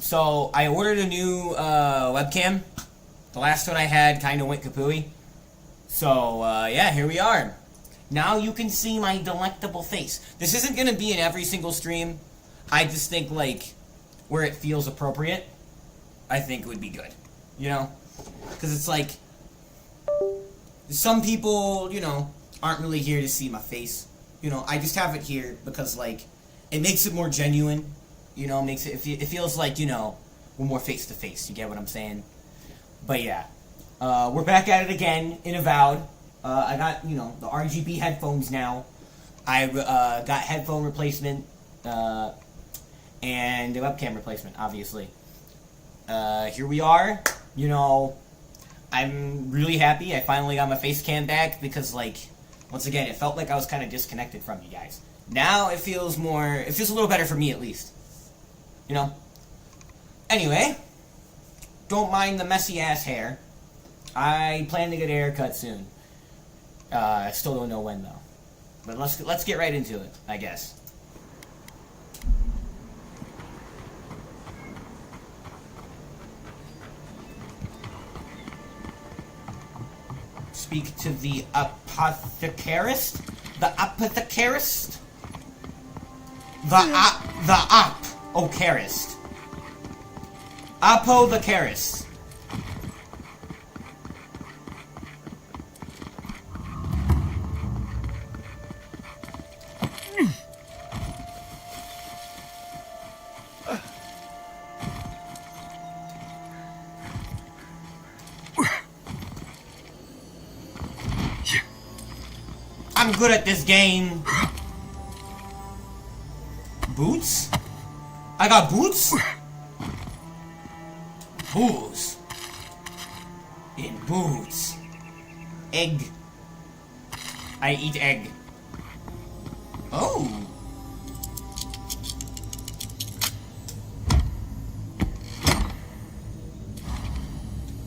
So I ordered a new webcam. The last one I had kind of went kapooey. So yeah, here we are. Now you can see my delectable face. This isn't gonna be in every single stream. I just think like where it feels appropriate, I think would be good. You know, because it's like some people, you know, aren't really here to see my face. You know, I just have it here because like it makes it more genuine. You know, makes it feels like, you know, we're more face to face. You get what I'm saying? But yeah, we're back at it again in Avowed. I got, you know, the RGB headphones now. I got headphone replacement and a webcam replacement, obviously. Here we are. You know, I'm really happy. I finally got my face cam back because, like, once again, it felt like I was kind of disconnected from you guys. Now it feels a little better for me at least. You know? Anyway, don't mind the messy ass hair. I plan to get a haircut soon. I still don't know when though. But let's get right into it, I guess. Speak to the apothecarist? The apothecarist? The op-ocarist. Apothecarist. I'm good at this game. Boots? I got boots? Booze. In boots. Egg. I eat egg. Oh.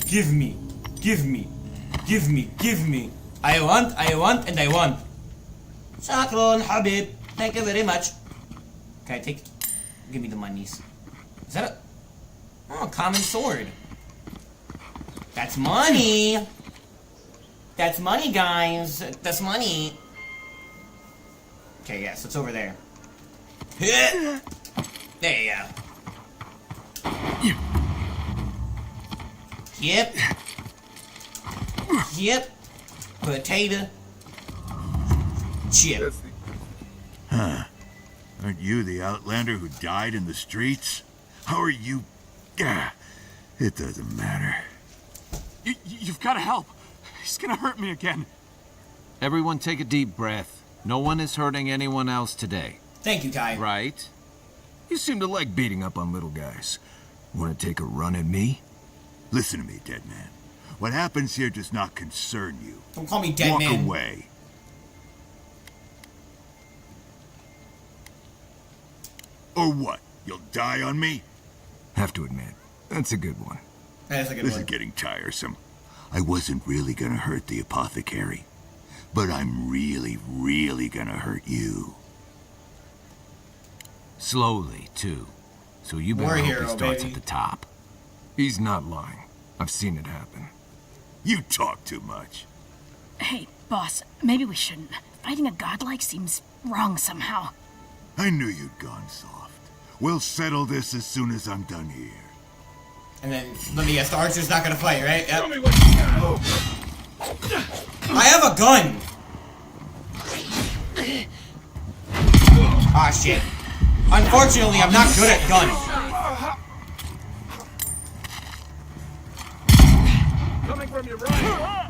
Give me. Give me. Give me. Give me. I want, and I want. Shukran, Habib. Thank you very much. Can I take... Give me the monies. Is that a... Oh, common sword. That's money. That's money, guys. That's money. Okay, yes, it's over there. There you go. Yep. Yep. Potato. Chip. Huh. Aren't you the outlander who died in the streets? How are you... It doesn't matter. You've got to help. He's gonna hurt me again. Everyone take a deep breath. No one is hurting anyone else today. Thank you, Kai. Right? You seem to like beating up on little guys. Want to take a run at me? Listen to me, dead man. What happens here does not concern you. Don't call me dead man. Walk away. Or what? You'll die on me? Have to admit, that's a good one. That is a good This one. is getting tiresome. I wasn't really gonna hurt the apothecary, but I'm really gonna hurt you. Slowly, too. So you better War hope hero, he starts baby. at the top. He's not lying. I've seen it happen. You talk too much. Hey, boss, maybe we shouldn't. Fighting a godlike seems wrong somehow. I knew you'd gone soft. We'll settle this as soon as I'm done here. And then, let me guess, the archer's not gonna fight, right? Yep. Tell me what you got. I have a gun! Ah, shit. Unfortunately, I'm not good at guns. Coming from your right.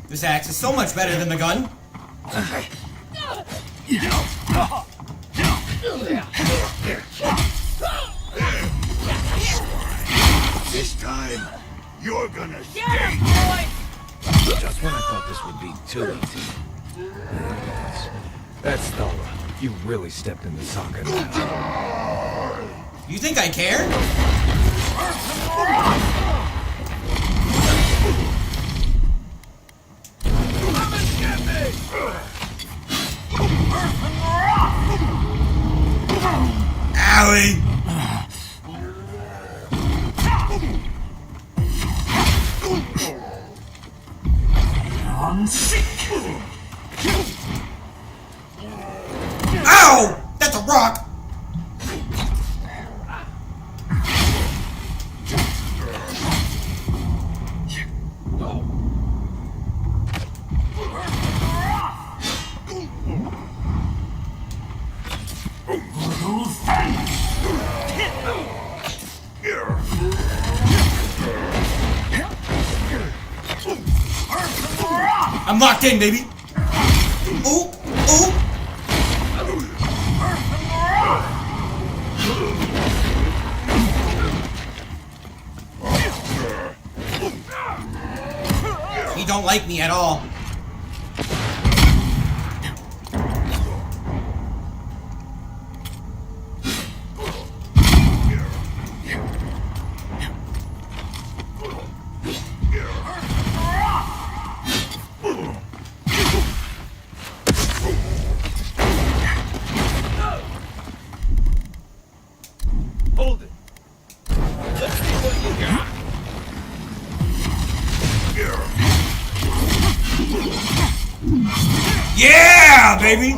This axe is so much better than the gun. This time, you're gonna stay. Just when I thought this would be too easy. That's thorough. You really stepped in the socket now. You think I care? Owie! I'm sick. Ow! That's a rock! I'm locked in, baby. Ooh, ooh. He don't like me at all. Hold it. Let's see what you got. Yeah, baby.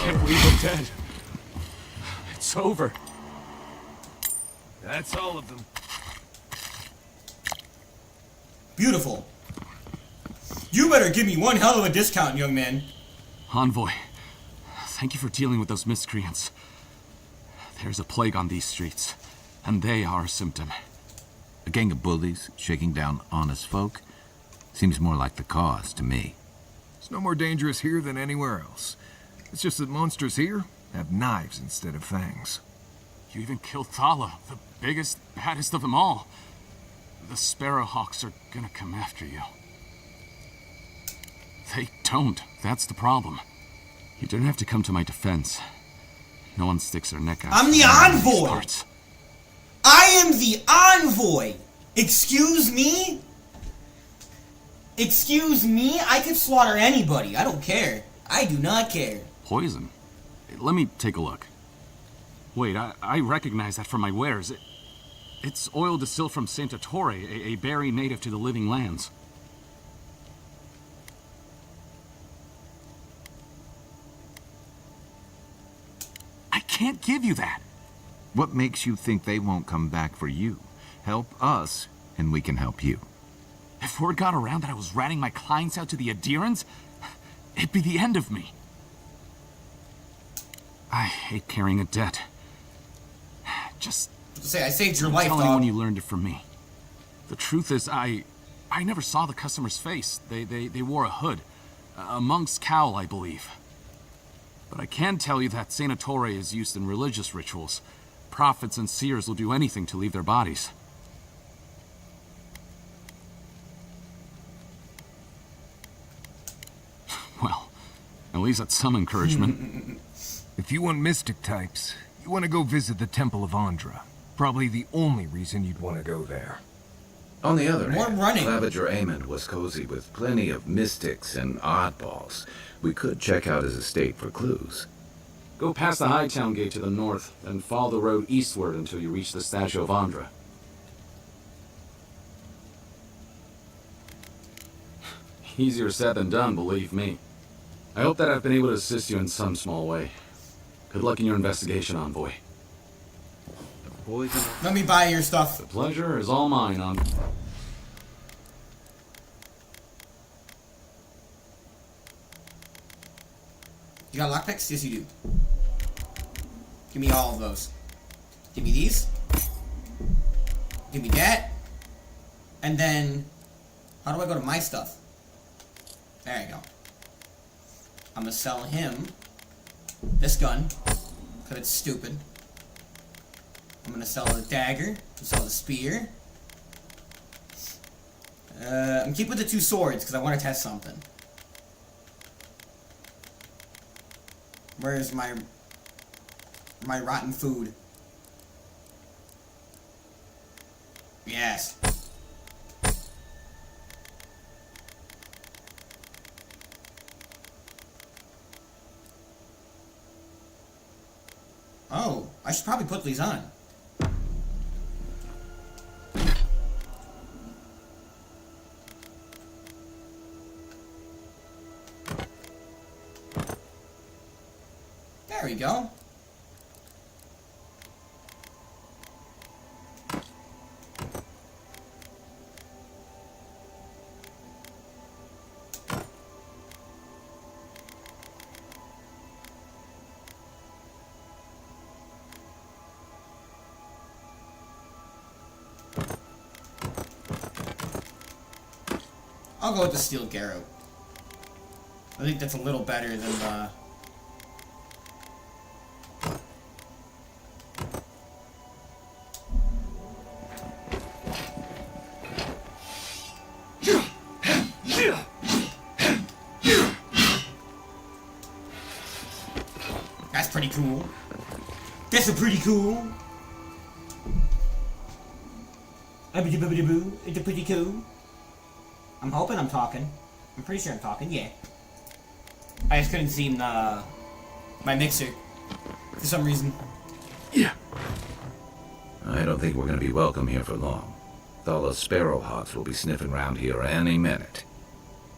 Can't believe we're dead. It's over. That's all of them. Beautiful. You better give me one hell of a discount, young man. Envoy, thank you for dealing with those miscreants. There's a plague on these streets, and they are a symptom. A gang of bullies shaking down honest folk? Seems more like the cause to me. It's no more dangerous here than anywhere else. It's just that monsters here have knives instead of fangs. You even killed Thala, the biggest, baddest of them all. The Sparrowhawks are gonna come after you. They don't. That's the problem. You don't have to come to my defense. No one sticks their neck out. I'm the around these envoy! parts. I am the envoy! Excuse me? Excuse me? I could slaughter anybody. I don't care. I do not care. Poison? Let me take a look. Wait, I recognize that from my wares. It's oil distilled from Santa Torre, a berry native to the Living Lands. I can't give you that. What makes you think they won't come back for you? Help us, and we can help you. If word got around that I was ratting my clients out to the Adherents, it'd be the end of me. I hate carrying a debt. Just Say, I saved your life, tell dog. anyone you learned it from me. The truth is, I never saw the customer's face. They wore a hood. A monk's cowl, I believe. But I can tell you that Santa Torre is used in religious rituals. Prophets and seers will do anything to leave their bodies. Well, at least that's some encouragement. If you want mystic types, you want to go visit the Temple of Andra. Probably the only reason you'd want to go there. On the other More hand, running. Claviger Amond was cozy with plenty of mystics and oddballs. We could check out his estate for clues. Go past the Hightown Gate to the north, then follow the road eastward until you reach the statue of Andra. Easier said than done, believe me. I hope that I've been able to assist you in some small way. Good luck in your investigation, Envoy. Let me buy your stuff. The pleasure is all mine, Envoy. You got lockpicks? Yes, you do. Give me all of those. Give me these. Give me that. And then, how do I go to my stuff? There you go. I'm gonna sell him this gun, because it's stupid. I'm gonna sell the dagger. Sell the spear. I'm keeping the 2 swords because I want to test something. Where's my rotten food? Yes. Oh, I should probably put these on. There we go. I'll go with the steel garrote. I think that's a little better than the... That's pretty cool. That's a pretty cool. It's a pretty cool. I'm hoping I'm talking. I'm pretty sure I'm talking, yeah. I just couldn't see my mixer for some reason. Yeah. I don't think we're gonna be welcome here for long. Thala's sparrowhawks will be sniffing around here any minute.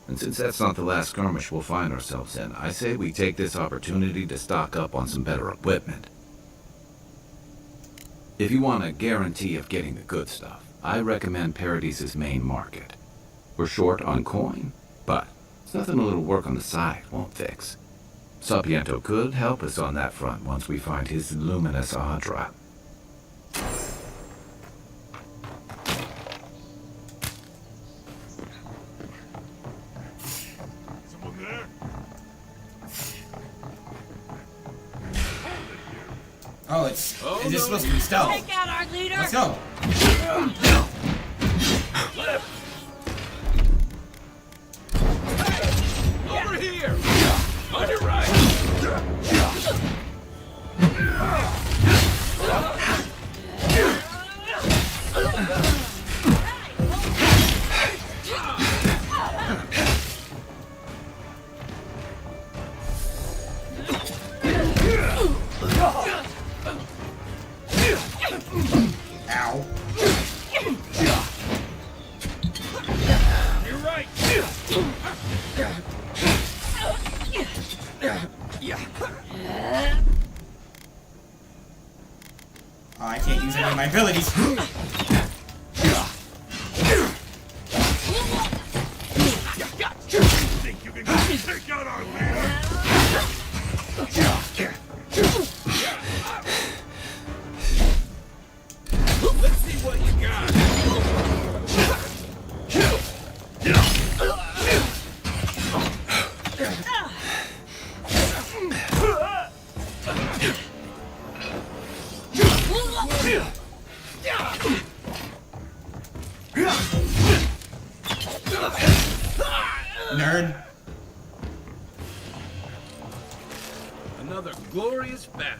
And since that's not the last skirmish we'll find ourselves in, I say we take this opportunity to stock up on some better equipment. If you want a guarantee of getting the good stuff, I recommend Paradis' main market. We're short on coin, but it's nothing a little work on the side won't fix. Sapiento could help us on that front once we find his luminous Adra. Someone there? Oh, is this supposed to be stealth? Take out our leader! Let's go. Over here! On your right! Ow. You're right! Oh, I can't use any of my abilities. Think you can take out our leader? Let's see what you got. Nerd. Another glorious battle.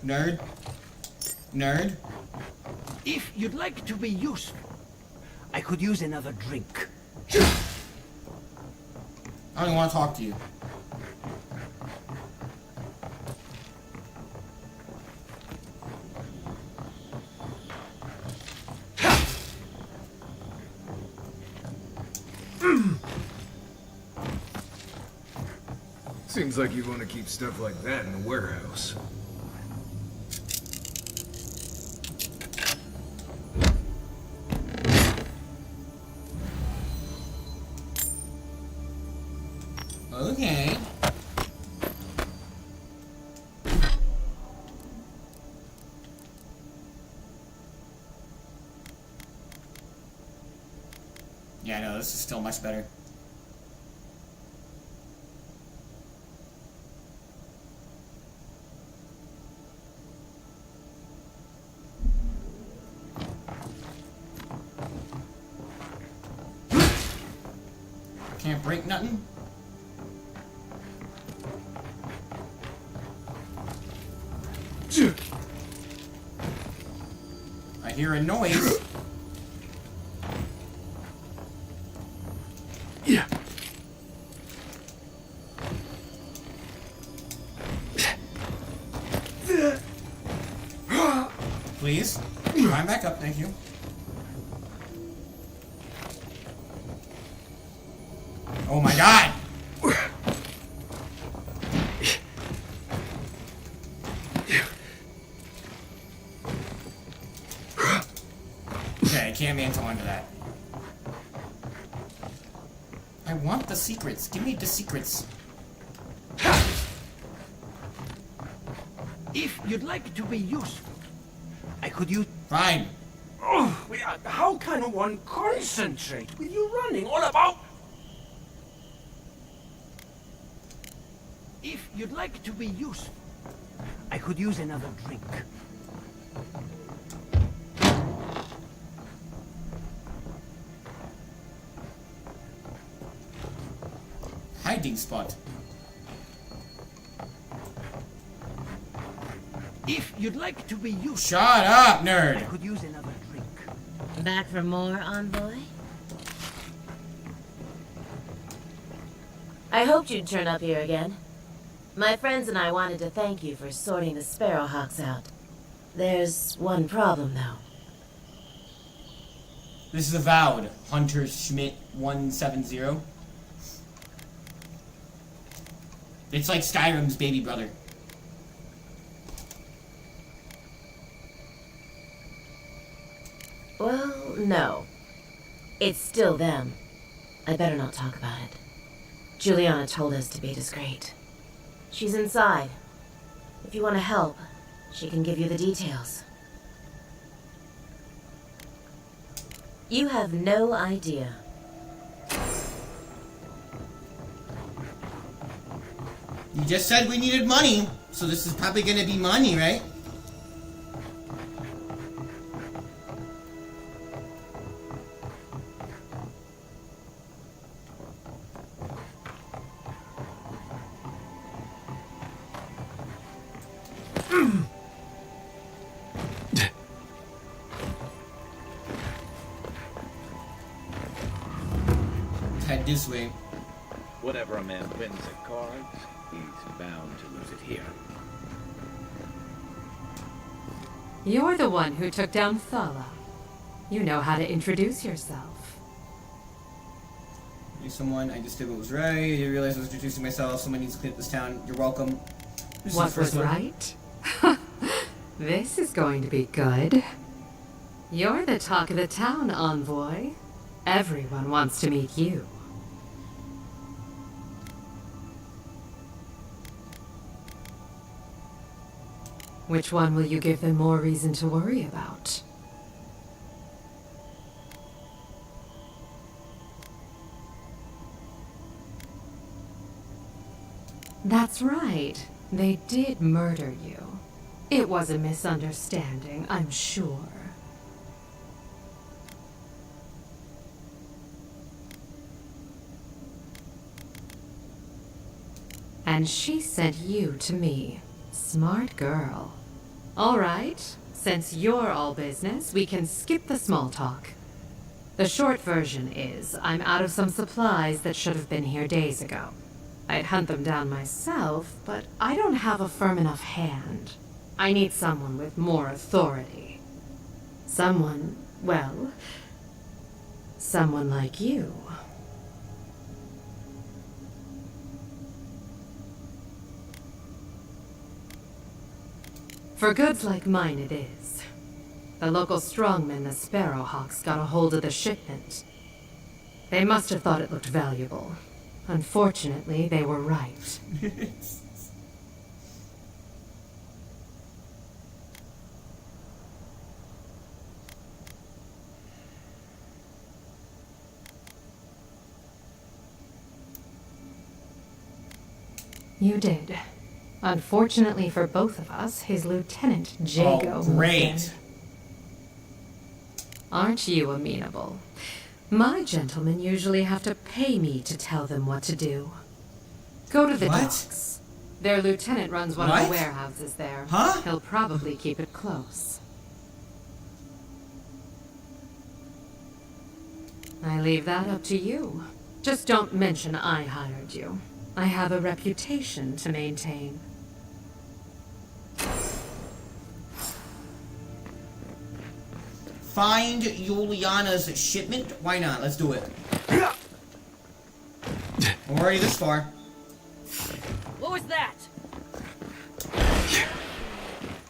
Nerd. Nerd. If you'd like to be useful, I could use another drink. I don't even want to talk to you. Seems like you want to keep stuff like that in the warehouse. Okay. Yeah, no, this is still much better. Can't break nothing. I hear a noise. Yeah. Please. Climb back up, thank you. Oh my god! Okay, I can't mantle under that. I want the secrets. Give me the secrets. If you'd like to be useful, I could use... Fine. Oh, how can one concentrate with you running all about? If you'd like to be useful, I could use another drink. Hiding spot. If you'd like to be useful, Shut up, I nerd! could use another drink. Back for more, envoy? I hoped you'd turn up here again. My friends and I wanted to thank you for sorting the Sparrowhawks out. There's one problem, though. This is Avowed. Hunter Schmidt 170. It's like Skyrim's baby brother. Well, no. It's still them. I better not talk about it. Juliana told us to be discreet. She's inside. If you want to help, she can give you the details. You have no idea. You just said we needed money, so this is probably gonna be money, right? Head this way. Whatever a man wins at cards, he's bound to lose it here. You're the one who took down Thala. You know how to introduce yourself. You're someone, I just did what was right. I realized I was introducing myself. Someone needs to clean up this town. You're welcome. This is What the first was one. right? This is going to be good. You're the talk of the town, envoy. Everyone wants to meet you. Which one will you give them more reason to worry about? That's right. They did murder you. It was a misunderstanding, I'm sure. And she sent you to me. Smart girl. All right, since you're all business, we can skip the small talk. The short version is, I'm out of some supplies that should have been here days ago. I'd hunt them down myself, but I don't have a firm enough hand. I need someone with more authority. Someone, well, someone like you. For goods like mine it is. The local strongmen, the Sparrowhawks, got a hold of the shipment. They must have thought it looked valuable. Unfortunately, they were right. You did. Unfortunately for both of us, his lieutenant, Jago, Oh, great. moved in. Aren't you amenable? My gentlemen usually have to pay me to tell them what to do. Go to the What? docks. Their lieutenant runs one of What? the warehouses there. Huh? He'll probably keep it close. I leave that up to you. Just don't mention I hired you. I have a reputation to maintain. Find Juliana's shipment? Why not? Let's do it. We're already this far. What was that?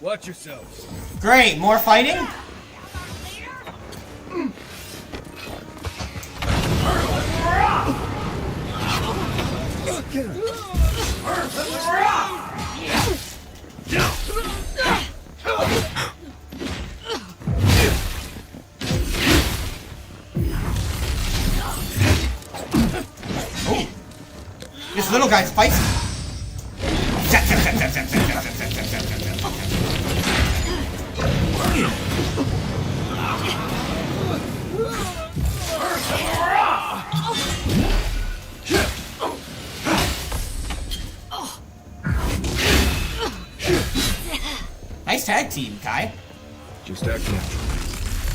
Watch yourselves. Great, more fighting? Oh, this little guy's spicy. Nice tag team, Kai. Just act natural.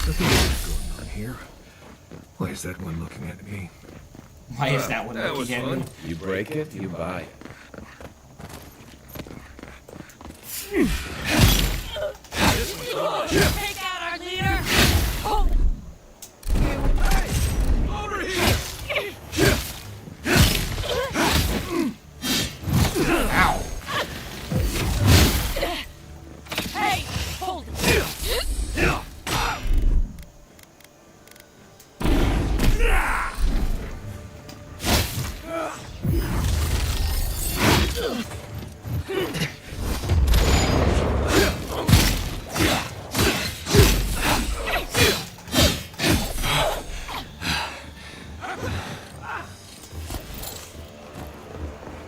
Nothing weird going on here. Why is that one looking at me? Why is that one That was looking at me? fun. You break it, you buy it. Take out our leader! Oh! Ow. Hey! Hold it!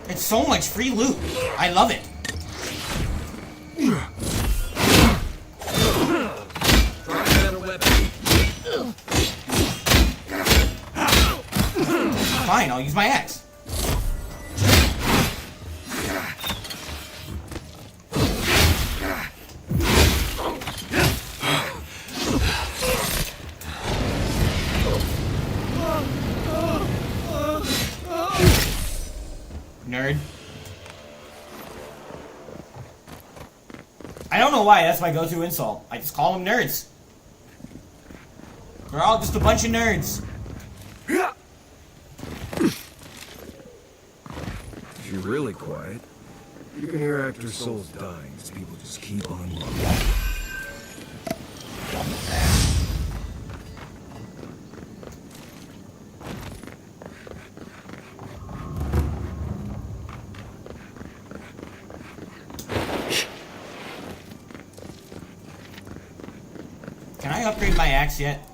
It's so much free loot. I love it. Fine, I'll use my axe. Nerd. I don't know why, that's my go-to insult. I just call them nerds. They're all just a bunch of nerds. If you're really quiet, you can hear actors' souls dying as people just keep on walking. Can I upgrade my axe yet?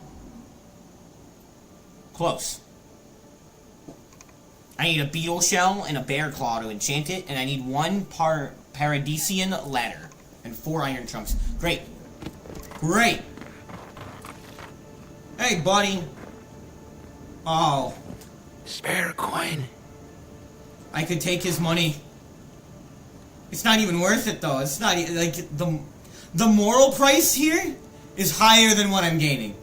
Close. I need a beetle shell and a bear claw to enchant it, and I need one paradisian ladder and 4 iron trunks. Great. Great. Hey, buddy. Oh. Spare coin. I could take his money. It's not even worth it, though. It's not like the moral price here is higher than what I'm gaining.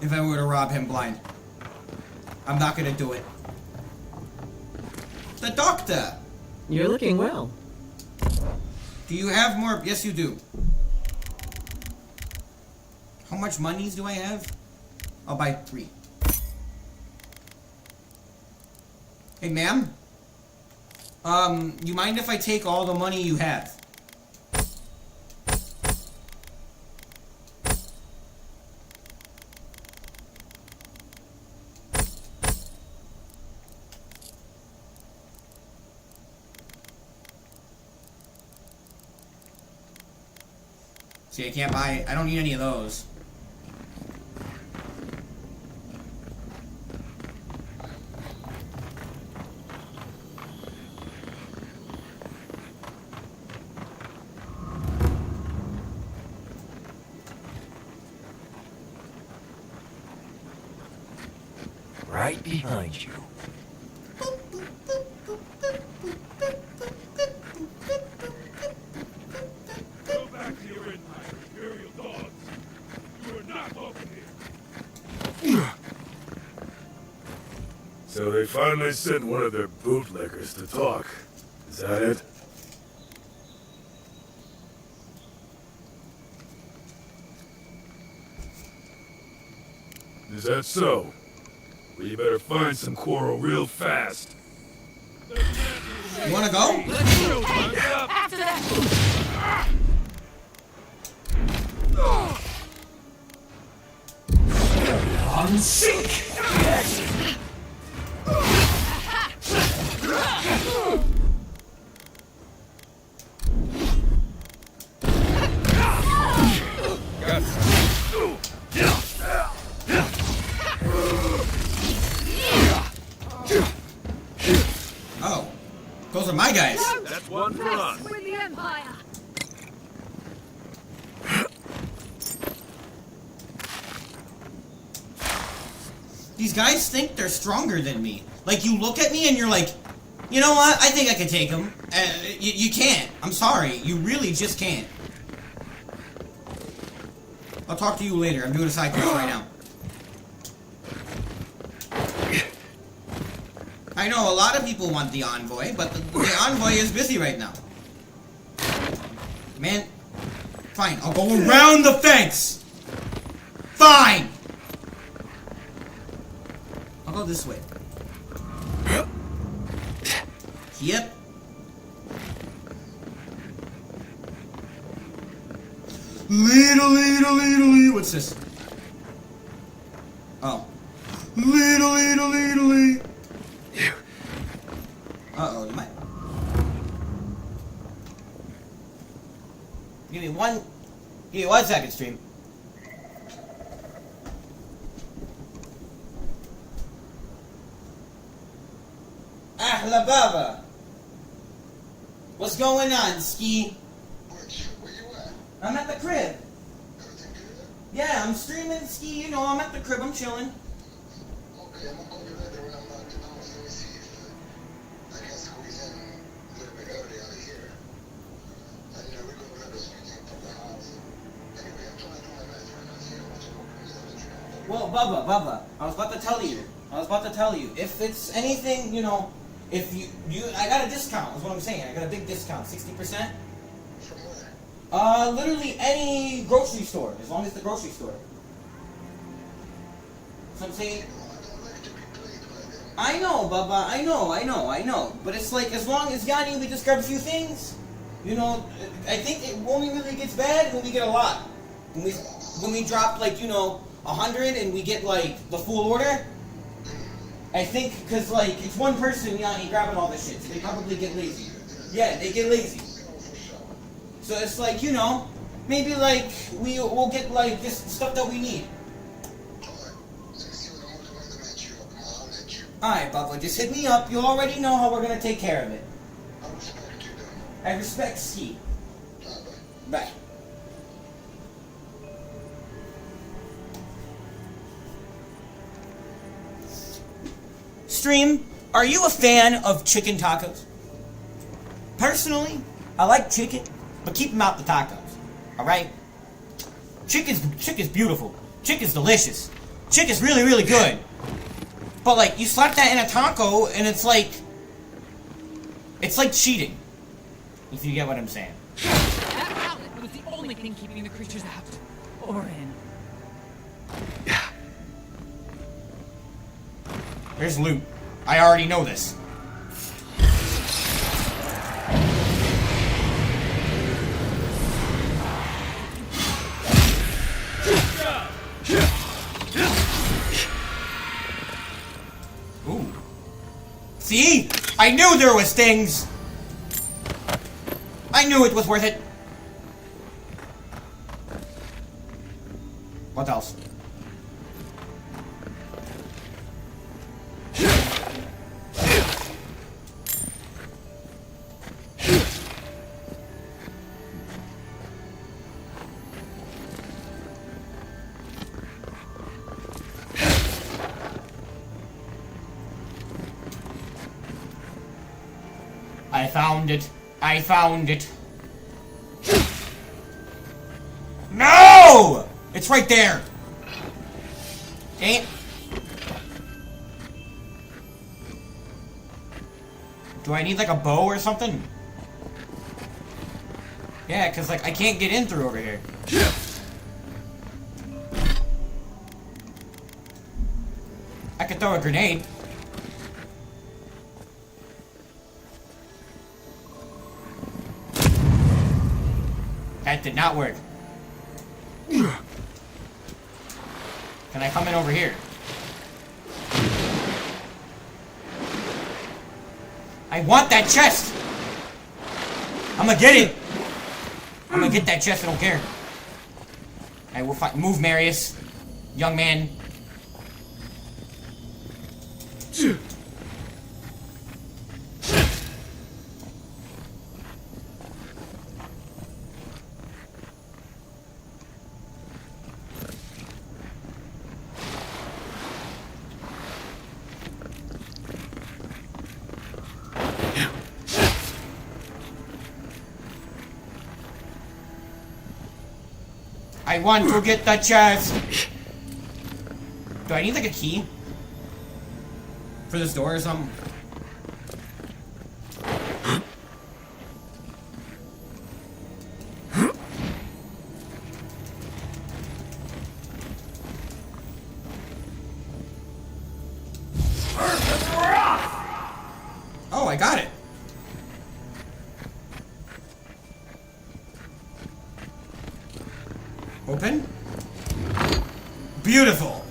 If I were to rob him blind. I'm not gonna do it. The doctor! You're looking well. Do you have more? Yes, you do. How much monies do I have? I'll buy 3. Hey, ma'am? You mind if I take all the money you have? See, I can't buy... I don't need any of those. right behind you. Go back to your imperial dogs. You are not welcome here. So they finally sent one of their bootleggers to talk. Is that it? Is that so? Well, you better find some quarrel real fast. You wanna go? After that! On sync! Oh. Those are my guys. That's one for us. With the Empire! These guys think they're stronger than me. Like, you look at me and you're like, you know what? I think I could take them. You can't. I'm sorry. You really just can't. I'll talk to you later. I'm doing a side quest right now. I know a lot of people want the envoy, but the envoy is busy right now. Man, fine. I'll go around the fence. Fine. I'll go this way. Yep. Little. What's this? Oh. Little. Uh-oh, you might... Give me one second, stream. Ahla Baba. What's going on, Ski? Where you at? I'm at the crib. Everything good? Yeah, I'm streaming, Ski. You know, I'm at the crib. I'm chilling. Okay, I'm gonna call you later when I'm not to know. Let me see if I can squeeze in a little bit early out of here. And we're gonna grab a sweet thing from the house. Anyway, I'm trying to do my best right now. See how much I'm working with the trail. Well, Bubba, I was about to tell you. If it's anything, you know, if I got a discount, is what I'm saying. I got a big discount, 60%. From where? Literally any grocery store, as long as the grocery store. So I'm saying, I don't like to be played by them. I know, Bubba, I know. But it's like, as long as Yanni, we just grab a few things, you know, I think it only really gets bad when we get a lot. When we drop, like, you know, 100 and we get, like, the full order, I think, because, like, it's one person, Yanni, grabbing all this shit, so they probably get lazy. Yeah, they get lazy. So it's like, you know, maybe, like, we'll get, like, just stuff that we need. Alright, Bubba, just hit me up. You already know how we're gonna take care of it. I respect Ski. Bye. Stream, are you a fan of chicken tacos? Personally, I like chicken, but keep them out the tacos. Alright? Chicken's beautiful. Chicken's delicious. Chicken's really, really good. But, like, you slap that in a taco, and it's like cheating. If you get what I'm saying. That outlet was the only thing keeping the creatures out. Or in. There's loot. I already know this. Ooh. See? I knew there was things! I knew it was worth it. What else? found it. I found it. No! It's right there. Dang it. Do I need like a bow or something? Yeah, because like I can't get in through over here. I could throw a grenade. That did not work. Can I come in over here? I want that chest! I'm gonna get it! I'm gonna get that chest, I don't care. Alright, we'll find. Move, Marius. Young man. I want to get the chest! Do I need like a key? For this door or something? Oh, I got it! Open? Beautiful!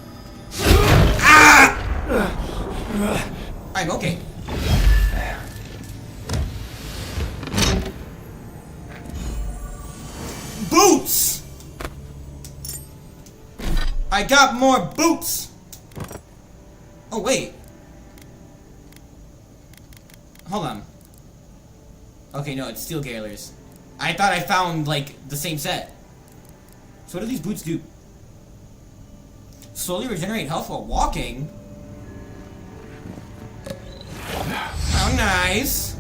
Ah! I'm okay. Boots! I got more boots! Oh, wait. Hold on. Okay, no, it's steel gaolers. I thought I found, like, the same set. So what do these boots do? Slowly regenerate health while walking? How nice!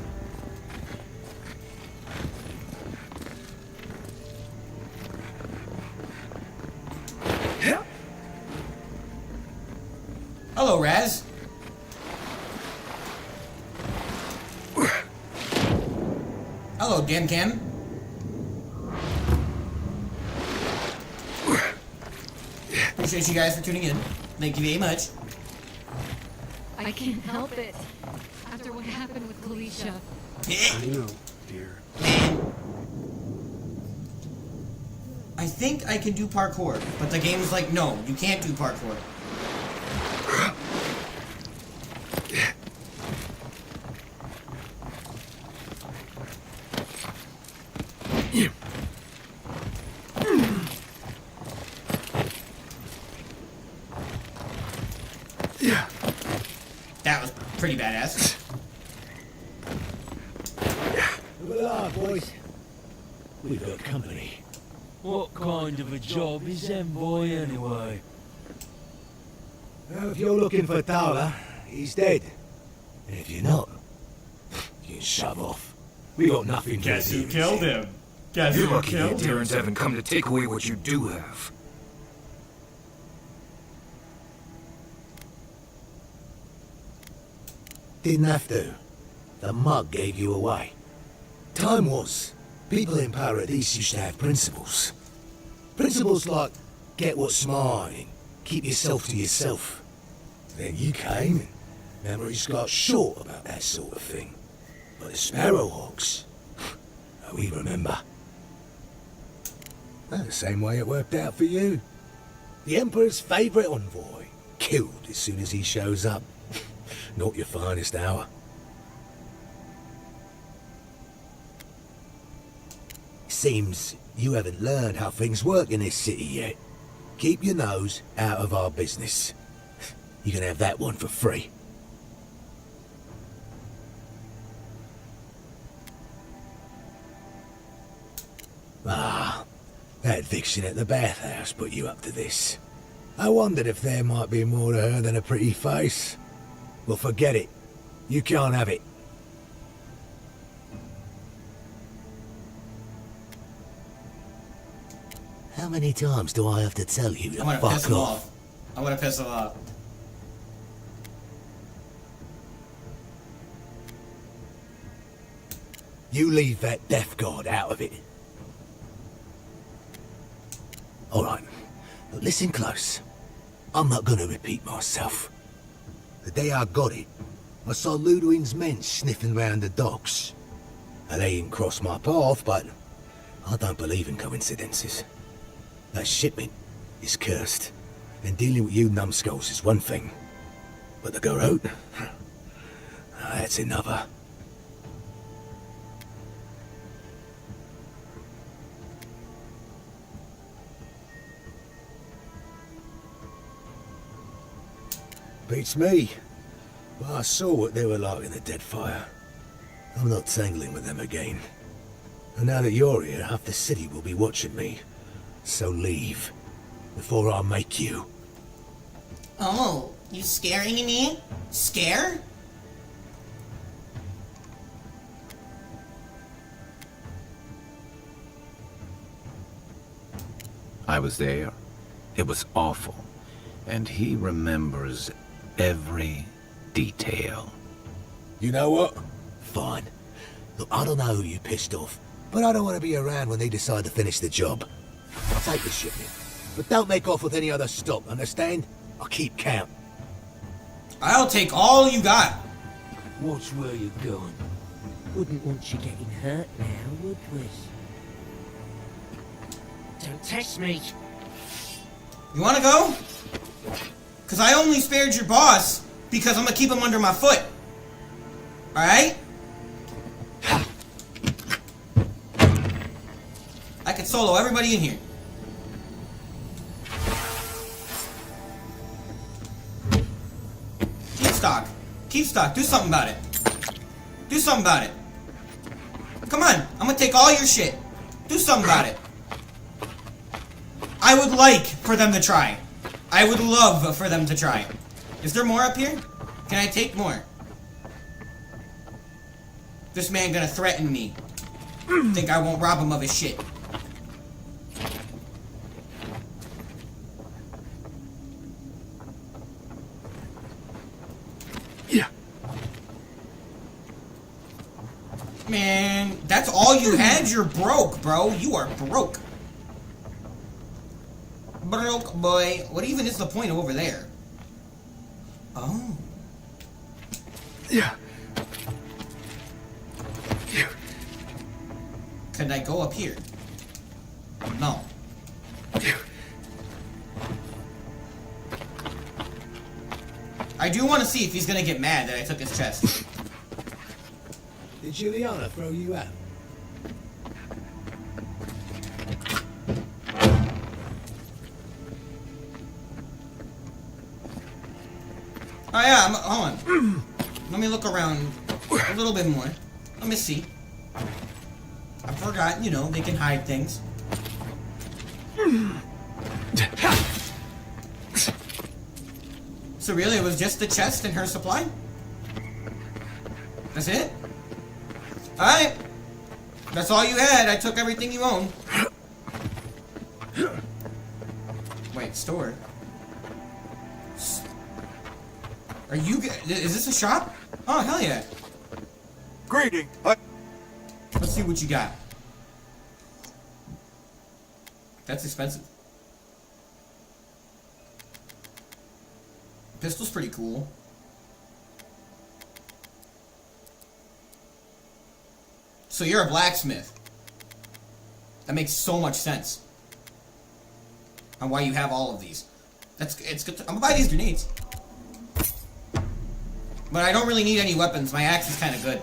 Hello, Raz. Hello, Gam Cam. Appreciate you guys for tuning in. Thank you very much. I can't help it. After what happened with Felicia. I know, dear. I think I can do parkour, but the game is like, no, you can't do parkour. That was pretty badass. Look at boys. We've got company. What kind of a job is Envoy anyway? Well, if you're looking for Tala, he's dead. And if you're not, you can shove off. We got nothing to Guess do who with killed it. him? Guess You're who lucky the killed him? Terrans haven't come to take away what you do have. Didn't have to. The mug gave you away. Time was, people in Paradise used to have principles. Principles like, get what's mine, and keep yourself to yourself. Then you came, and memories got short about that sort of thing. But the Sparrowhawks, we remember. Well, the same way it worked out for you. The Emperor's favourite envoy, killed as soon as he shows up. Not your finest hour. Seems you haven't learned how things work in this city yet. Keep your nose out of our business. You can have that one for free. Ah, that vixen at the bathhouse put you up to this. I wondered if there might be more to her than a pretty face. Well, forget it. You can't have it. many times do I have to tell you to I'm gonna piss fuck him off? off. I'm gonna piss him off. You leave that death guard out of it. Alright, but listen close. I'm not gonna repeat myself. The day I got it, I saw Ludwig's men sniffing round the docks. And they didn't cross my path, but I don't believe in coincidences. That shipment is cursed, and dealing with you numbskulls is one thing. But the Garrote, that's another. Beats me. But I saw what they were like in the dead fire. I'm not tangling with them again. And now that you're here, half the city will be watching me. So leave, before I make you. Oh, you scaring me? Scare? I was there. It was awful. And he remembers every detail. You know what? Fine. Look, I don't know who you pissed off, but I don't want to be around when they decide to finish the job. Take the shipment, but don't make off with any other stock, understand? I'll keep count. I'll take all you got. Watch where you're going. Wouldn't want you getting hurt now, would we? Don't test me. You wanna go? Cause I only spared your boss because I'm gonna keep him under my foot. Alright? I could solo everybody in here. Keep stock. Keep stock. Do something about it. Do something about it. Come on. I'm gonna take all your shit. Do something about it. I would like for them to try. I would love for them to try. Is there more up here? Can I take more? This man gonna threaten me. Think I won't rob him of his shit. Yeah. Man, that's all you had? You're broke, bro. You are broke. Broke boy. What even is the point of over there? Oh. Yeah. Can I go up here? No. I do want to see if he's gonna get mad that I took his chest. Did Juliana throw you out? Oh yeah, hold on. Let me look around a little bit more. Let me see. I forgot, you know, they can hide things. So really, it was just the chest and her supply? That's it? Alright. That's all you had. I took everything you own. Wait, store? Are you... Is this a shop? Oh, hell yeah. Greeting. Let's see what you got. That's expensive. Pistol's pretty cool. So you're a blacksmith. That makes so much sense. On why you have all of these. It's good. I'm gonna buy these grenades. But I don't really need any weapons. My axe is kind of good.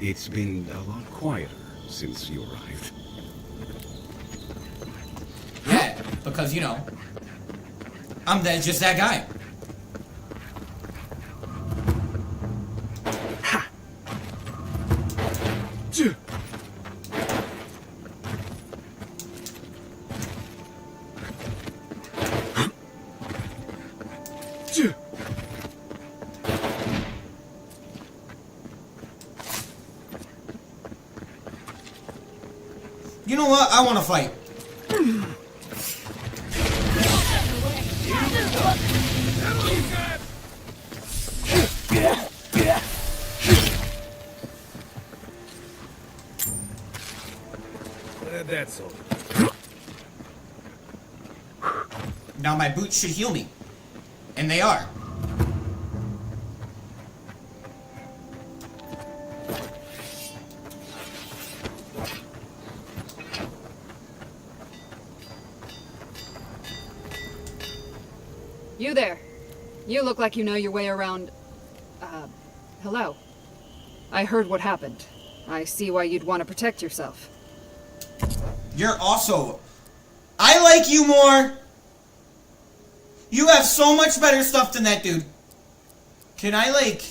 It's been a lot quieter since you arrived. because, you know, just that guy. You know what? I want to fight. That's all. Now my boots should heal me. And they are. You there. You look like you know your way around... hello. I heard what happened. I see why you'd want to protect yourself. You're also... I like you more. You have so much better stuff than that dude. Can I, like...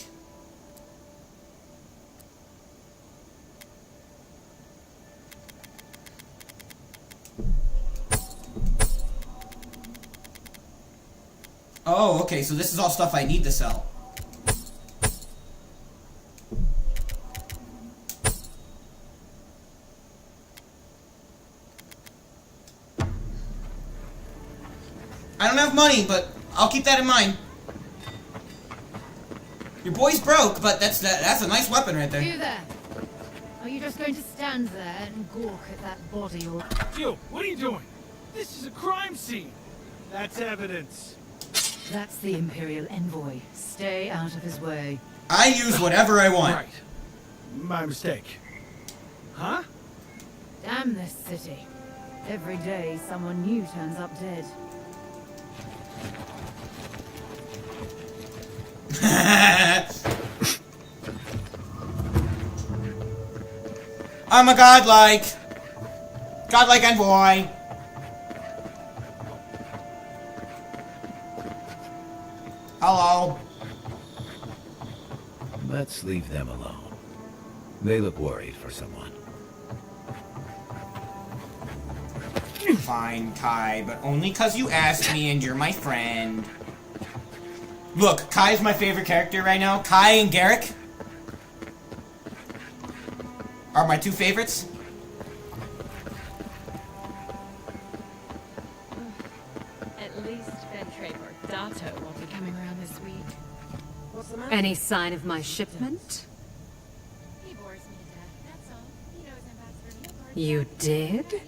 Oh, okay, so this is all stuff I need to sell. I don't have money, but I'll keep that in mind. Your boy's broke, but that's a nice weapon right there. You there? Are you just going to stand there and gawk at that body or... You, what are you doing? This is a crime scene. That's evidence. That's the Imperial envoy. Stay out of his way. I use whatever I want. Right. My mistake. Huh? Damn this city. Every day someone new turns up dead. I'm a godlike envoy. Hello. Let's leave them alone. They look worried for someone. Fine, Kai, but only because you asked me and you're my friend. Look, Kai's my favorite character right now. Kai and Garrick are my two favorites. At least Ventrave or Dato won't be coming around this week. What's the matter? Any sign of my shipment? He bores me to death, that's all. He knows Ambassador Newport. You did?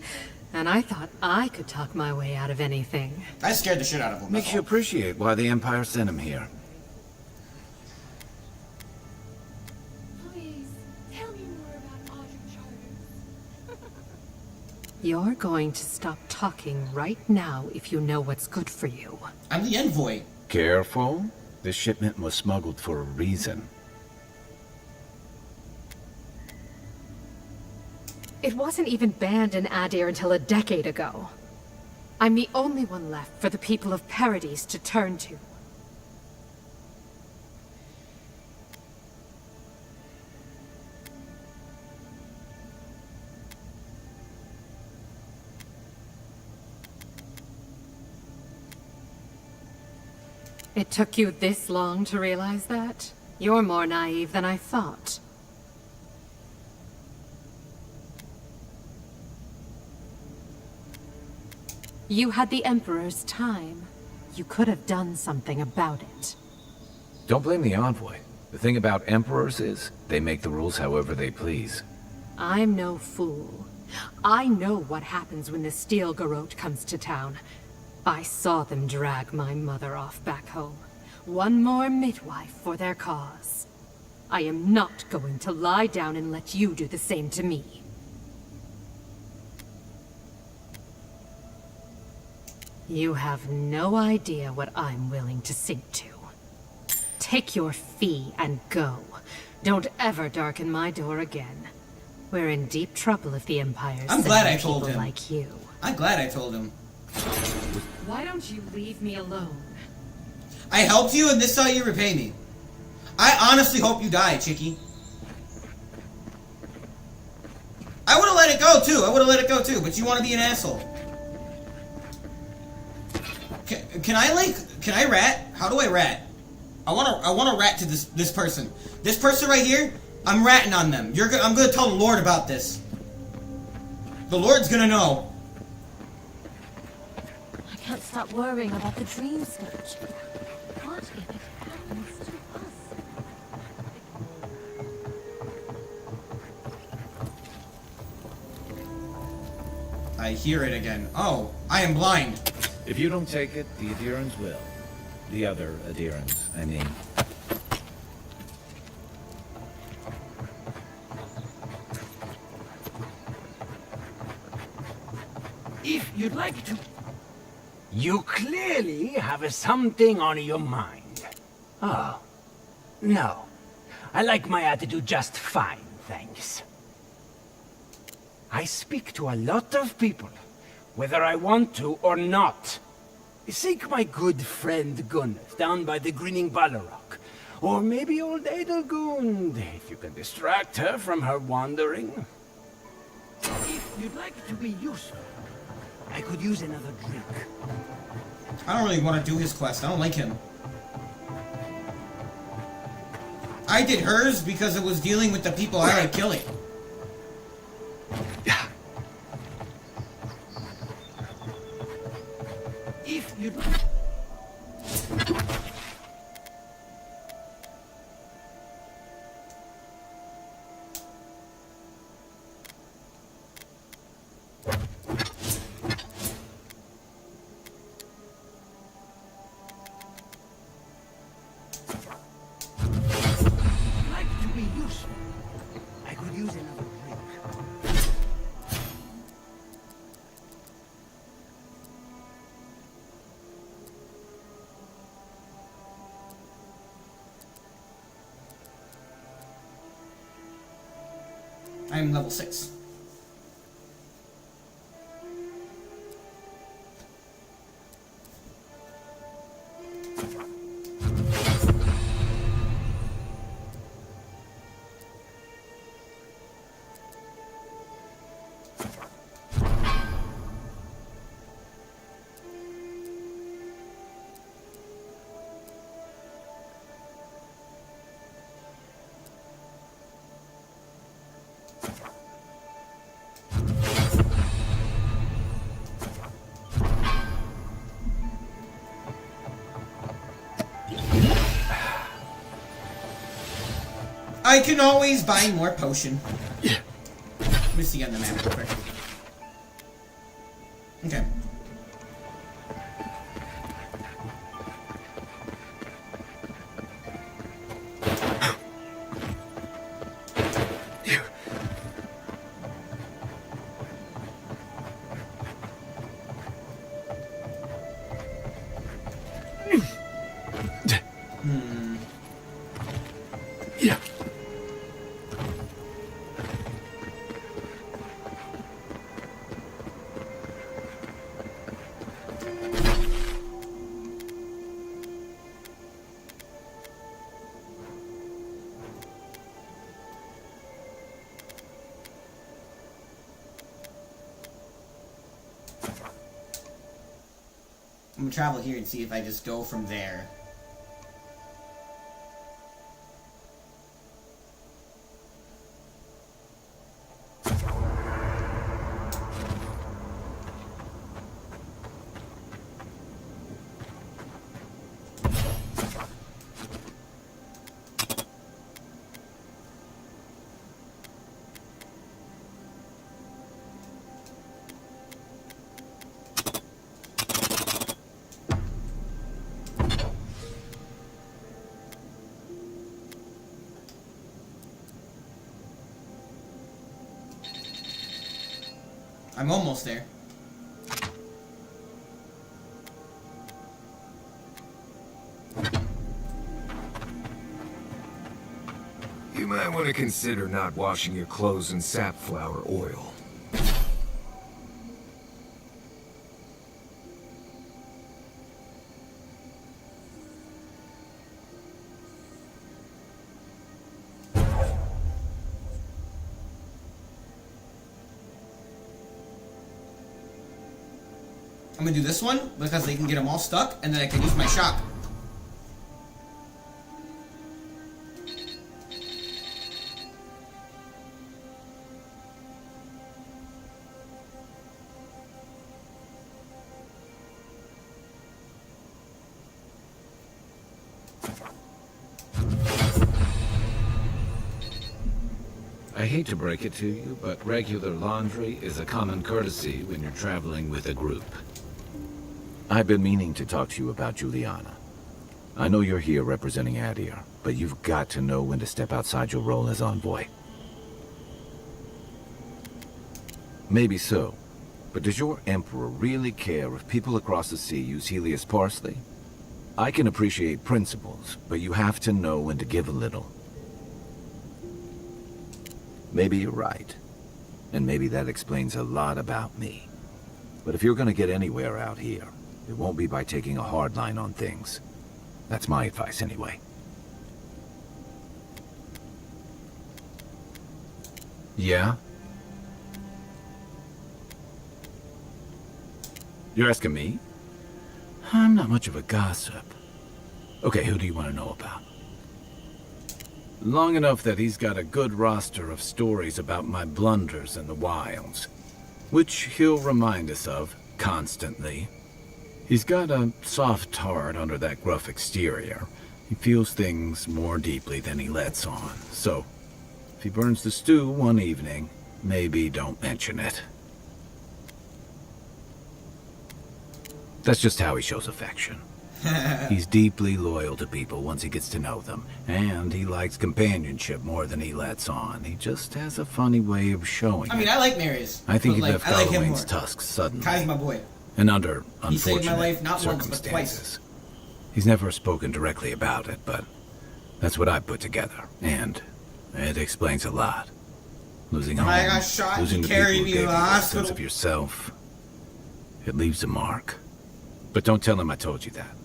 And I thought I could talk my way out of anything. I scared the shit out of him. Makes you appreciate why the Empire sent him here. Please, tell me more about Audrey Charters. You're going to stop talking right now if you know what's good for you. I'm the envoy. Careful. This shipment was smuggled for a reason. It wasn't even banned in Adir until a decade ago. I'm the only one left for the people of Paradise to turn to. It took you this long to realize that? You're more naive than I thought. You had the Emperor's time. You could have done something about it. Don't blame the envoy. The thing about emperors is, they make the rules however they please. I'm no fool. I know what happens when the Steel Garrote comes to town. I saw them drag my mother off back home. One more midwife for their cause. I am not going to lie down and let you do the same to me. You have no idea what I'm willing to sink to. Take your fee and go. Don't ever darken my door again. We're in deep trouble if the Empire's I'm glad I sending told people him. like you. I'm glad I told him. Why don't you leave me alone? I helped you, and this is how you repay me. I honestly hope you die, Chicky. I would have let it go too. But you want to be an asshole. Can I rat? How do I rat? I want to rat to this person. This person right here, I'm ratting on them. I'm gonna tell the Lord about this. The Lord's gonna know. I can't stop worrying about the dream sketch. What if it happens to us? I hear it again. Oh, I am blind. If you don't take it, the Adherents will. The other Adherents, I mean. If you'd like to... You clearly have something on your mind. Oh, no. I like my attitude just fine, thanks. I speak to a lot of people, whether I want to or not. Seek my good friend Gunneth down by the Grinning Balrog. Or maybe old Edelgund, if you can distract her from her wandering. If you'd like to be useful, I could use another drink. I don't really want to do his quest. I don't like him. I did hers because it was dealing with the people I like killing. If you'd like to be useful, I could use another drink. I am level 6. I can always buy more potion. Let me see on the map real quick. Okay. I'm gonna travel here and see if I just go from there. I'm almost there. You might want to consider not washing your clothes in safflower oil. I'm gonna do this one because they can get them all stuck, and then I can use my shop. I hate to break it to you, but regular laundry is a common courtesy when you're traveling with a group. I've been meaning to talk to you about Juliana. I know you're here representing Adir, but you've got to know when to step outside your role as envoy. Maybe so, but does your Emperor really care if people across the sea use Helios parsley? I can appreciate principles, but you have to know when to give a little. Maybe you're right, and maybe that explains a lot about me. But if you're gonna get anywhere out here, it won't be by taking a hard line on things. That's my advice anyway. Yeah? You're asking me? I'm not much of a gossip. Okay, who do you want to know about? Long enough that he's got a good roster of stories about my blunders in the wilds, which he'll remind us of constantly. He's got a soft heart under that gruff exterior. He feels things more deeply than he lets on, so if he burns the stew one evening, maybe don't mention it. That's just how he shows affection. He's deeply loyal to people once he gets to know them, and he likes companionship more than he lets on. He just has a funny way of showing I mean, it. I like Marius. I think he but, left I like him Galloway's more. tusks suddenly. Kai's my boy. And under He saved unfortunate my life not once, but circumstances. twice. He's never spoken directly about it, but that's what I put together, and it explains a lot. Losing When home, I got shot, losing he the people carried who me gave to you the a hospital. sense of yourself. It leaves a mark. But don't tell him I told you that.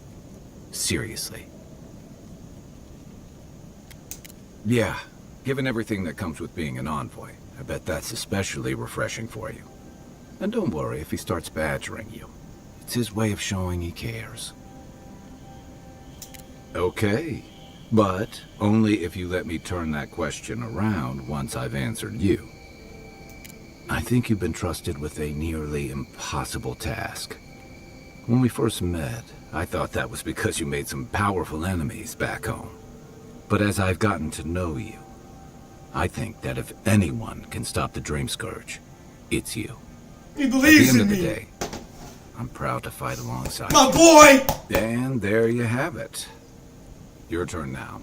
Seriously. Yeah, given everything that comes with being an envoy, I bet that's especially refreshing for you. And don't worry if he starts badgering you. It's his way of showing he cares. Okay, but only if you let me turn that question around once I've answered you. I think you've been trusted with a nearly impossible task. When we first met, I thought that was because you made some powerful enemies back home. But as I've gotten to know you, I think that if anyone can stop the Dream Scourge, it's you. He believes in me. in At the end me. of the day, I'm proud to fight alongside My you. boy! And there you have it. Your turn now.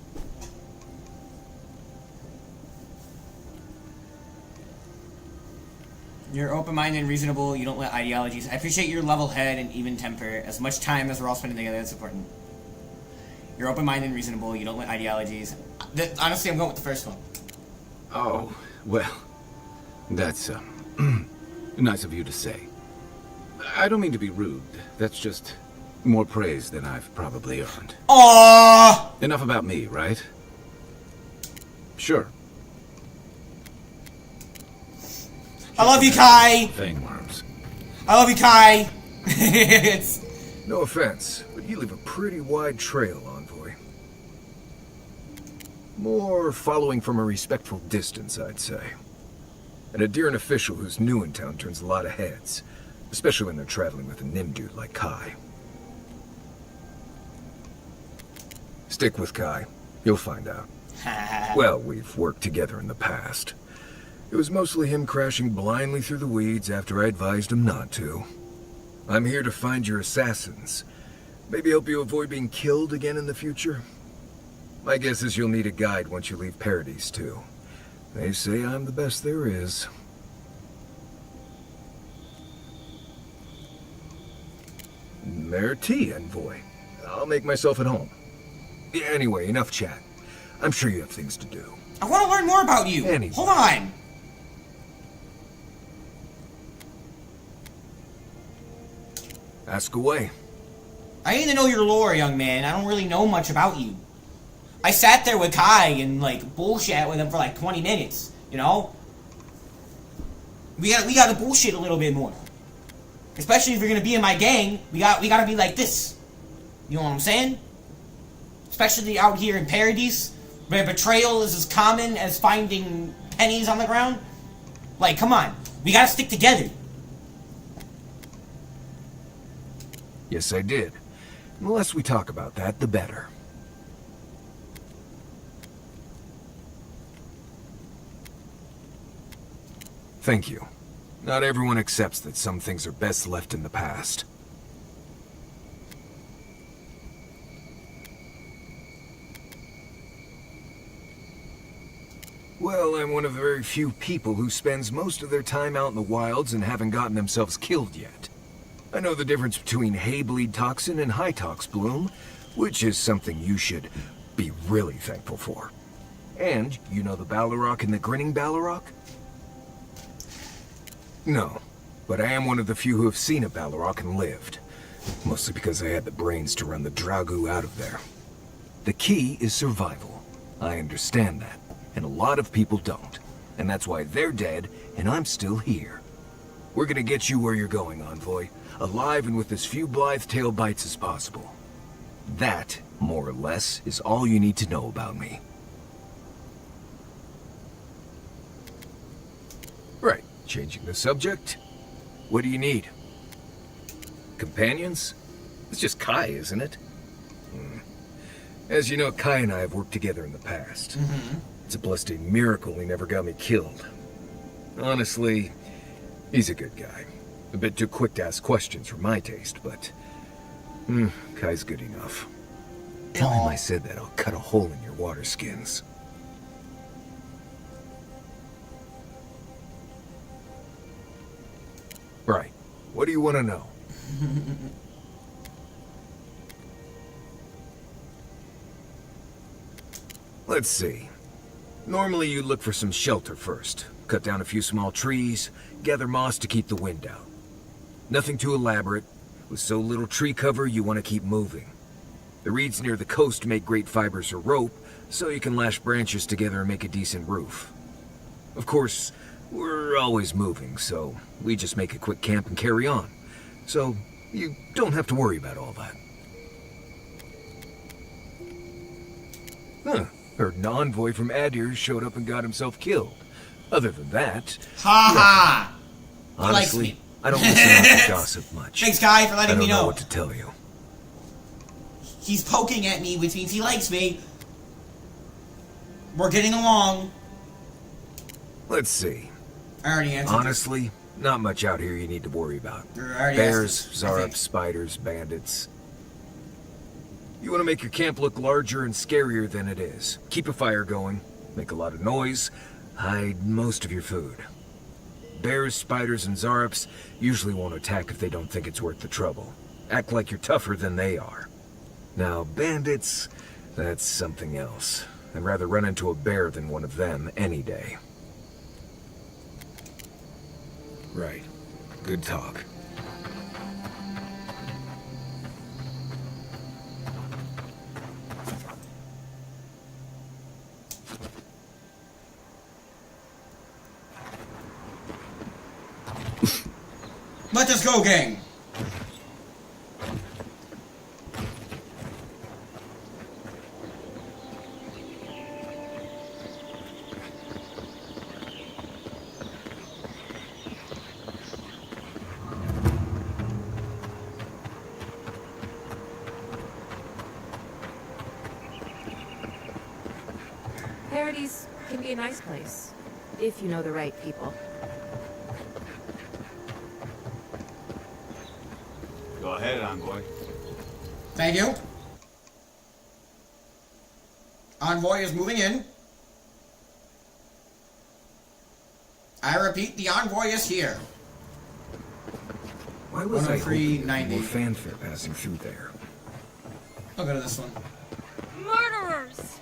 You're open-minded and reasonable. You don't let ideologies. I appreciate your level head and even temper. As much time as we're all spending together, that's important. You're open-minded and reasonable. You don't let ideologies. Honestly, I'm going with the first one. Oh, well, that's nice of you to say. I don't mean to be rude. That's just more praise than I've probably earned. Aww! Enough about me, right? Sure. I love you, Kai! Fangworms. I love you, Kai! It's... No offense, but you leave a pretty wide trail, Envoy. More following from a respectful distance, I'd say. An Adiran official who's new in town turns a lot of heads, especially when they're traveling with a Nim dude like Kai. Stick with Kai. You'll find out. Well, we've worked together in the past. It was mostly him crashing blindly through the weeds after I advised him not to. I'm here to find your assassins. Maybe help you avoid being killed again in the future. My guess is you'll need a guide once you leave Paradise, too. They say I'm the best there is. Merti, Envoy. I'll make myself at home. Anyway, enough chat. I'm sure you have things to do. I want to learn more about you. Anyway. Hold on. Ask away. I need to know your lore, young man. I don't really know much about you. I sat there with Kai and, like, bullshit with him for, like, 20 minutes, you know? We gotta bullshit a little bit more. Especially if you're gonna be in my gang, we gotta be like this. You know what I'm saying? Especially out here in Paradise, where betrayal is as common as finding pennies on the ground. Like, come on. We gotta stick together. Yes, I did. The less we talk about that, the better. Thank you. Not everyone accepts that some things are best left in the past. Well, I'm one of the very few people who spends most of their time out in the wilds and haven't gotten themselves killed yet. I know the difference between hay-bleed toxin and high-tox bloom, which is something you should be really thankful for. And you know the Ballarok and the Grinning Ballarok? No, but I am one of the few who have seen a Ballarok and lived. Mostly because I had the brains to run the Dragu out of there. The key is survival. I understand that, and a lot of people don't. And that's why they're dead, and I'm still here. We're gonna get you where you're going, Envoy. Alive and with as few blithe-tail bites as possible. That, more or less, is all you need to know about me. Right, changing the subject. What do you need? Companions? It's just Kai, isn't it? As you know, Kai and I have worked together in the past. It's a blessed miracle he never got me killed. Honestly, he's a good guy. A bit too quick to ask questions for my taste, but... Kai's good enough. Tell him I said that I'll cut a hole in your water skins. Right. What do you want to know? Let's see. Normally you look for some shelter first. Cut down a few small trees, gather moss to keep the wind out. Nothing too elaborate. With so little tree cover, you want to keep moving. The reeds near the coast make great fibers for rope, so you can lash branches together and make a decent roof. Of course, we're always moving, so we just make a quick camp and carry on. So you don't have to worry about all that. Heard an envoy from Adir showed up and got himself killed. Other than that... Ha! Honestly, I don't listen to gossip much. Thanks, Guy, for letting me I don't know know. what to tell you. He's poking at me, which means he likes me. We're getting along. Let's see. I already answered. Honestly, not much out here you need to worry about. Already Bears, asked this, I think. Zarups, spiders, bandits. You want to make your camp look larger and scarier than it is. Keep a fire going, make a lot of noise, hide most of your food. Bears, spiders, and Zarups usually won't attack if they don't think it's worth the trouble. Act like you're tougher than they are. Now, bandits, that's something else. I'd rather run into a bear than one of them any day. Right. Good talk. Let us go, gang! Paradise can be a nice place, if you know the right people. Go ahead, Envoy. Thank you. Envoy is moving in. I repeat, the envoy is here. Why was I hoping there 103.90. more fanfare passing through there? I'll go to this one. Murderers!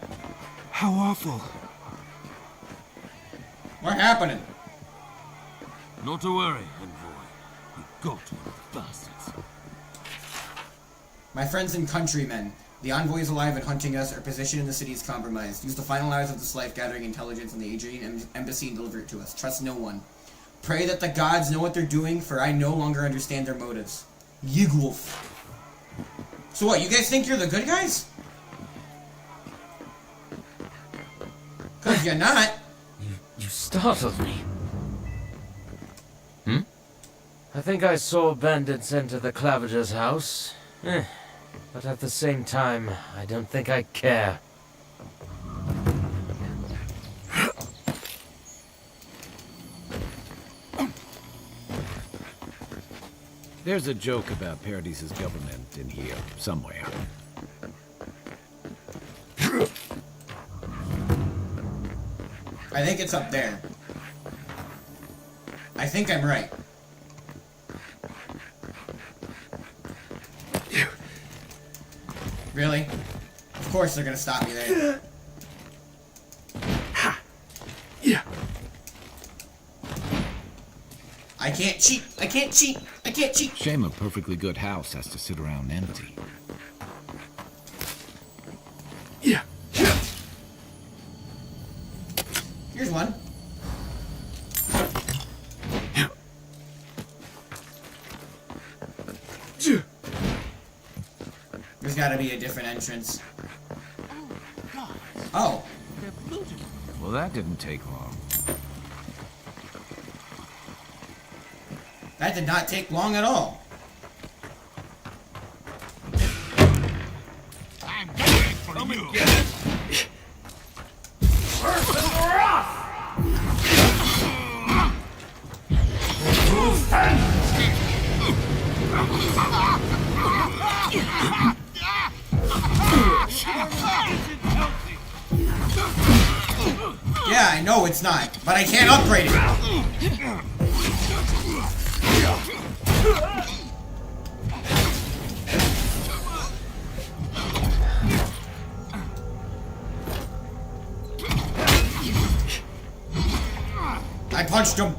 How awful. What happening? Not to worry, Envoy. We got one of the bastards. My friends and countrymen, the envoy is alive and hunting us. Our position in the city is compromised. Use the final hours of this life gathering intelligence on the Adrian embassy and deliver it to us. Trust no one. Pray that the gods know what they're doing, for I no longer understand their motives. Yigwolf. So what, you guys think you're the good guys? Cause you're not. You startled me. I think I saw bandits enter the Clavager's house. But at the same time, I don't think I care. There's a joke about Paradis' government in here, somewhere. I think it's up there. I think I'm right. Really? Of course they're gonna stop me there. Yeah. I can't cheat! I can't cheat! I can't cheat! Shame a perfectly good house has to sit around empty. Yeah. Here's one. There's gotta be a different entrance. Oh. Well, that didn't take long. That did not take long at all. I'm getting for you. Yeah, I know it's not, but I can't upgrade it. I punched him.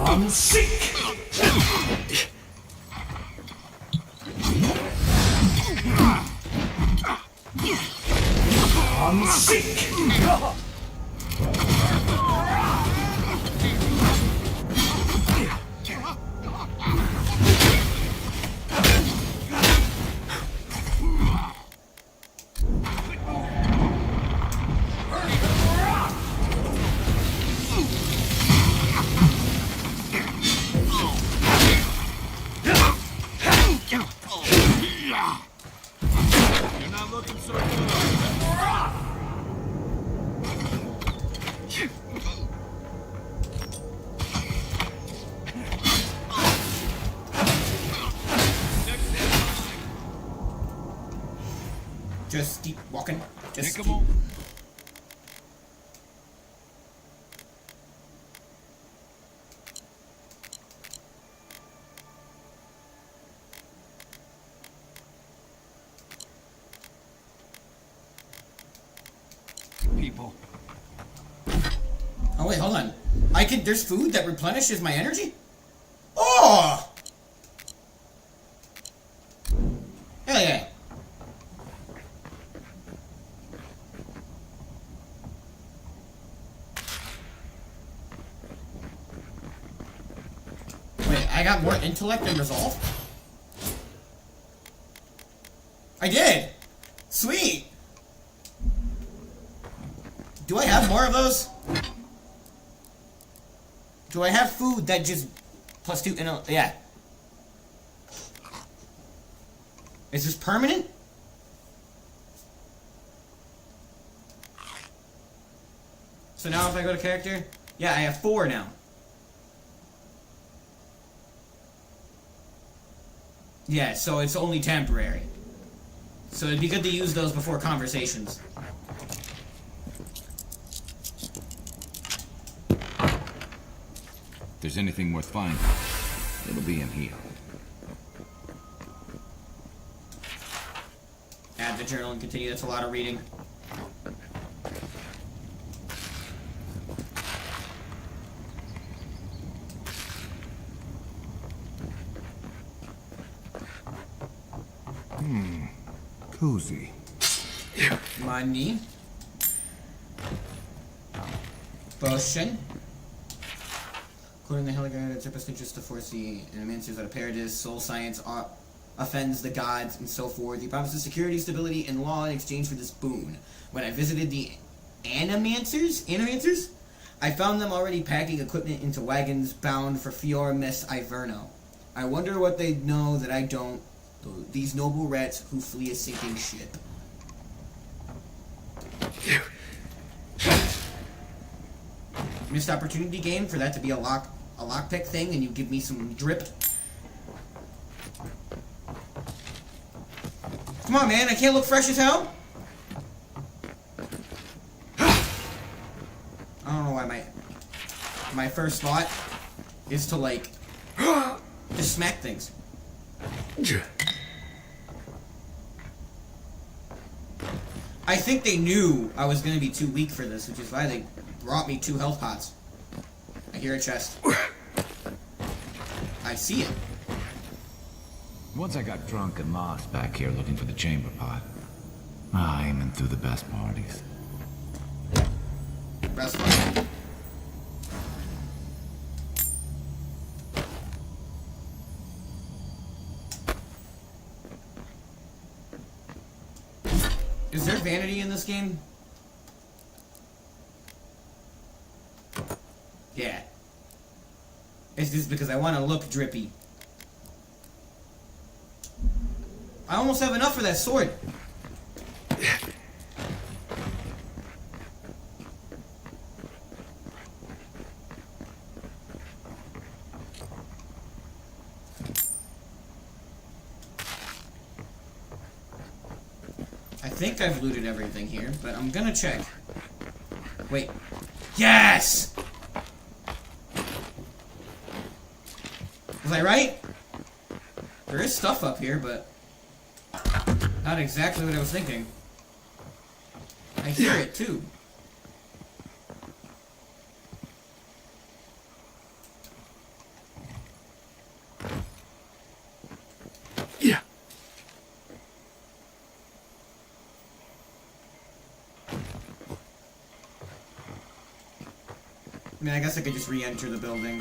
I'm sick. I'm sick. You're not looking so good. Just keep walking. Just keep. People. Oh wait, hold on. There's food that replenishes my energy? Oh! Hell yeah. Wait, I got more intellect than resolve? I did! Sweet! Do I have more of those? Do I have food that just +2 intellect? Yeah. Is this permanent? So now if I go to character, yeah, I have 4 now. Yeah, so it's only temporary. So it'd be good to use those before conversations. If there's anything worth finding, it'll be in here. Add the journal and continue. That's a lot of reading. Cozy. Money. Potion. According to Heligar, it's our best interest to foresee and answers that a paradise, soul science offends the gods, and so forth. He promises security, stability, and law in exchange for this boon. When I visited the Animancers, I found them already packing equipment into wagons bound for Fior Miss Iverno. I wonder what they know that I don't. These noble rats who flee a sinking ship. Missed opportunity game for that to be a lockpick thing, and you give me some drip. Come on, man! I can't look fresh as hell. I don't know why my first thought is to like just smack things. I think they knew I was going to be too weak for this, which is why they brought me 2 health pots. I hear a chest. I see it. Once I got drunk and lost back here looking for the chamber pot. Aiming through the best parties. Best one. Is there vanity in this game? Yeah. It's just because I want to look drippy. I almost have enough for that sword. I think I've looted everything here, but I'm gonna check. Wait. Yes! Was I right? There is stuff up here, but not exactly what I was thinking. I hear it too. Yeah. I mean, I guess I could just re-enter the building.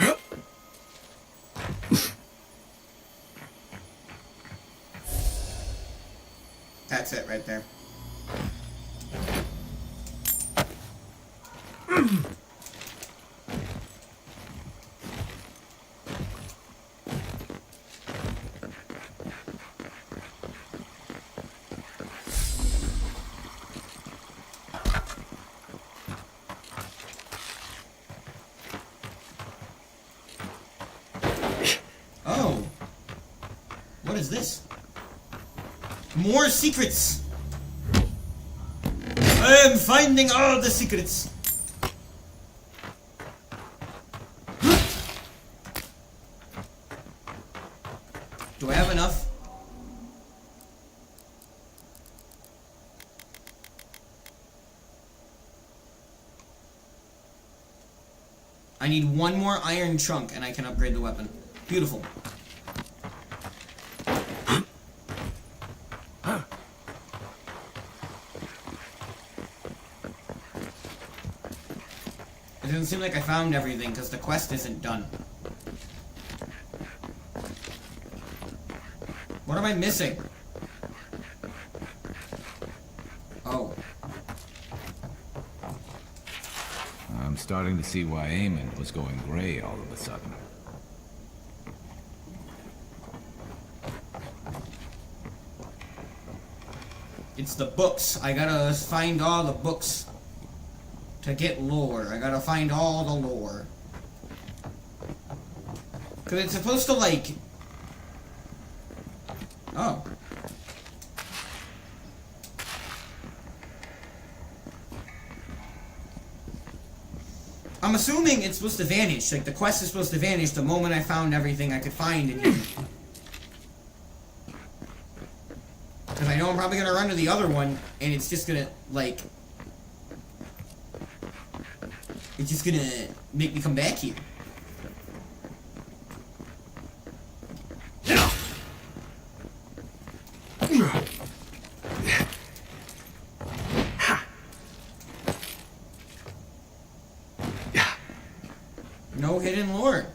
That's it right there. Oh. What is this? More secrets! I am finding all the secrets! Do I have enough? I need one more iron chunk and I can upgrade the weapon. Beautiful. It doesn't seem like I found everything because the quest isn't done. What am I missing? Oh. I'm starting to see why Eamon was going gray all of a sudden. It's the books. I gotta find all the books to get lore. I gotta find all the lore. Because it's supposed to, like... Oh. I'm assuming it's supposed to vanish. Like, the quest is supposed to vanish the moment I found everything I could find in here. Because I know I'm probably gonna run to the other one, and it's just gonna, like... It's just gonna make me come back here. hidden lore.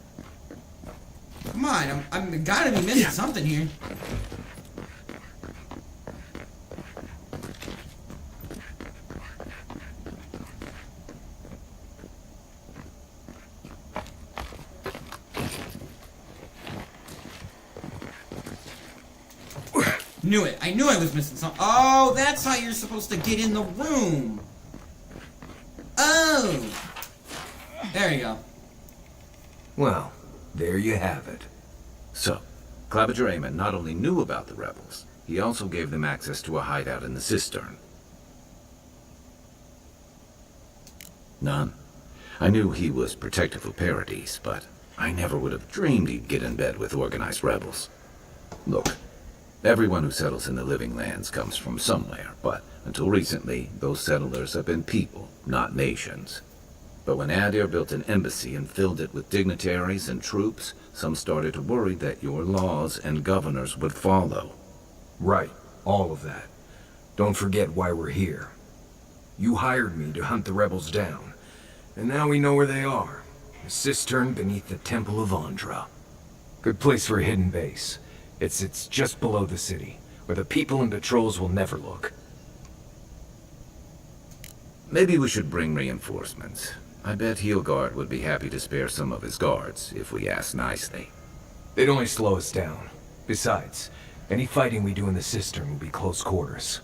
Come on, I'm gotta be missing something here. Knew it. I knew I was missing something. Oh, that's how you're supposed to get in the room. Oh. There you go. Well, there you have it. So, Claviger Amon not only knew about the rebels, he also gave them access to a hideout in the cistern. None. I knew he was protective of Paradise, but I never would have dreamed he'd get in bed with organized rebels. Look, everyone who settles in the Living Lands comes from somewhere, but until recently, those settlers have been people, not nations. But when Adir built an embassy and filled it with dignitaries and troops, some started to worry that your laws and governors would follow. Right, all of that. Don't forget why we're here. You hired me to hunt the rebels down, and now we know where they are. A cistern beneath the Temple of Andra. Good place for a hidden base. It's just below the city, where the people and patrols will never look. Maybe we should bring reinforcements. I bet Heelguard would be happy to spare some of his guards, if we ask nicely. They'd only slow us down. Besides, any fighting we do in the cistern will be close quarters.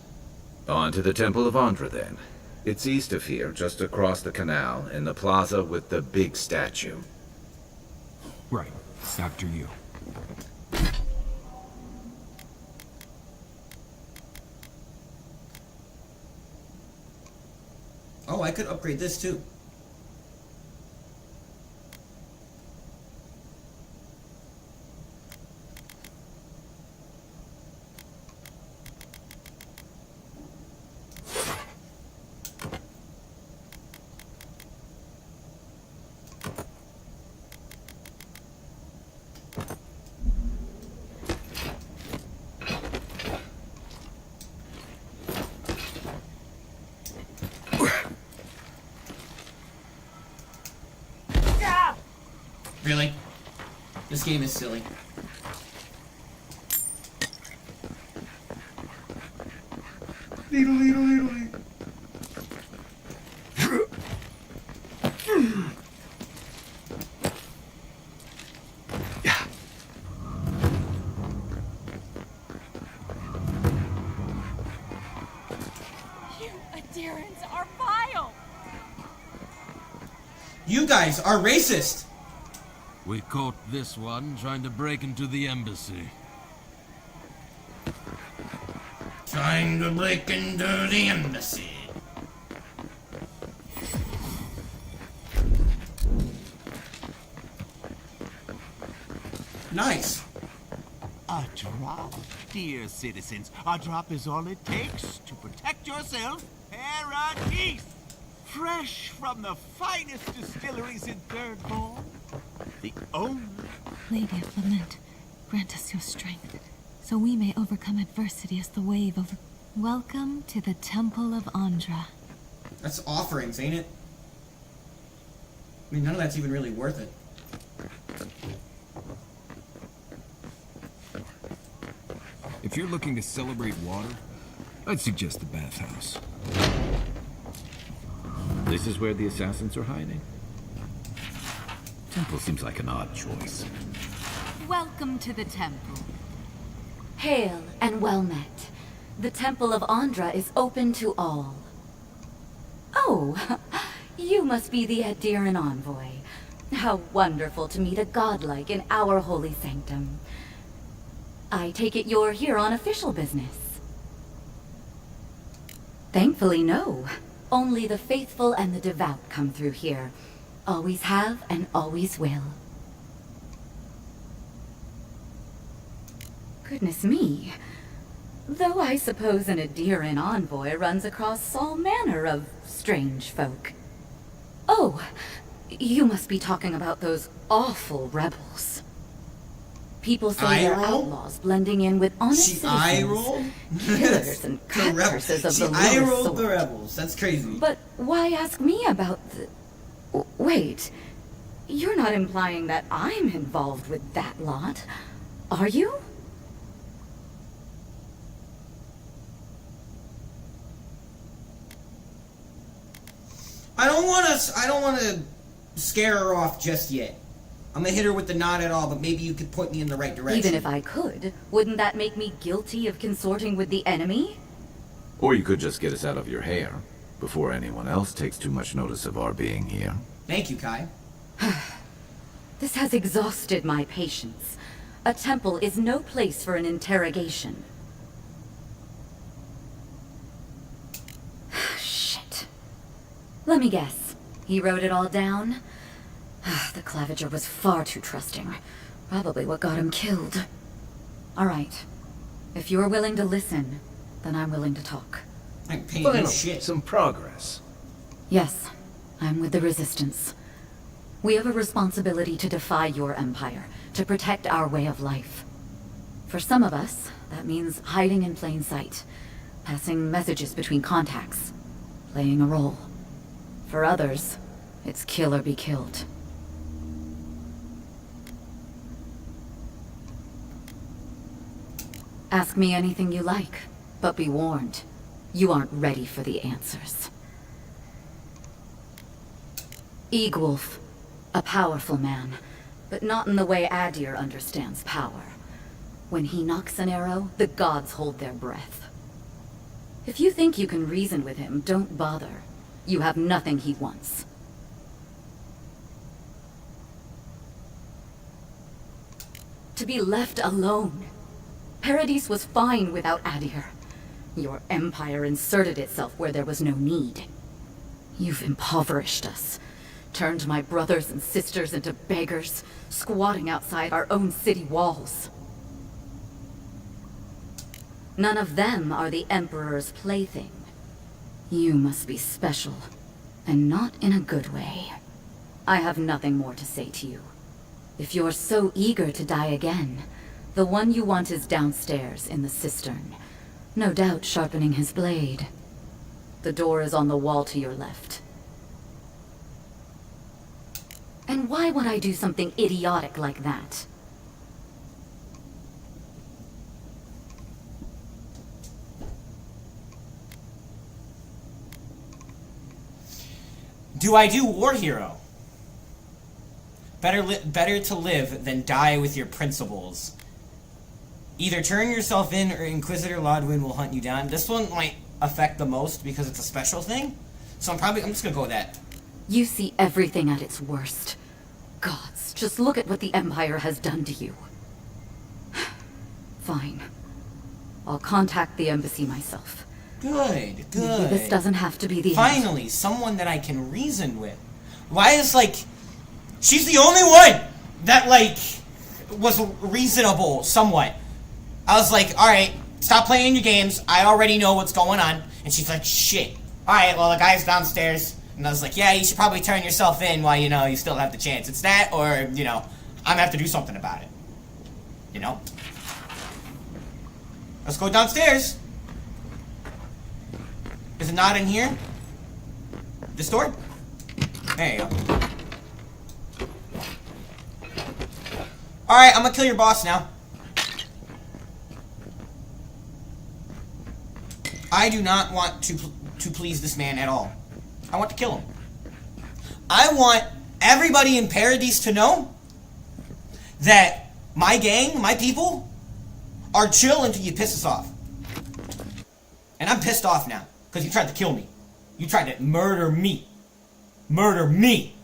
On to the Temple of Andra, then. It's east of here, just across the canal, in the plaza with the big statue. Right. After you. Oh, I could upgrade this too. Really? This game is silly. Leedle, leedle, leedle, leedle. You Adirans are vile! You guys are racist! We caught this one trying to break into the embassy. Trying to break into the embassy. Nice. A drop, dear citizens. A drop is all it takes to protect yourself. Paradise! Fresh from the finest distilleries in Third Ball. The only... Lady of Lament, grant us your strength, so we may overcome adversity as the wave over... Welcome to the Temple of Andra. That's offerings, ain't it? I mean, none of that's even really worth it. If you're looking to celebrate water, I'd suggest the bathhouse. This is where the assassins are hiding. Temple seems like an odd choice. Welcome to the temple. Hail and well met. The Temple of Andra is open to all. Oh, you must be the Adiran envoy. How wonderful to meet a godlike in our holy sanctum. I take it you're here on official business. Thankfully, no. Only the faithful and the devout come through here. Always have and always will. Goodness me. Though I suppose an Adiran envoy runs across all manner of strange folk. Oh, you must be talking about those awful rebels. People say they're outlaws blending in with honest citizens. Killers and cutpurses of the lowest eye-rolled the sort. rebels. That's crazy. But why ask me about the... Wait. You're not implying that I'm involved with that lot, are you? I don't want to scare her off just yet. I'm gonna hit her with the not at all, but maybe you could point me in the right direction. Even if I could, wouldn't that make me guilty of consorting with the enemy? Or you could just get us out of your hair before anyone else takes too much notice of our being here. Thank you, Kai. This has exhausted my patience. A temple is no place for an interrogation. Shit. Let me guess. He wrote it all down? The Clavager was far too trusting. Probably what got him killed. All right. If you're willing to listen, then I'm willing to talk. I'm paying Finally, shit. some progress. Yes, I'm with the Resistance. We have a responsibility to defy your empire, to protect our way of life. For some of us, that means hiding in plain sight, passing messages between contacts, playing a role. For others, it's kill or be killed. Ask me anything you like, but be warned, you aren't ready for the answers. Eagwolf, a powerful man, but not in the way Adir understands power. When he knocks an arrow, the gods hold their breath. If you think you can reason with him, don't bother. You have nothing he wants. To be left alone. Paradis was fine without Adir. Your empire inserted itself where there was no need. You've impoverished us. Turned my brothers and sisters into beggars, squatting outside our own city walls. None of them are the Emperor's plaything. You must be special, and not in a good way. I have nothing more to say to you. If you're so eager to die again, the one you want is downstairs in the cistern, no doubt sharpening his blade. The door is on the wall to your left. And why would I do something idiotic like that? Do I do war hero? Better to live than die with your principles. Either turn yourself in or Inquisitor Lodwin will hunt you down. This one might affect the most because it's a special thing. So I'm just gonna go with that. You see everything at its worst. Gods, just look at what the Empire has done to you. Fine. I'll contact the embassy myself. Good. Maybe this doesn't have to be the end. Finally, someone that I can reason with. Why is, she's the only one that, was reasonable, somewhat. I was like, alright, stop playing your games. I already know what's going on. And she's like, shit. Alright, well, the guy's downstairs. And I was like, yeah, you should probably turn yourself in while, you still have the chance. It's that, or, I'm gonna have to do something about it. Let's go downstairs. Is it not in here? This door? There you go. Alright, I'm gonna kill your boss now. I do not want to please this man at all. I want to kill him. I want everybody in Paradis to know that my gang, my people, are chill until you piss us off. And I'm pissed off now, because you tried to kill me. You tried to murder me. Murder me!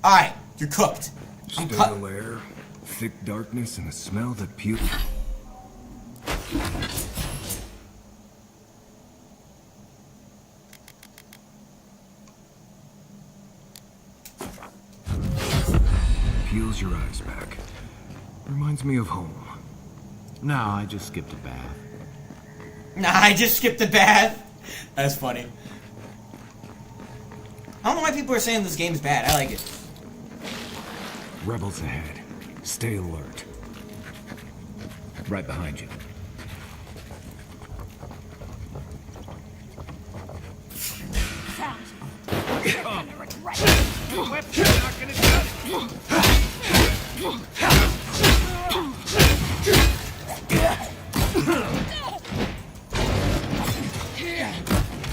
Alright, you're cooked. Stale air, thick darkness, and a smell that peels. Peels your eyes back. Reminds me of home. No, I just skipped a bath. Nah, I just skipped a bath. That's funny. I don't know why people are saying this game's bad. I like it. Rebels ahead. Stay alert. Right behind you.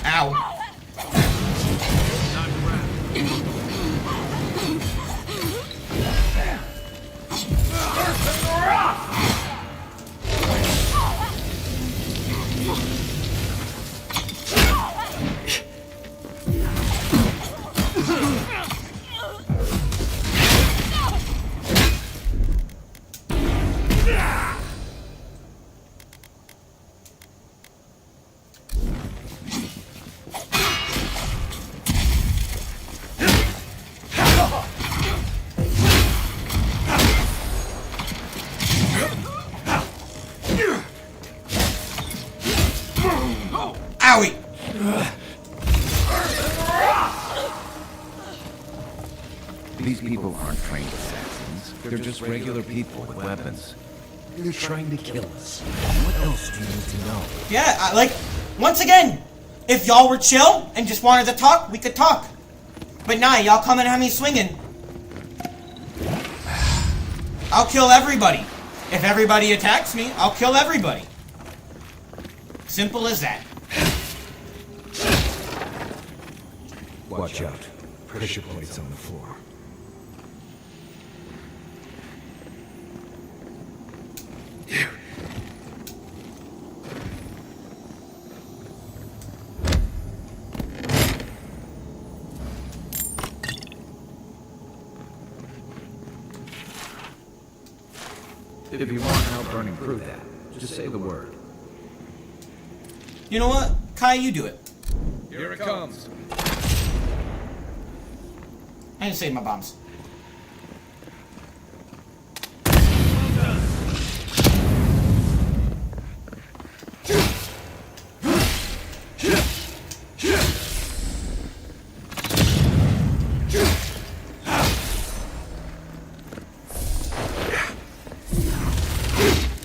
Ow. Owie! These people aren't trained assassins. They're just regular people with weapons. They're trying to kill us. What else do you need to know? Yeah, like, once again, if y'all were chill and just wanted to talk, we could talk. But nah, y'all come and have me swinging. I'll kill everybody. If everybody attacks me, I'll kill everybody. Simple as that. Watch out. Pressure plates on the floor. If you want help burning through that, just say the word. You know what? Kai, you do it. Here it comes. I didn't save my bombs.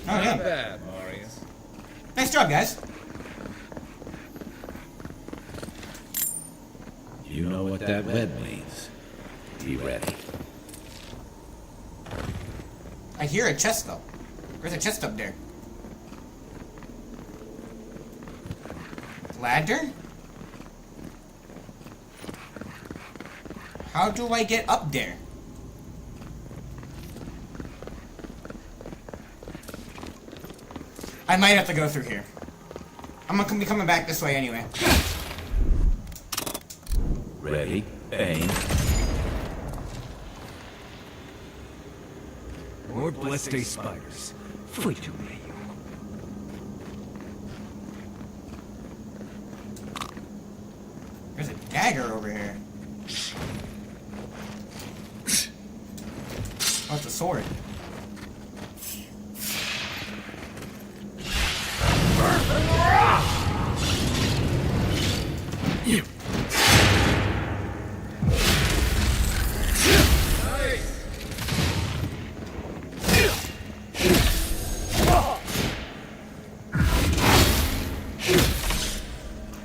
Oh, yeah. Bad, Marius. Nice job, guys. You know what that red means. Be ready. I hear a chest, though. There's a chest up there. Ladder? How do I get up there? I might have to go through here. I'm gonna be coming back this way anyway. Ready, aim. More blessed spiders. Freak me. There's a dagger over here. Oh, it's a sword.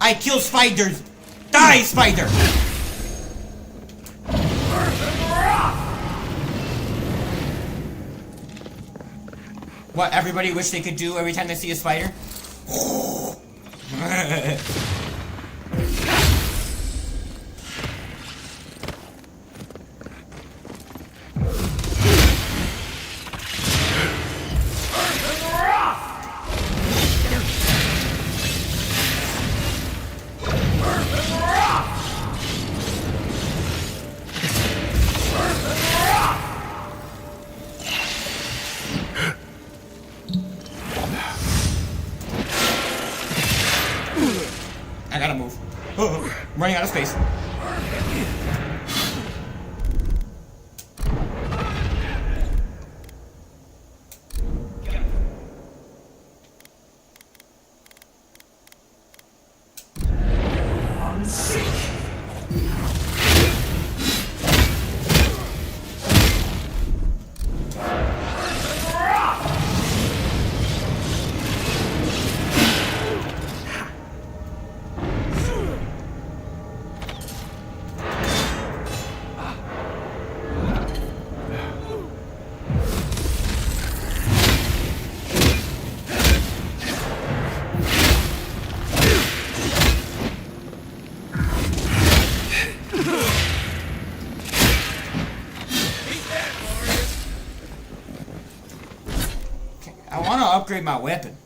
I kill spiders. Die, spider! What everybody wish they could do every time they see a spider? I gotta move. Oh, I'm running out of space. I'm sick. I want to upgrade my weapon.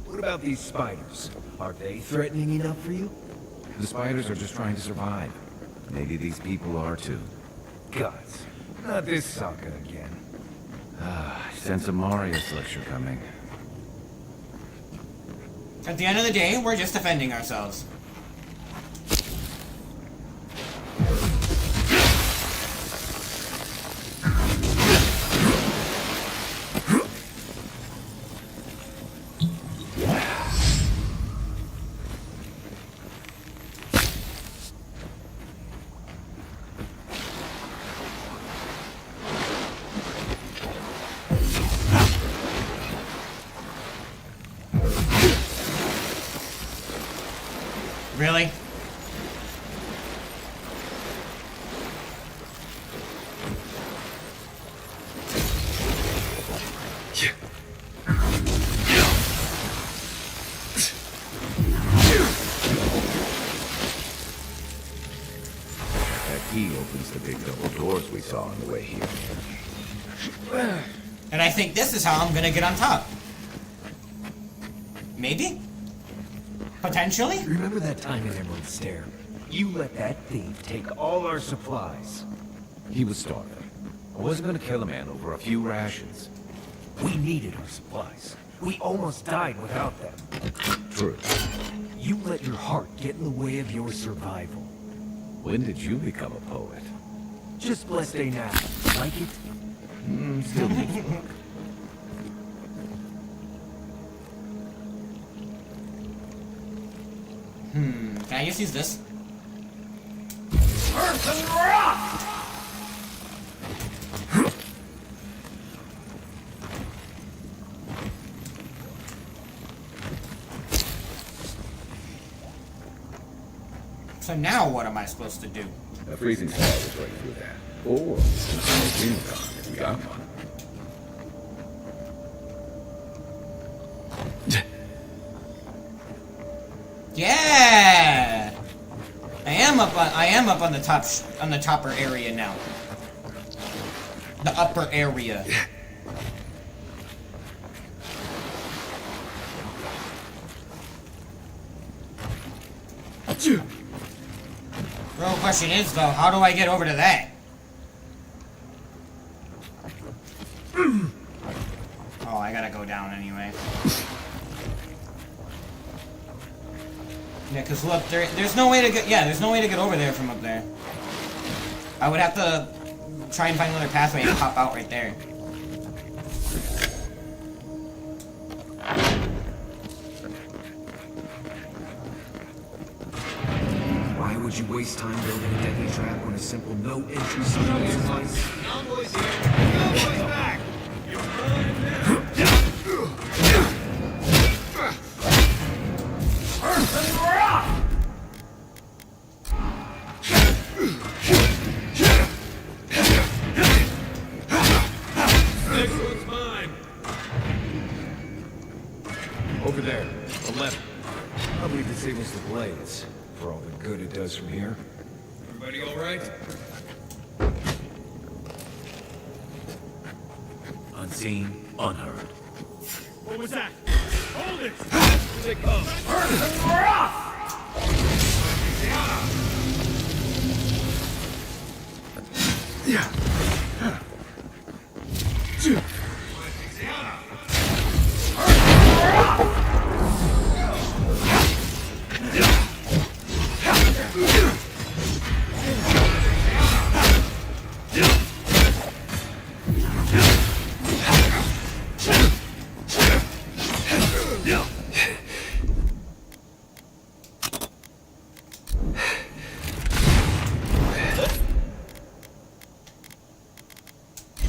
What about these spiders? Are they threatening enough for you? The spiders are just trying to survive. Maybe these people are too. Guts, not this saga again. I sense a Marius lecture coming. At the end of the day, we're just defending ourselves. Really? That key opens the big double doors we saw on the way here. And I think this is how I'm gonna get on top. Maybe? Potentially? Remember that time in Emerald Stair? You let that thief take all our supplies. He was starving. I wasn't gonna kill a man over a few rations. We needed our supplies. We almost died without them. True. You let your heart get in the way of your survival. When did you become a poet? Just blessed day now. Like it? Still needs work. Can I just use this? Earth and rock! So now what am I supposed to do? A freezing star was right through that. Or a steam gun if we got one. Yeah! I am up on the top on the topper area now. The upper area. Real question is though, how do I get over to that? Oh, I gotta go down anyway. Yeah, cause look, there's no way to get. Yeah, there's no way to get over there from up there. I would have to try and find another pathway and pop out right there. Why would you waste time building a deadly trap when a simple no entry sign is nice? Cowboys here. Cowboys back. Earth and rock! Next one's mine. Over there, 11. Probably disables the blades, for all the good it does from here. Everybody all right? Unseen, unheard. What was that? Hold it! Take cover. Earth and rock!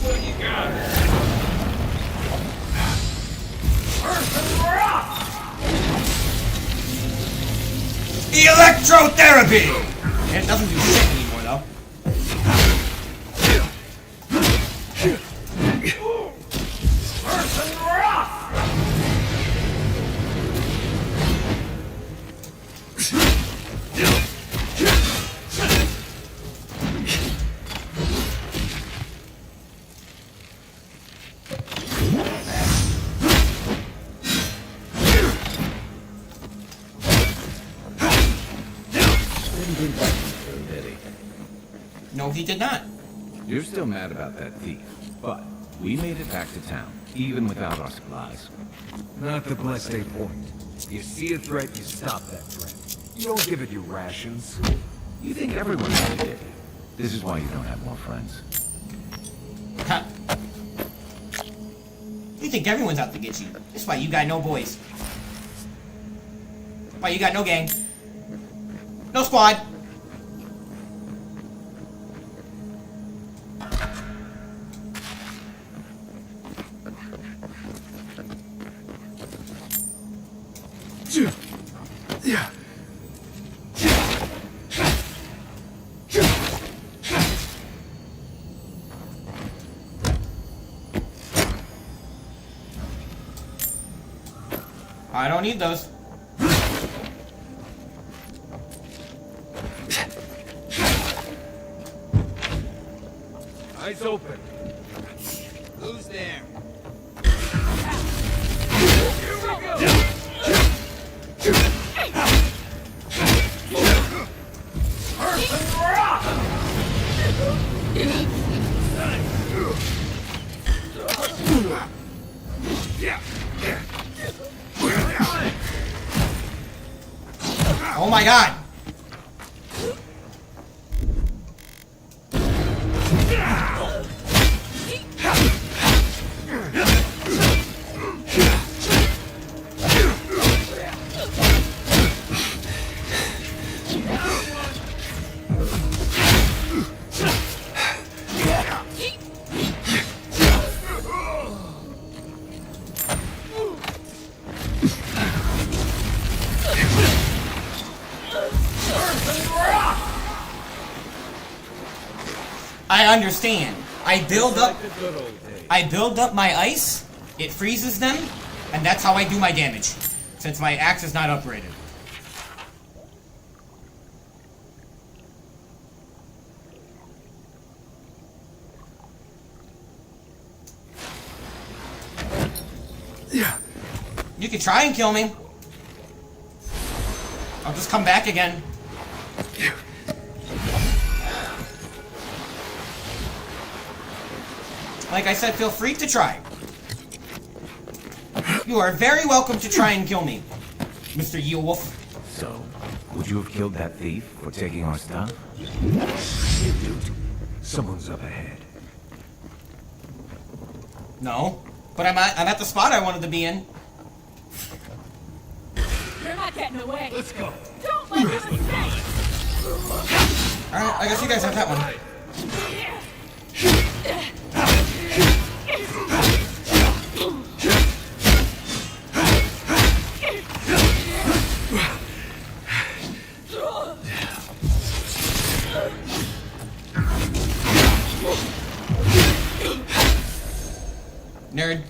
What do you got? Earth and rock! Electrotherapy! It doesn't do shit anymore, though. No, he did not. You're still mad about that thief, but we made it back to town, even without our supplies. Not the blessed point. You see a threat, you stop that threat. You don't give it your rations. You think everyone's out to get you. This is why you don't have more friends. Huh. You think everyone's out to get you. That's why you got no boys. Why you got no gang. No squad. Yeah. I don't need those. Eyes open. Who's there? Here we go. Oh my god! I understand. I build up my ice, it freezes them, and that's how I do my damage. Since my axe is not upgraded. Yeah. You can try and kill me. I'll just come back again. Like I said, feel free to try. You are very welcome to try and kill me, Mr. Yeowolf. So, would you have killed that thief for taking our stuff? Someone's up ahead. No, but I'm at the spot I wanted to be in. You're not getting away. Let's go. Don't let him escape. Alright, I guess you guys have that one. Nerd.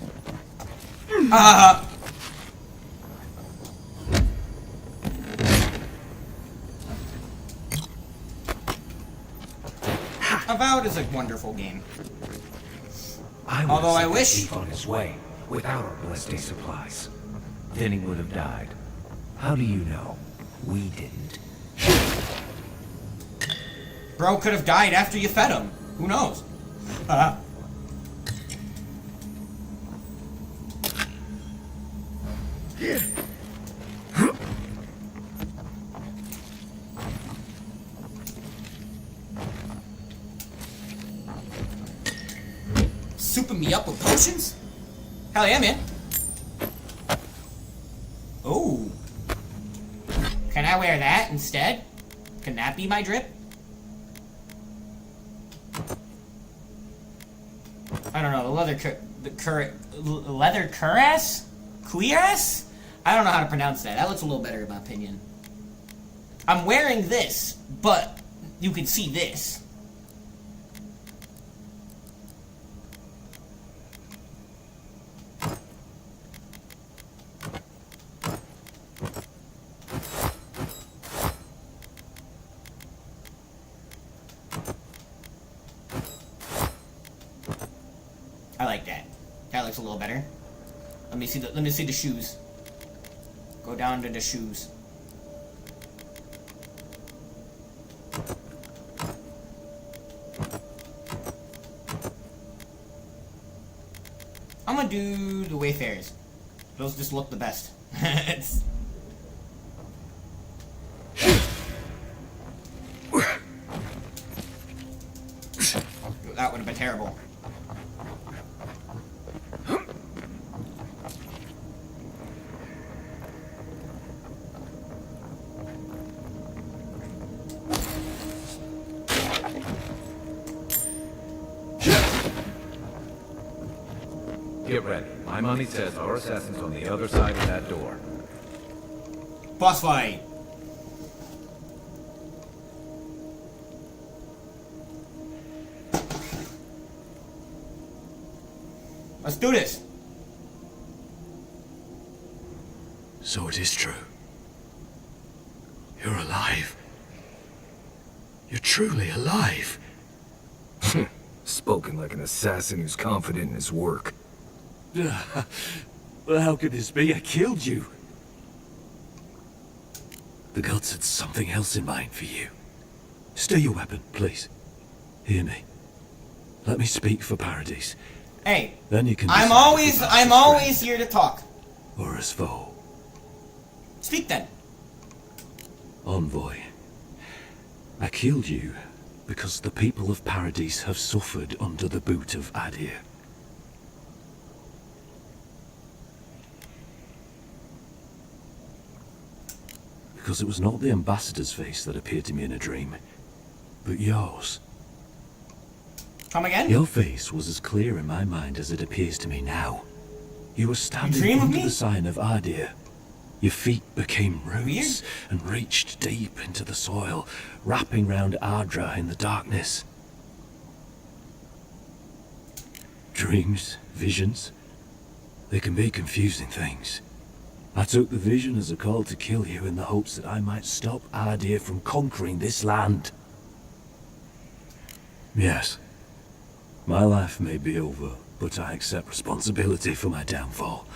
Avowed is a wonderful game. Although I wish on his way without our blessed day supplies. Then he would have died. How do you know? We didn't. Bro could have died after you fed him. Who knows? Souping me up with potions? Hell yeah, man. Oh. Can I wear that instead? Can that be my drip? I don't know, the leather cuirass? Cuirass? I don't know how to pronounce that. That looks a little better in my opinion. I'm wearing this, but you can see this. I like that. That looks a little better. Let me see the shoes. Go down to the shoes. I'm gonna do the Wayfarers. Those just look the best. That would have been terrible. Get ready. My money says our assassin's on the other side of that door. Boss fight. Let's do this. So it is true. You're alive. You're truly alive. Spoken like an assassin who's confident in his work. Well, how could this be? I killed you. The gods had something else in mind for you. Stay your weapon, please. Hear me. Let me speak for Paradise. Hey, Then you can. I'm decide always here to talk. or as foe. Speak then. Envoy, I killed you because the people of Paradise have suffered under the boot of Adir. Because it was not the ambassador's face that appeared to me in a dream, but yours. Come again? Your face was as clear in my mind as it appears to me now. You were standing dream of under me? the sign of Adir. Your feet became roots Weird. and reached deep into the soil, wrapping round Ardra in the darkness. Dreams, visions, they can be confusing things. I took the vision as a call to kill you in the hopes that I might stop Adir from conquering this land. Yes, my life may be over, but I accept responsibility for my downfall.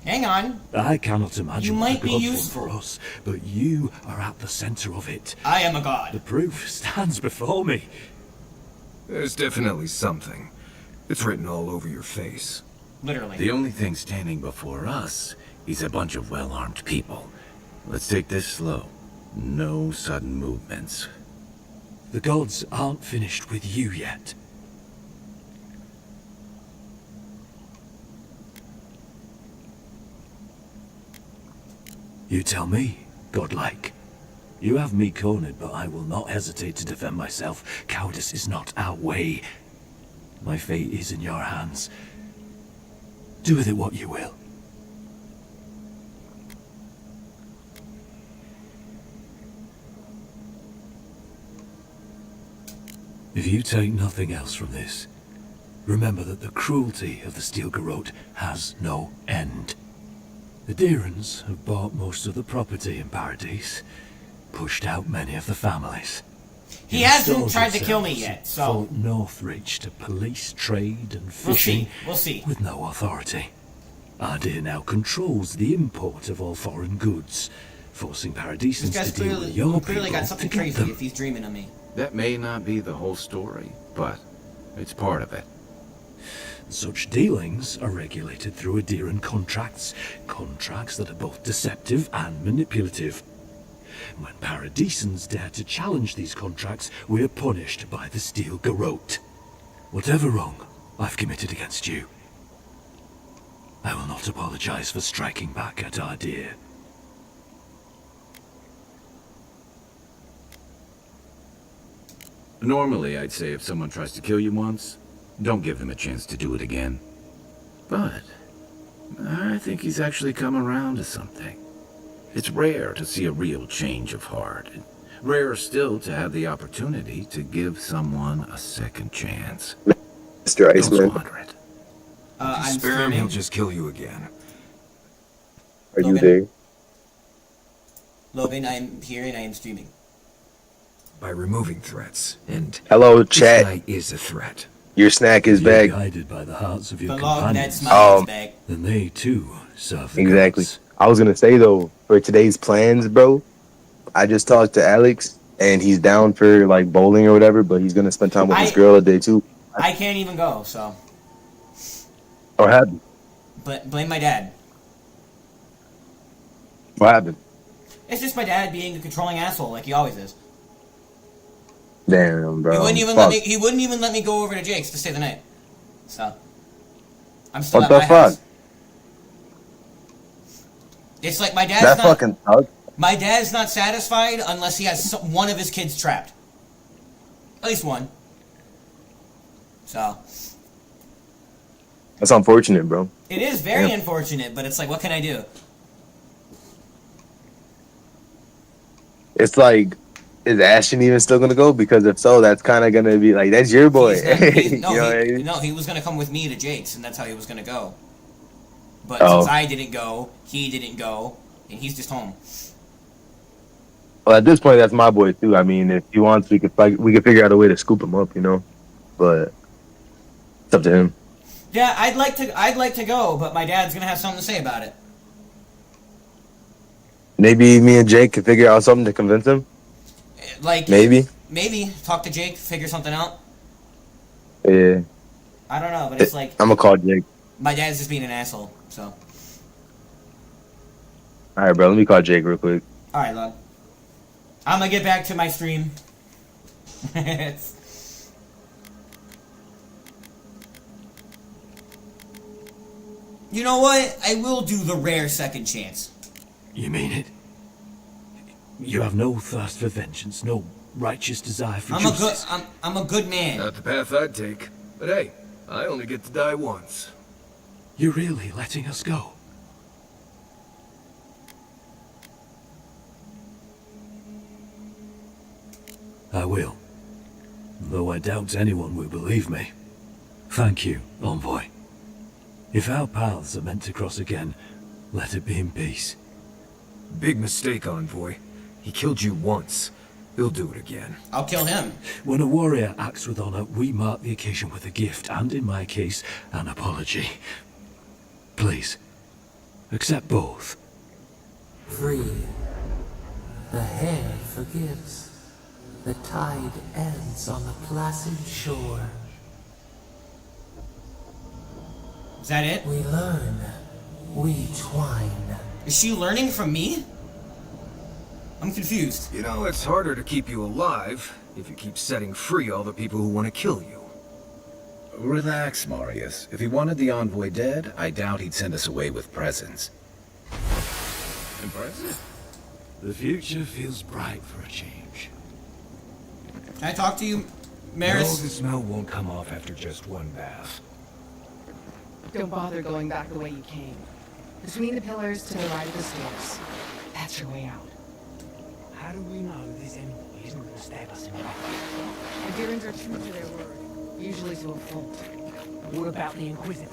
Hang on. I cannot imagine You what might the be gods want useful. for us, but you are at the center of it. I am a god. The proof stands before me. There's definitely something. It's written all over your face. Literally. The only thing standing before us is a bunch of well-armed people. Let's take this slow. No sudden movements. The gods aren't finished with you yet. You tell me, godlike. You have me cornered, but I will not hesitate to defend myself. Cowardice is not our way. My fate is in your hands. Do with it what you will. If you take nothing else from this, remember that the cruelty of the Steel Garrote has no end. The Deerans have bought most of the property in Paradise, pushed out many of the families. He hasn't tried to kill me yet, so Fought Northridge to police trade and we'll fishing see. We'll see. with no authority. Adir now controls the import of all foreign goods, forcing This Paradisans guy's to deal with clearly, your clearly people got something to get crazy them. if he's dreaming of me. That may not be the whole story, but it's part of it. Such dealings are regulated through Adiran contracts that are both deceptive and manipulative. When Paradisans dare to challenge these contracts, we are punished by the Steel Garrote. Whatever wrong I've committed against you, I will not apologize for striking back at Adir. Normally, I'd say if someone tries to kill you once, don't give them a chance to do it again. But I think he's actually come around to something. It's rare to see a real change of heart. Rarer still to have the opportunity to give someone a second chance. Mr. Don't Iceman. squander it. I'm Spare him, streaming. he'll just kill you again. Are you Logan? there? Logan, I am here and I am streaming. By removing threats, and Hello, this chat. guy is a threat. Your snack is You're back. guided by the hearts of your The log companions. that's my is back. Then they too serve the Exactly. gods. I was gonna say though, for today's plans, bro, I just talked to Alex and he's down for like bowling or whatever, but he's gonna spend time with his girl a day too. I can't even go, so. What happened? Blame my dad. What happened? It's just my dad being a controlling asshole like he always is. Damn, bro. He wouldn't even Fuck. let me. He wouldn't even let me go over to Jake's to stay the night. So. I'm still What at the my fuck? house. It's like my dad's That not. fucking sucks. My dad's not satisfied unless he has one of his kids trapped. At least one. So. That's unfortunate, bro. It is very Yeah. unfortunate, but it's like, what can I do? It's like, is Ashton even still gonna go? Because if so, that's kind of gonna be like, that's your boy. He's not- he- no, You know what I he, mean? no, he was gonna come with me to Jake's, and that's how he was gonna go. But Oh. since I didn't go, he didn't go, and he's just home. Well, at this point, that's my boy too. I mean, if he wants, we could figure out a way to scoop him up, you know. But it's up to him. Yeah, I'd like to go, but my dad's gonna have something to say about it. Maybe me and Jake could figure out something to convince him. Like Maybe. talk to Jake, figure something out. Yeah. I don't know, but it's like I'm gonna call Jake. my dad's just being an asshole. So, All right, bro. Let me call Jake real quick. all right, love. I'm gonna get back to my stream. You know what? I will do the rare second chance. You mean it? You have no thirst for vengeance, no righteous desire for justice. I'm a good man. Not the path I'd take. But hey, I only get to die once. You're really letting us go? I will. Though I doubt anyone will believe me. Thank you, Envoy. If our paths are meant to cross again, let it be in peace. Big mistake, Envoy. He killed you once. He'll do it again. I'll kill him. When a warrior acts with honor, we mark the occasion with a gift, and in my case, an apology. Please, accept both. Free. The hair forgives. The tide ends on the placid shore. Is that it? We learn. We twine. Is she learning from me? I'm confused. You know, it's harder to keep you alive if you keep setting free all the people who want to kill you. Relax, Marius. If he wanted the envoy dead, I doubt he'd send us away with presents. Impressive. The future feels bright for a change. Can I talk to you, No, Maris? the smell won't come off after just one bath. Don't bother going back the way you came. Between the pillars to the right of the stairs. That's your way out. How do we know this envoy isn't going to stab us in the back? Adherents are true to their word, usually to a fault. What about the Inquisitor?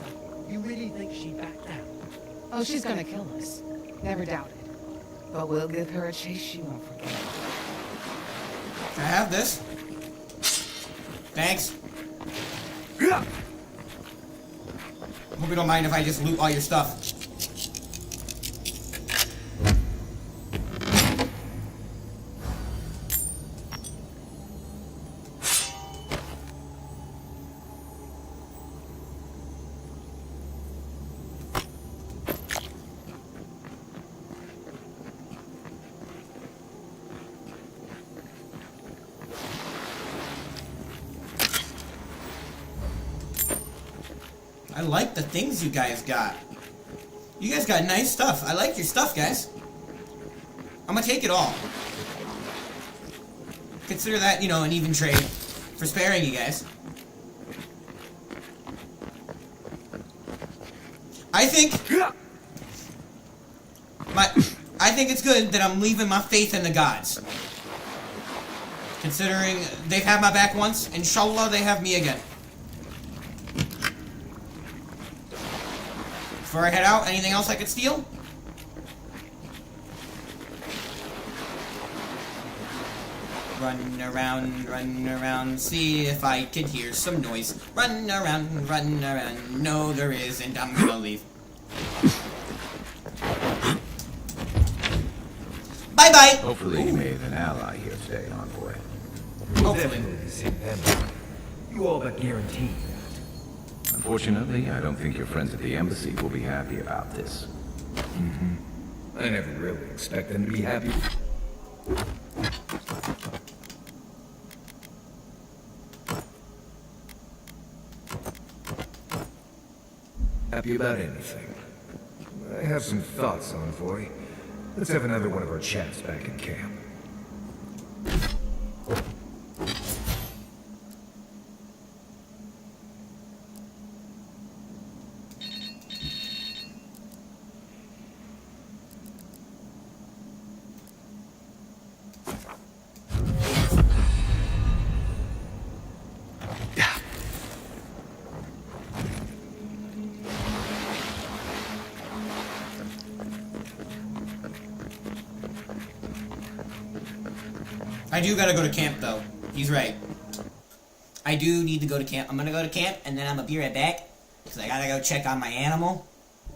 You really think she'd back down? Oh, she's gonna kill us. Never doubted. But we'll give her a chase she won't forget. Can I have this? Thanks. Hope you don't mind if I just loot all your stuff. I like the things you guys got. You guys got nice stuff. I like your stuff, guys. I'm gonna take it all. Consider that, you know, an even trade for sparing you guys. I I think it's good that I'm leaving my faith in the gods. Considering they've had my back once, inshallah they have me again. Before I head out, anything else I could steal? Run around, see if I can hear some noise. Run around, no there isn't, I'm gonna leave. Bye-bye! Hopefully you made an ally here today, Envoy. Hopefully. You all but guaranteed that. Unfortunately, I don't think your friends at the embassy will be happy about this. I never really expect them to be happy. Happy about anything. I have some thoughts, Envoy. Let's have another one of our chats back in camp. I do gotta go to camp, though. He's right. I do need to go to camp. I'm gonna go to camp, and then I'm gonna be right back. Because I gotta go check on my animal.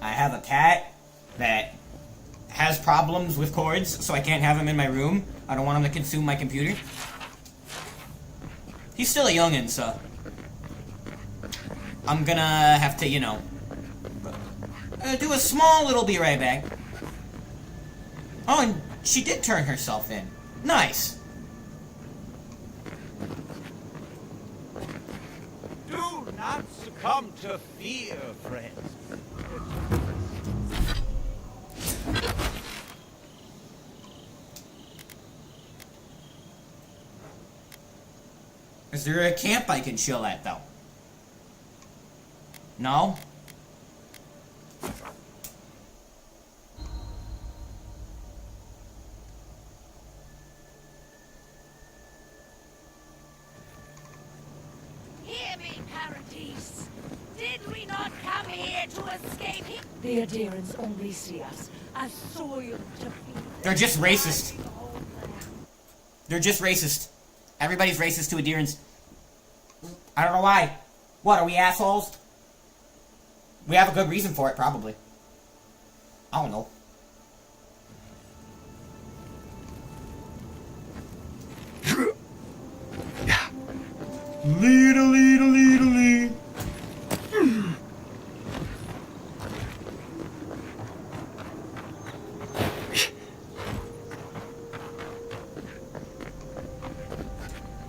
I have a cat that has problems with cords, so I can't have him in my room. I don't want him to consume my computer. He's still a youngin', so... I'm gonna have to, you know... do a small little be right back. Oh, and she did turn herself in. Nice. Do not succumb to fear, friends. Is there a camp I can chill at, though? No? Hear me, Paradise. Did we not come here to escape him? The Adirans only see us as soil to feed. They're just racist. They're just racist. Everybody's racist to Adirans. I don't know why. What, are we assholes? We have a good reason for it, probably. I don't know. Lee.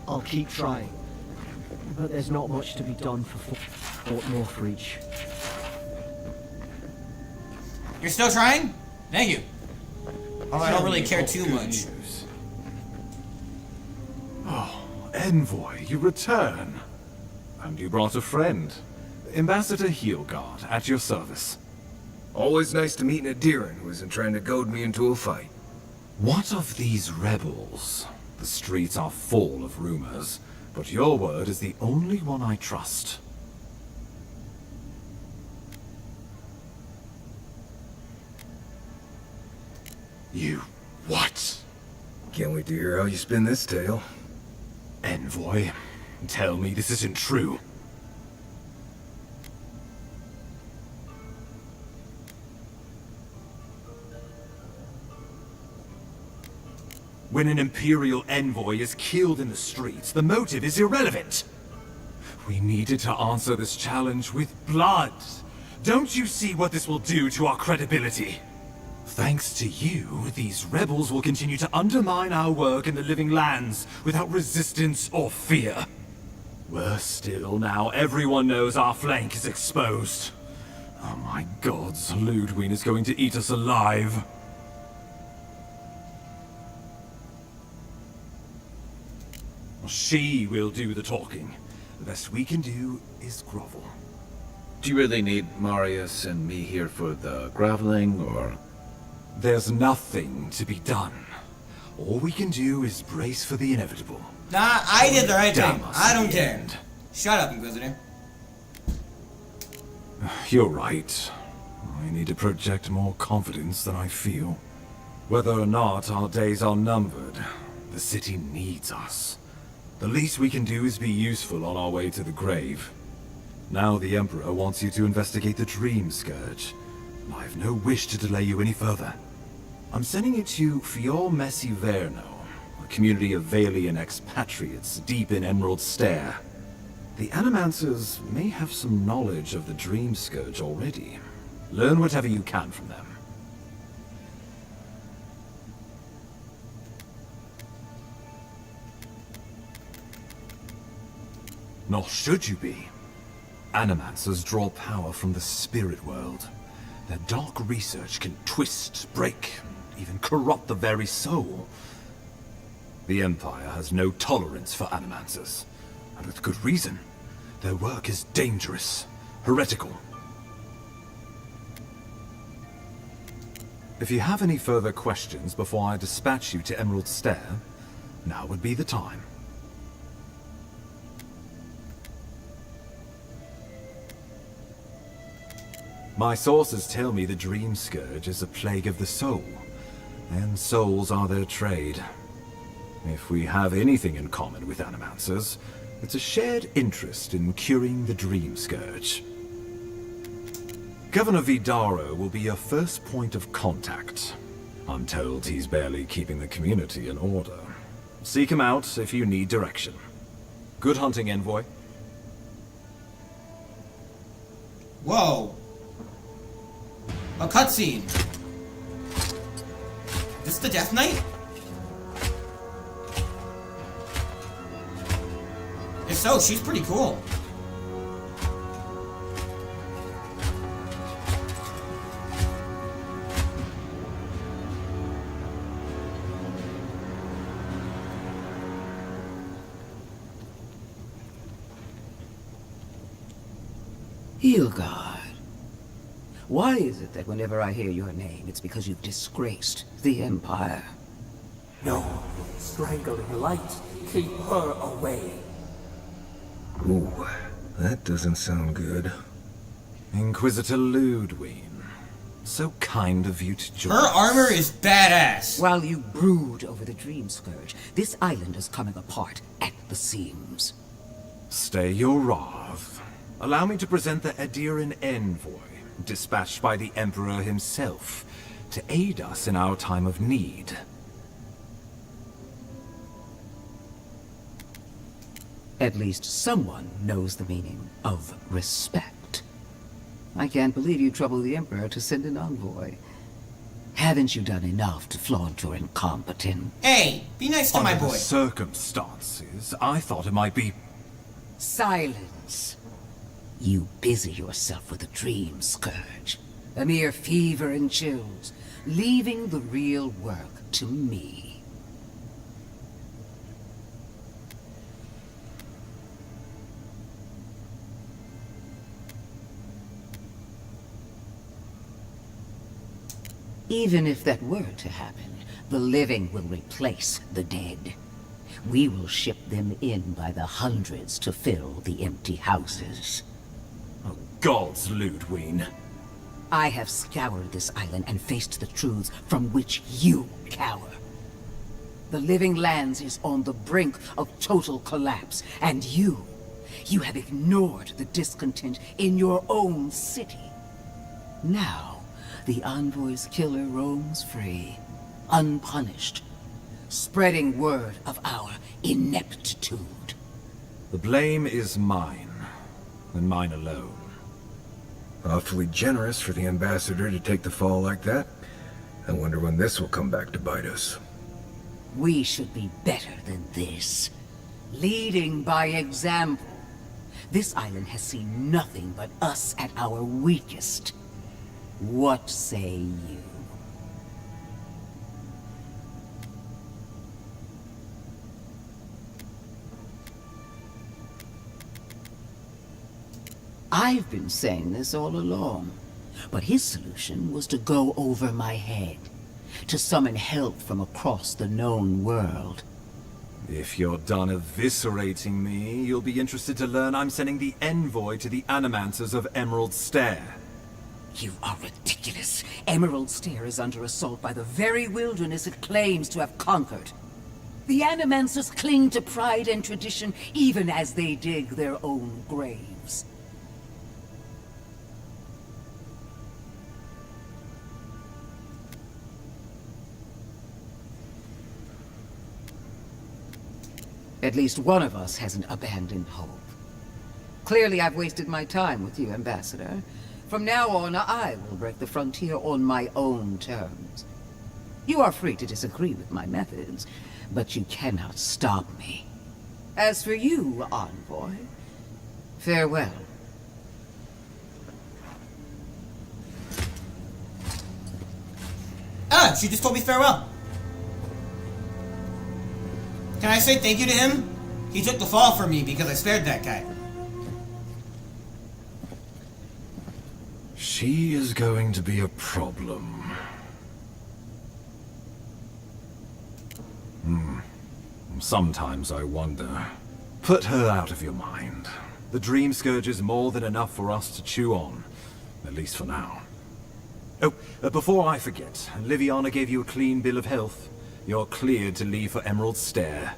I'll keep trying. But there's not much to be done for Fort Northreach. You're still trying? Thank you. Oh, I don't really care too much. Oh, Envoy, you return. And you brought a friend. Ambassador Heelguard, at your service. Always nice to meet an Adiran who isn't trying to goad me into a fight. What of these rebels? The streets are full of rumors, but your word is the only one I trust. You... what? Can't wait to hear how you spin this tale. Envoy, tell me this isn't true. When an Imperial envoy is killed in the streets, the motive is irrelevant. We needed to answer this challenge with blood. Don't you see what this will do to our credibility? Thanks to you, these rebels will continue to undermine our work in the Living Lands without resistance or fear. Worse still, now everyone knows our flank is exposed. Oh my gods, Ludwig is going to eat us alive. She will do the talking. The best we can do is grovel. Do you really need Marius and me here for the groveling, or...? There's nothing to be done. All we can do is brace for the inevitable. Nah, I did the right Damn thing. us I in don't the care. end. Shut up, Inquisitor. You're right. I need to project more confidence than I feel. Whether or not our days are numbered, the city needs us. The least we can do is be useful on our way to the grave. Now the Emperor wants you to investigate the Dream Scourge. I have no wish to delay you any further. I'm sending you to Fior Messi Verno, a community of Valian expatriates deep in Emerald Stair. The Animancers may have some knowledge of the Dream Scourge already. Learn whatever you can from them. Nor should you be. Animancers draw power from the spirit world. Their dark research can twist, break, even corrupt the very soul. The Empire has no tolerance for Animancers, and with good reason. Their work is dangerous, heretical. If you have any further questions before I dispatch you to Emerald Stair, now would be the time. My sources tell me the Dream Scourge is a plague of the soul, and souls are their trade. If we have anything in common with Animancers, it's a shared interest in curing the Dream Scourge. Governor Vidaro will be your first point of contact. I'm told he's barely keeping the community in order. Seek him out if you need direction. Good hunting, Envoy. Whoa. A cutscene. This the Death Knight? If so, she's pretty cool. Hilgard. Why is it that whenever I hear your name, it's because you've disgraced the Empire? No, strangling light. Keep her away. Ooh, that doesn't sound good. Inquisitor Ludwig. So kind of you to join Her us. armor is badass. While you brood over the Dream Scourge, this island is coming apart at the seams. Stay your wrath. Allow me to present the Adiran Envoy, dispatched by the Emperor himself, to aid us in our time of need. At least someone knows the meaning of respect. I can't believe you troubled the Emperor to send an envoy. Haven't you done enough to flaunt your incompetence? Hey, be nice to my Under boy. the circumstances, I thought it might be... Silence. You busy yourself with the Dream Scourge. A mere fever and chills, leaving the real work to me. Even if that were to happen, the living will replace the dead. We will ship them in by the hundreds to fill the empty houses. Oh, gods, Ludwig. I have scoured this island and faced the truths from which you cower. The Living Lands is on the brink of total collapse, and you have ignored the discontent in your own city. Now, the Envoy's killer roams free, unpunished, spreading word of our ineptitude. The blame is mine, and mine alone. Awfully generous for the ambassador to take the fall like that. I wonder when this will come back to bite us. We should be better than this. Leading by example. This island has seen nothing but us at our weakest. What say you? I've been saying this all along, but his solution was to go over my head. to summon help from across the known world. If you're done eviscerating me, you'll be interested to learn I'm sending the envoy to the Animancers of Emerald Stair. You are ridiculous. Emerald Stair is under assault by the very wilderness it claims to have conquered. The Animancers cling to pride and tradition even as they dig their own graves. At least one of us hasn't abandoned hope. Clearly I've wasted my time with you, Ambassador. From now on, I will break the frontier on my own terms. You are free to disagree with my methods, but you cannot stop me. As for you, Envoy, farewell. Ah, she just told me farewell. Can I say thank you to him? He took the fall for me because I spared that guy. She is going to be a problem. Sometimes I wonder. Put her out of your mind. The Dream Scourge is more than enough for us to chew on. At least for now. Oh, before I forget, Liviana gave you a clean bill of health. You're cleared to leave for Emerald Stair.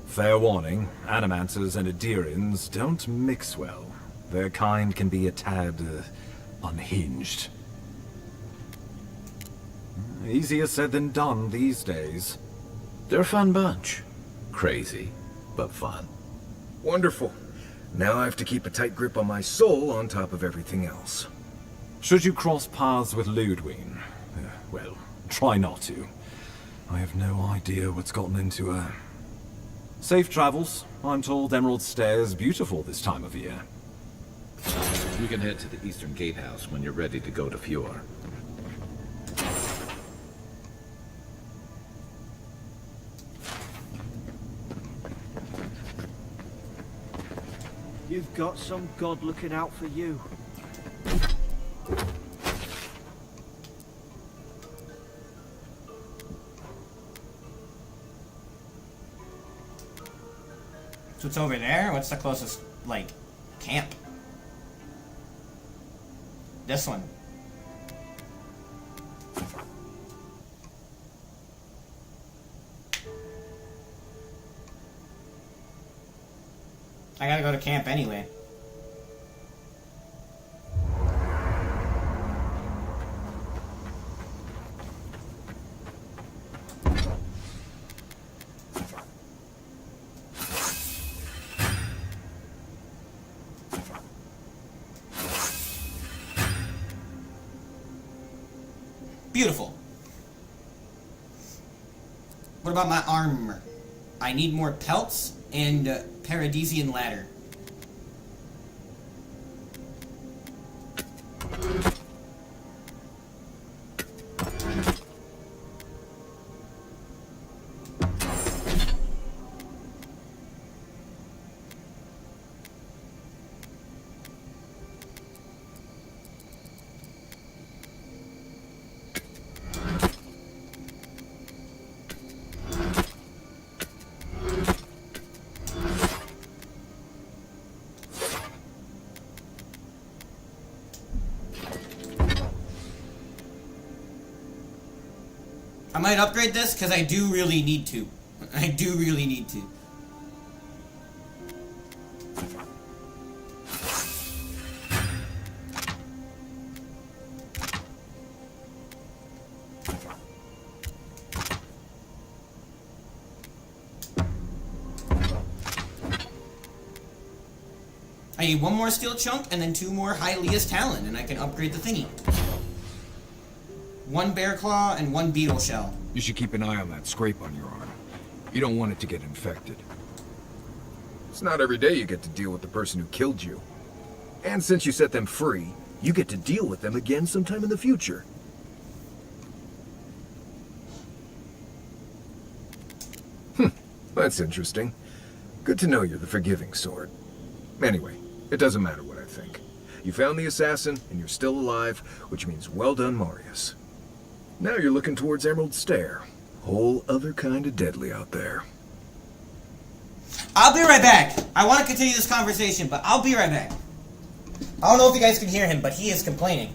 Fair warning, Animancers and Adirians don't mix well. Their kind can be a tad, unhinged. Easier said than done these days. They're a fun bunch. Crazy, but fun. Wonderful. Now I have to keep a tight grip on my soul on top of everything else. Should you cross paths with Ludwig, well, try not to. I have no idea what's gotten into her. Safe travels. I'm told Emerald Stair's beautiful this time of year. You can head to the Eastern Gatehouse when you're ready to go to Fjord. You've got some god looking out for you. So it's over there? What's the closest, like, camp? This one. I gotta go to camp anyway. Beautiful. What about my armor? I need more pelts and Paradisian ladder. I might upgrade this because I do really need to. I do really need to. I need one more steel chunk and then 2 more Hylia's Talon, and I can upgrade the thingy. 1 bear claw and 1 beetle shell. You should keep an eye on that scrape on your arm. You don't want it to get infected. It's not every day you get to deal with the person who killed you. And since you set them free, you get to deal with them again sometime in the future. That's interesting. Good to know you're the forgiving sort. Anyway, it doesn't matter what I think. You found the assassin, and you're still alive, which means well done, Marius. Now you're looking towards Emerald Stair. Whole other kind of deadly out there. I'll be right back. I want to continue this conversation, but I'll be right back. I don't know if you guys can hear him, but he is complaining.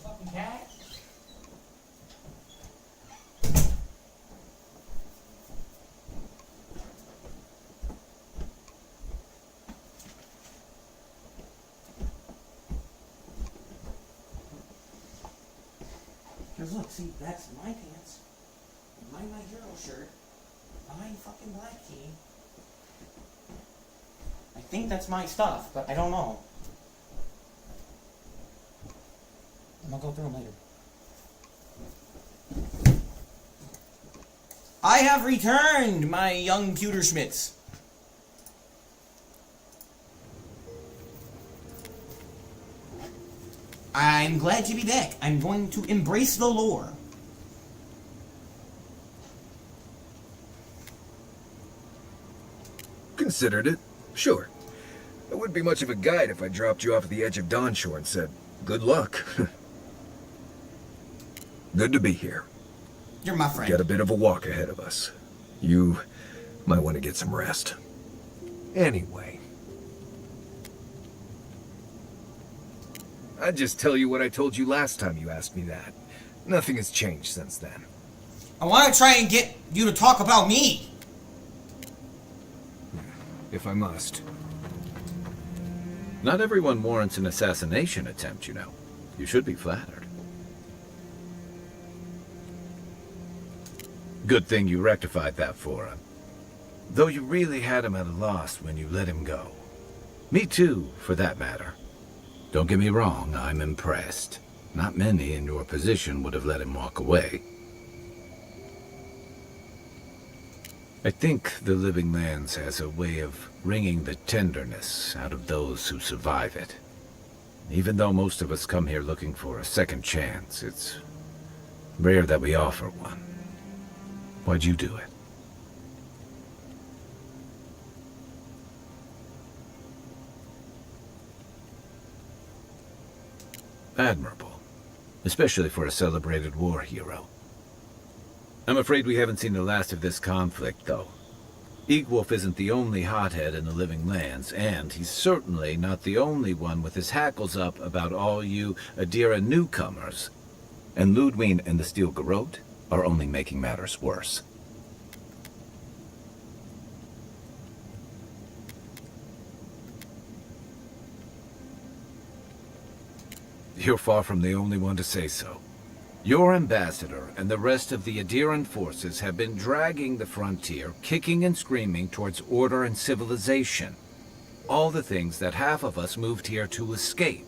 Fucking cat. Because look, see, that's my pants, my hero shirt, my fucking black tee. I think that's my stuff, but I don't know. I'm gonna go through them later. I have returned, my young pewter schmitz. I'm glad to be back. I'm going to embrace the lore. Considered it. Sure. I wouldn't be much of a guide if I dropped you off at the edge of Dawnshore and said, good luck. Good to be here. You're my friend. Got a bit of a walk ahead of us. You might want to get some rest. Anyway. I'd just tell you what I told you last time you asked me that. Nothing has changed since then. I want to try and get you to talk about me. If I must. Not everyone warrants an assassination attempt, you know. You should be flattered. Good thing you rectified that for him. Though you really had him at a loss when you let him go. Me too, for that matter. Don't get me wrong, I'm impressed. Not many in your position would have let him walk away. I think the Living Lands has a way of wringing the tenderness out of those who survive it. Even though most of us come here looking for a second chance, it's rare that we offer one. Why'd you do it? Admirable, especially for a celebrated war hero. I'm afraid we haven't seen the last of this conflict, though. Eagwolf isn't the only hothead in the Living Lands, and he's certainly not the only one with his hackles up about all you Adira newcomers. And Ludwig and the Steel Garrote are only making matters worse. You're far from the only one to say so. Your ambassador and the rest of the Adiran forces have been dragging the frontier, kicking and screaming towards order and civilization. All the things that half of us moved here to escape.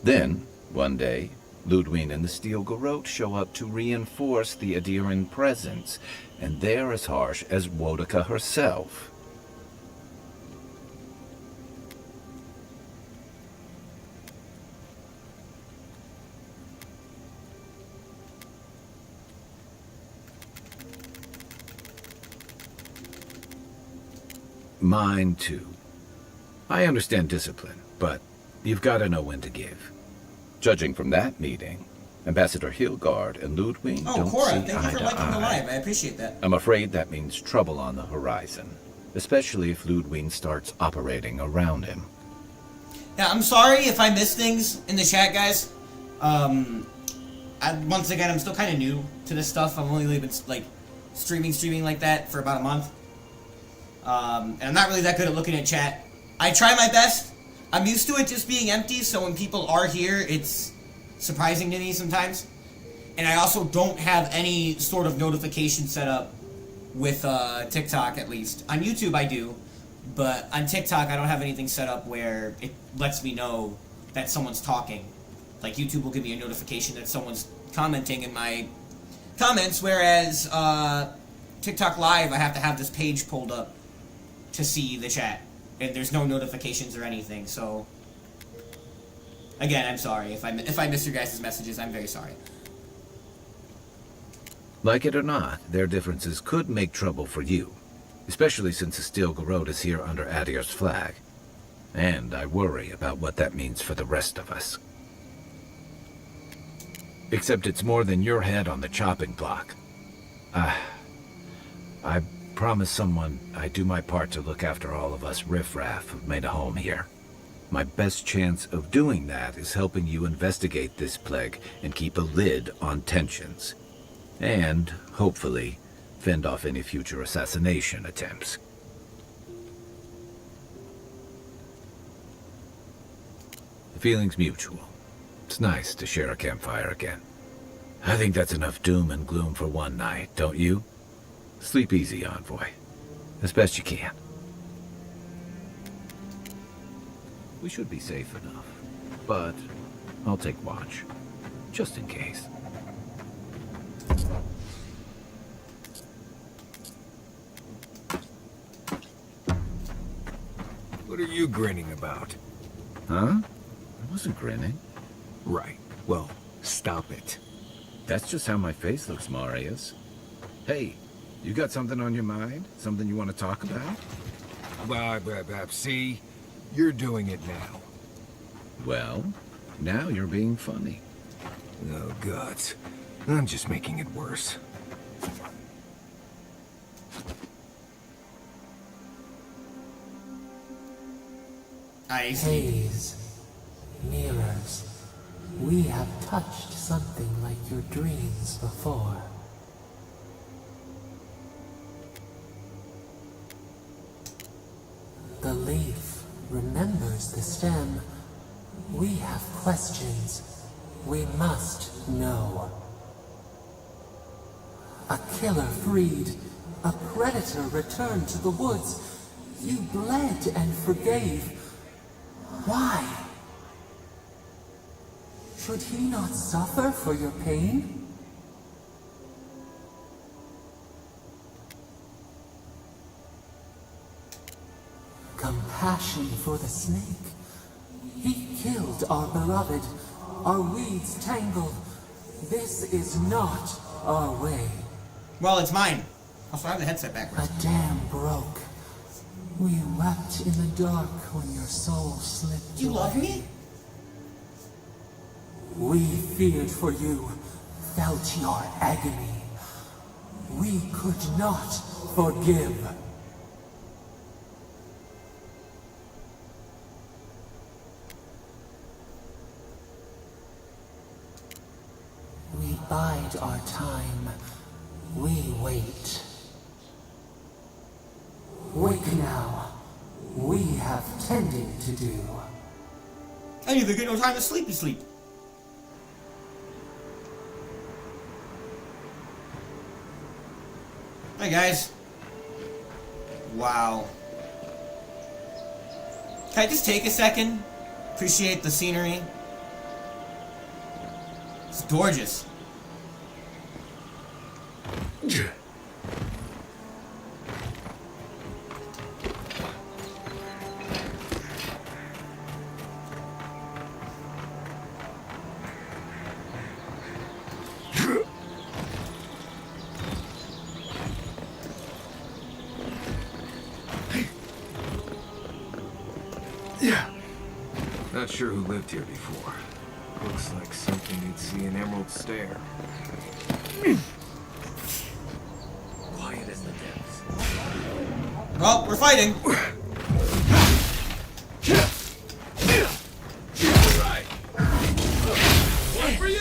Then, one day, Ludwig and the Steel Garrote show up to reinforce the Adiran presence, and they're as harsh as Wodaka herself. Mine, too. I understand discipline, but you've got to know when to give. Judging from that meeting, Ambassador Hilgard and Ludwig don't Cora, see thank you eye for to liking the eye. live. I appreciate that. I'm afraid that means trouble on the horizon, especially if Ludwig starts operating around him. Yeah, I'm sorry if I missed things in the chat, guys. Once again, I'm still kind of new to this stuff. I've only been like streaming like that for about a month. And I'm not really that good at looking at chat. I try my best. I'm used to it just being empty, so when people are here, it's surprising to me sometimes. And I also don't have any sort of notification set up with TikTok, at least. On YouTube, I do. But on TikTok, I don't have anything set up where it lets me know that someone's talking. Like, YouTube will give me a notification that someone's commenting in my comments, whereas TikTok Live, I have to have this page pulled up to see the chat, and there's no notifications or anything. So again, I'm sorry if I miss your guys' messages. I'm very sorry. Like it or not, their differences could make trouble for you, especially since the Steel Garrote is here under Adir's flag. And I worry about what that means for the rest of us. Except it's more than your head on the chopping block. I promise someone I'd do my part to look after all of us riffraff who've made a home here. My best chance of doing that is helping you investigate this plague and keep a lid on tensions. And, hopefully, fend off any future assassination attempts. The feeling's mutual. It's nice to share a campfire again. I think that's enough doom and gloom for one night, don't you? Sleep easy, Envoy. As best you can. We should be safe enough, but I'll take watch, just in case. What are you grinning about? Huh? I wasn't grinning. Right. Well, stop it. That's just how my face looks, Marius. Hey, you got something on your mind? Something you want to talk about? See? You're doing it now. Well, now you're being funny. Oh, gods. I'm just making it worse. Haze, mirrors, we have touched something like your dreams before. The leaf remembers the stem. We have questions. We must know. A killer freed. A predator returned to the woods. You bled and forgave. Why? Should he not suffer for your pain? Compassion for the snake. He killed our beloved. Our weeds tangled. This is not our way. Well, it's mine. Also, I have the headset backwards. A dam broke. We wept in the dark when your soul slipped. You love me? We feared for you, felt your agony. We could not forgive. We bide our time. We wait. Wake now. We have tending to do. I neither get no time to sleepy sleep. Hi guys. Wow. Can I just take a second? Appreciate the scenery. It's gorgeous. Not sure who lived here before. Looks like something you'd see in Emerald Stair. Quiet as the depths. Well, we're fighting. Right. One for you!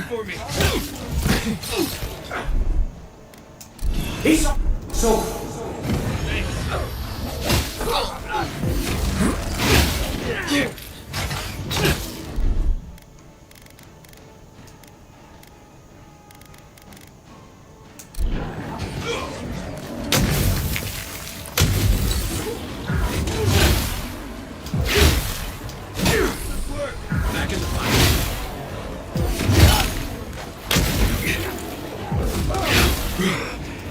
For me. He's so. Back in the fight.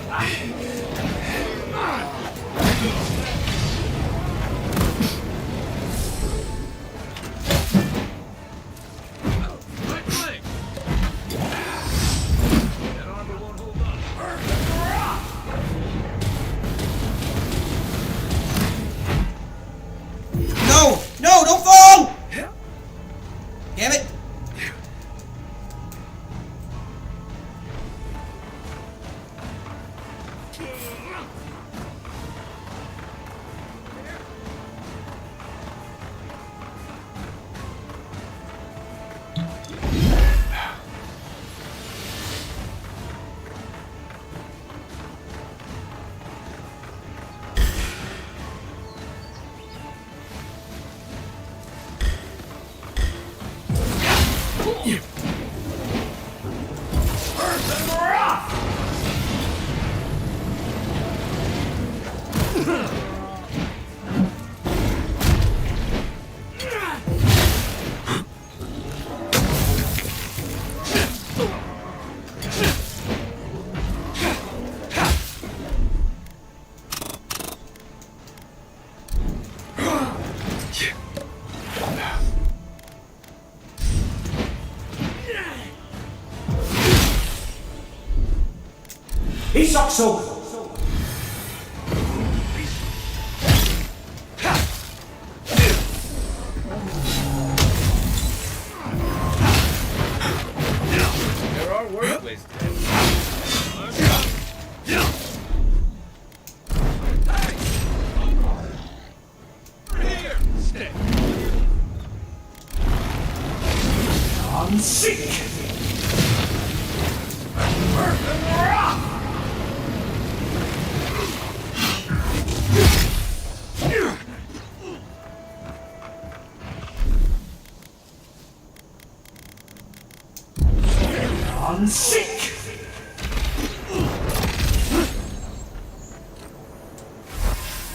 No! No, don't fall! Damn it! He sucks so. There are worse ways to do it. On sick. On sick.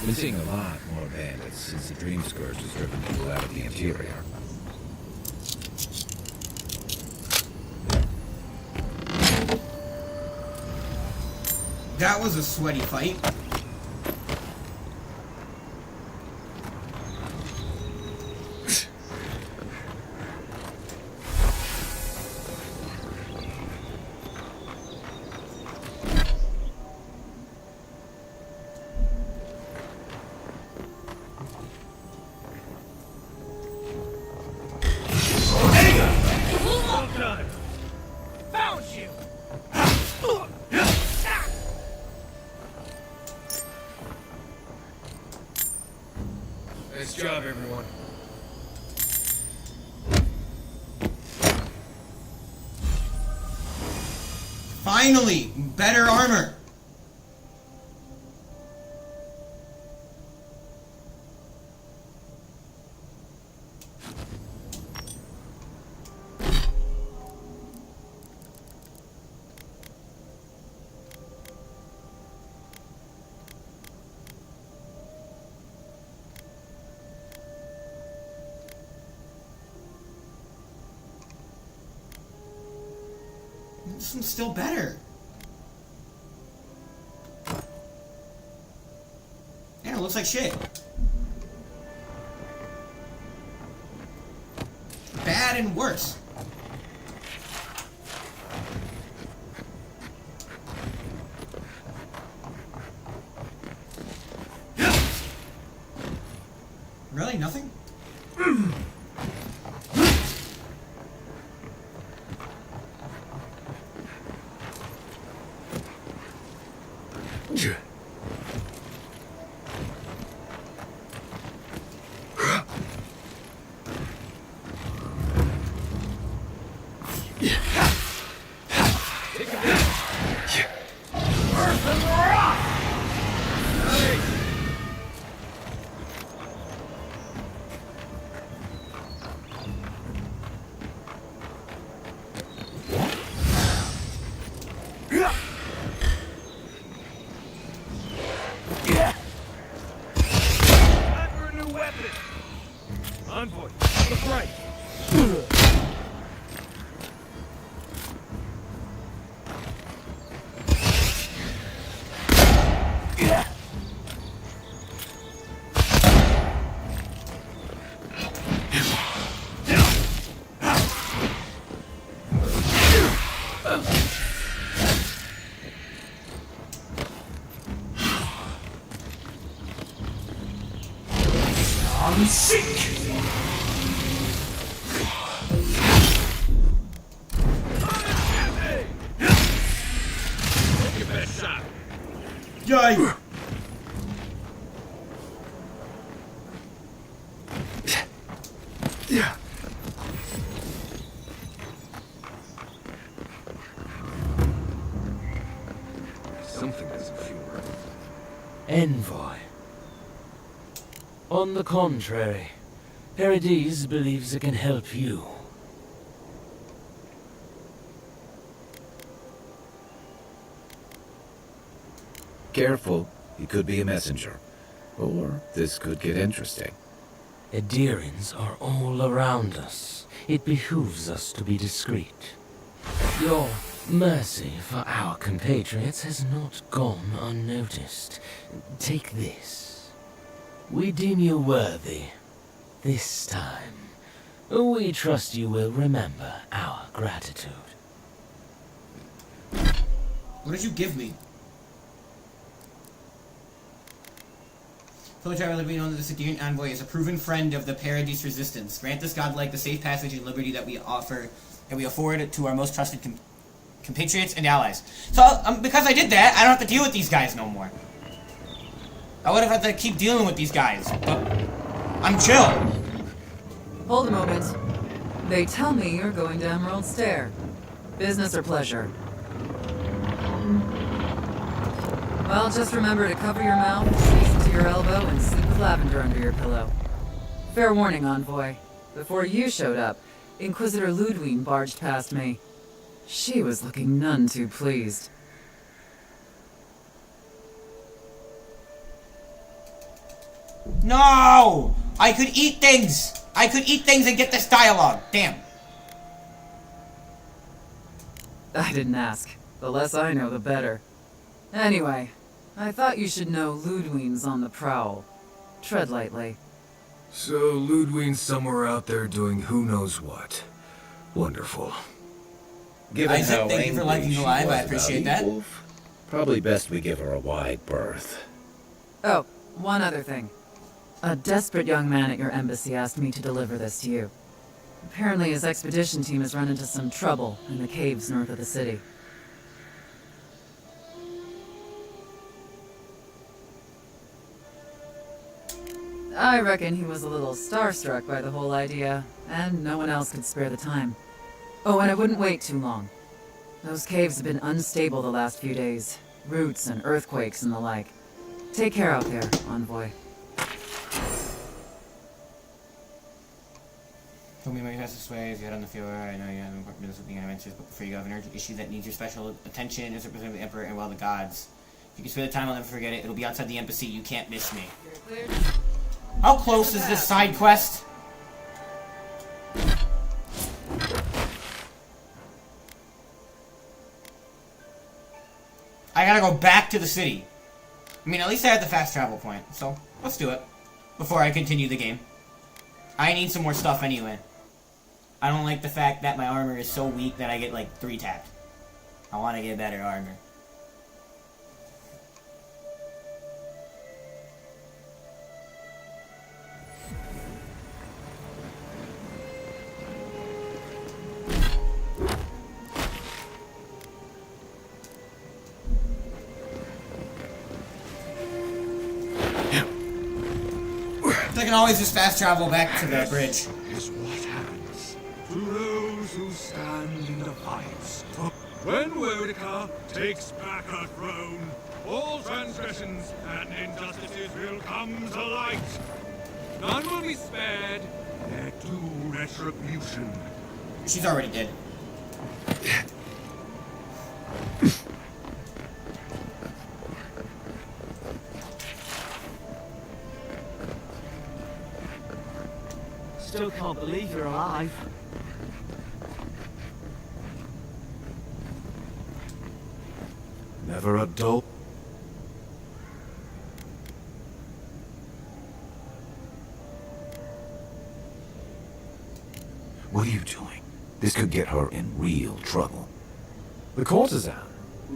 Been seeing a lot more bandits since the Dream Scourge was driven people out of the interior. That was a sweaty fight. Found you. Nice job, everyone. Finally, better armor. This one's still better. Yeah, it looks like shit. Bad and worse. Really? Nothing? Envoy, look right. I'm sick! Take your best shot. Yay! Something doesn't feel right. Envoy. On the contrary, Paradise believes it can help you. Careful, he could be a messenger. Or this could get interesting. Edirans are all around us. It behooves us to be discreet. Your mercy for our compatriots has not gone unnoticed. Take this. We deem you worthy. This time, we trust you will remember our gratitude. What did you give me? Fellow traveler, let me know that this Adirian envoy is a proven friend of the Paradise Resistance. Grant this godlike the safe passage and liberty that we afford to our most trusted compatriots and allies. So, because I did that, I don't have to deal with these guys no more. I would have had to keep dealing with these guys, but I'm chill. Hold a moment. They tell me you're going to Emerald Stair. Business or pleasure? Well, just remember to cover your mouth, sneeze to your elbow, and sleep with lavender under your pillow. Fair warning, Envoy. Before you showed up, Inquisitor Ludwig barged past me. She was looking none too pleased. No! I could eat things! I could eat things and get this dialogue. Damn. I didn't ask. The less I know, the better. Anyway, I thought you should know Ludwig's on the prowl. Tread lightly. So Ludwig's somewhere out there doing who knows what. Wonderful. Given Isaac, how thank you for angry liking the she live. was I appreciate about that. Evolve, probably best we give her a wide berth. Oh, one other thing. A desperate young man at your embassy asked me to deliver this to you. Apparently his expedition team has run into some trouble in the caves north of the city. I reckon he was a little starstruck by the whole idea, and no one else could spare the time. Oh, and I wouldn't wait too long. Those caves have been unstable the last few days. Roots and earthquakes and the like. Take care out there, Envoy. Told me about your fastest way if you head on the field. I know you have important business with the adventures, but before you go, I have an urgent issue that needs your special attention as representative of the Emperor and, well, the gods. If you can spare the time, I'll never forget it. It'll be outside the embassy. You can't miss me. How close is this side quest? I gotta go back to the city. I mean, at least I have the fast travel point, so let's do it. Before I continue the game. I need some more stuff anyway. I don't like the fact that my armor is so weak that I get like 3 tapped. I want to get better armor. I can always just fast travel back to the bridge. Is what happens to those who stand in defiance. When Wodica takes back her throne, all transgressions and injustices will come to light. None will be spared. Their due retribution. She's already dead. Still can't believe you're alive. Never a dull. What are you doing? This could get her in real trouble. The courtesan.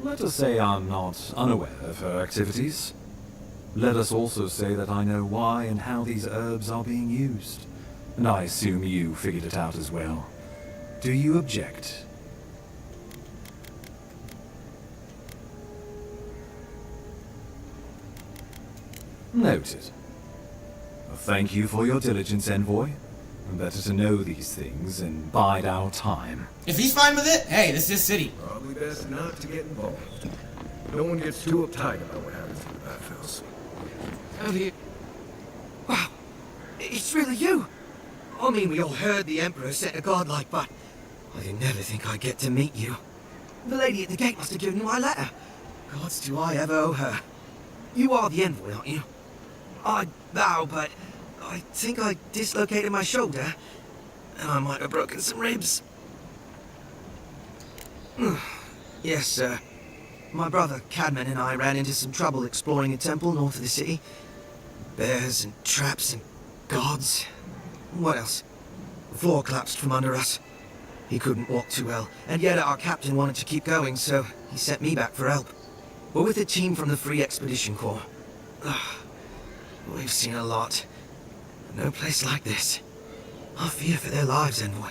Let us say I'm not unaware of her activities. Let us also say that I know why and how these herbs are being used. And I assume you figured it out as well. Do you object? Noted. Thank you for your diligence, Envoy. Better to know these things and bide our time. If he's fine with it, hey, this is city. Probably best not to get involved. No one gets too uptight about what happens to the battlefields. How do you... Wow, it's really you! I mean, we all heard the Emperor sent a godlike, but I didn't ever think I'd get to meet you. The lady at the gate must have given you my letter. Gods, do I ever owe her. You are the Envoy, aren't you? I bow, but I think I dislocated my shoulder, and I might have broken some ribs. Yes, sir. My brother, Cadman, and I ran into some trouble exploring a temple north of the city. Bears and traps and gods. What else? The floor collapsed from under us. He couldn't walk too well, and yet our captain wanted to keep going, so he sent me back for help. We're with a team from the Free Expedition Corps. We've seen a lot. No place like this. I fear for their lives, Envoy.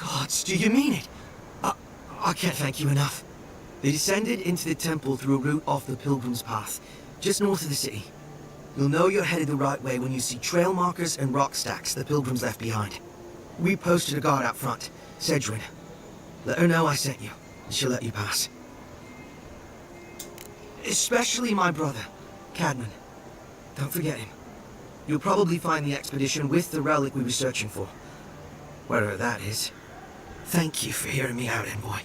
Gods, do you mean it? I can't thank you enough. They descended into the temple through a route off the Pilgrim's Path, just north of the city. You'll know you're headed the right way when you see trail markers and rock stacks the Pilgrims left behind. We posted a guard out front, Cedrin. Let her know I sent you, and she'll let you pass. Especially my brother, Cadman. Don't forget him. You'll probably find the expedition with the relic we were searching for. Wherever that is. Thank you for hearing me out, Envoy.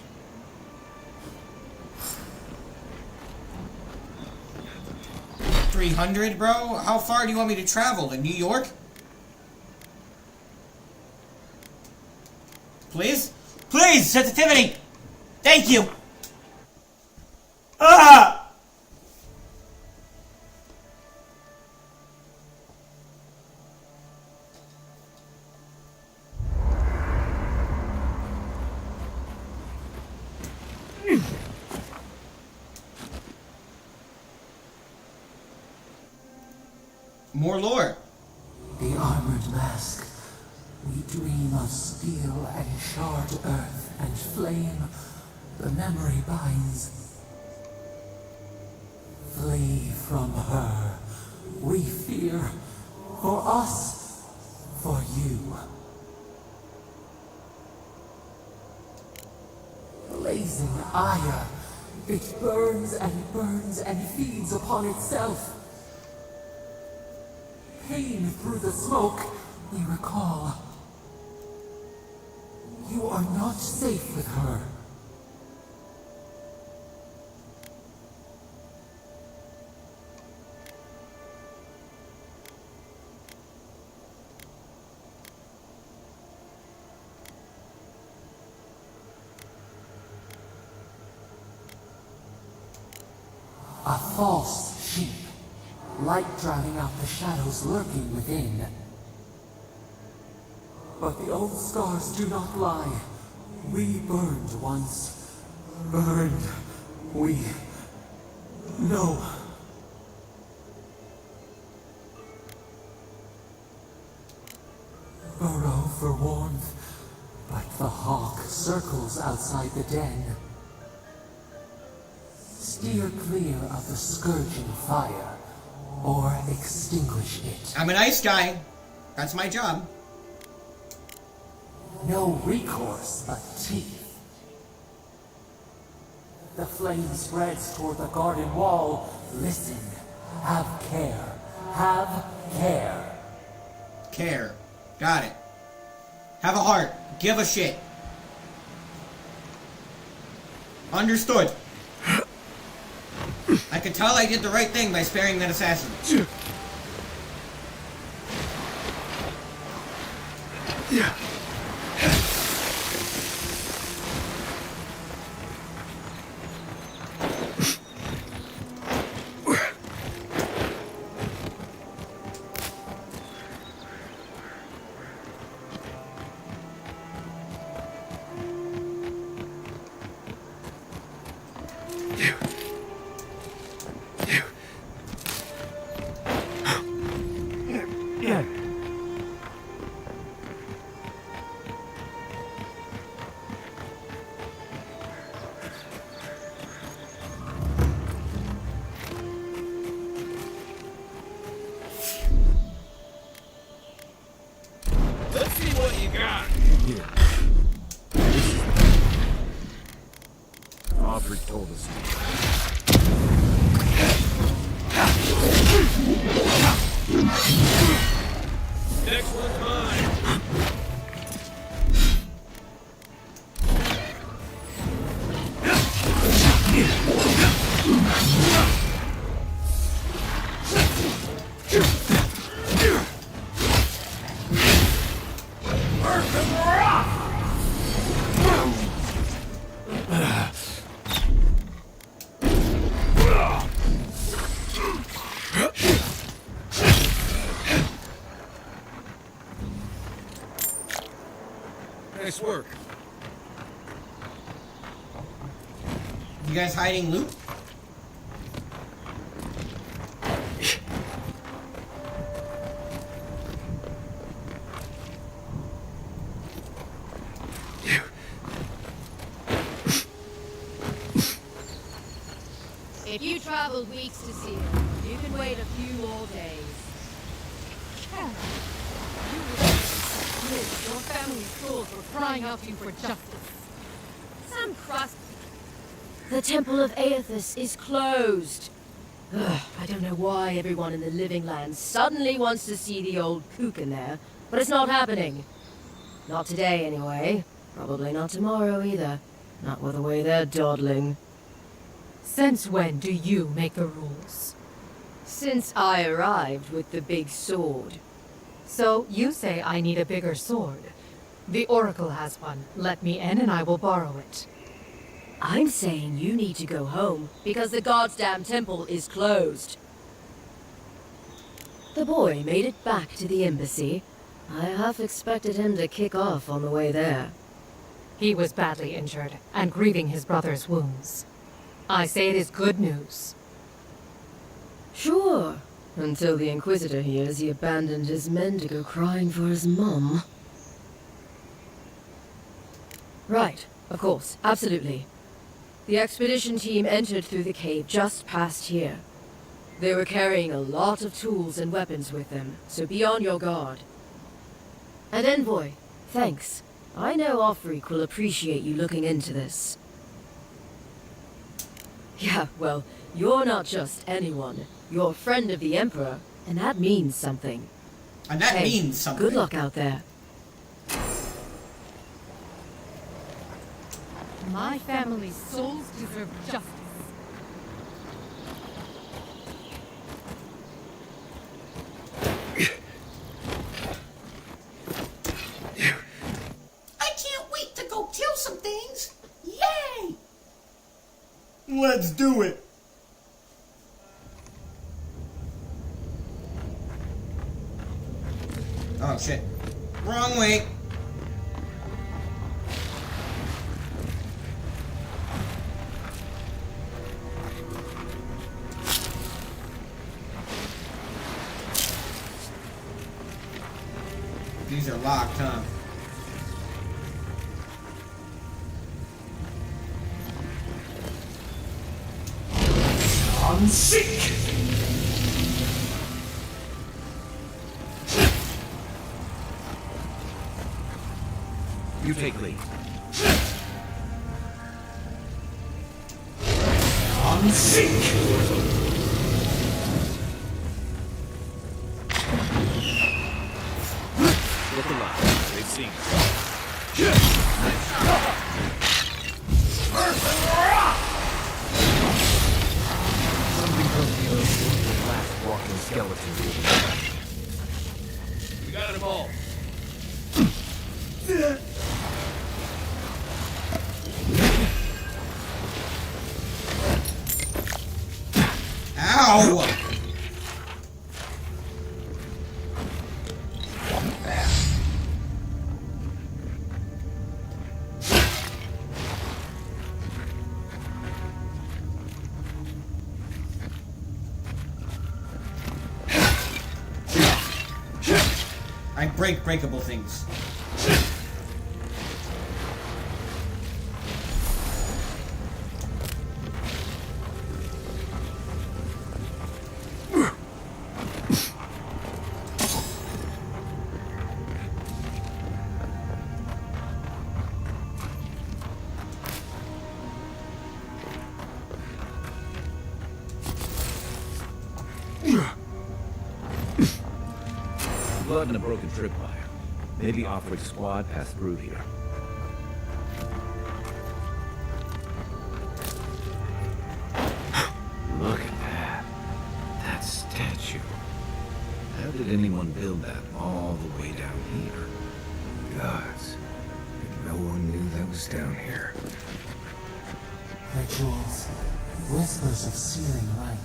$300, bro? How far do you want me to travel? To New York? Please? Please! Sensitivity! Thank you! Ah! More lore. The armored mask. We dream of steel and charred earth and flame. The memory binds. Flee from her. We fear. For us. For you. Blazing ire. It burns and feeds upon itself. Pain through the smoke, we recall. You are not safe with her. A false sheep. Light drowning out the shadows lurking within. But the old scars do not lie. We burned once. Burned. We know. Burrow for warmth, but the hawk circles outside the den. Steer clear of the scourging fire. Or extinguish it. I'm an ice guy. That's my job. No recourse but teeth. The flame spreads toward the garden wall. Listen. Have care. Have care. Care. Got it. Have a heart. Give a shit. Understood. I could tell I did the right thing by sparing that assassin. Yeah. Yeah. Let's see what you got. Alfred told us. Next one's mine. Nice work. You guys hiding loot? If you traveled weeks to see it, you can wait a few more days. Your family's souls were crying out to you for justice. Some crust. The Temple of Aethys is closed. Ugh, I don't know why everyone in the Living Land suddenly wants to see the old kook in there, but it's not happening. Not today, anyway. Probably not tomorrow either. Not with the way they're dawdling. Since when do you make the rules? Since I arrived with the big sword. So you say I need a bigger sword. The Oracle has one. Let me in and I will borrow it. I'm saying you need to go home because the goddamn temple is closed. The boy made it back to the embassy. I half expected him to kick off on the way there. He was badly injured and grieving his brother's wounds. I say it is good news. Sure. Until the Inquisitor hears he abandoned his men to go crying for his mum. Right, of course, absolutely. The expedition team entered through the cave just past here. They were carrying a lot of tools and weapons with them, so be on your guard. And Envoy, thanks. I know Offreak will appreciate you looking into this. Yeah, well, you're not just anyone. You're a friend of the Emperor, and that means something. And that means something. Good luck out there. My family's souls deserve justice. I can't wait to go kill some things. Yay! Let's do it. Oh shit. Wrong way. These are locked, huh? Unseek! You take lead. Unseek! Look alive. They've seen us. Something broke the ocean with the last walking skeleton. We got them all. Ow! breakable things. Blood and a broken tripwire. Maybe Offred's squad passed through here. Look at that. That statue. How did anyone build that all the way down here? Gods. No one knew that was down here. Rituals, whispers of searing light.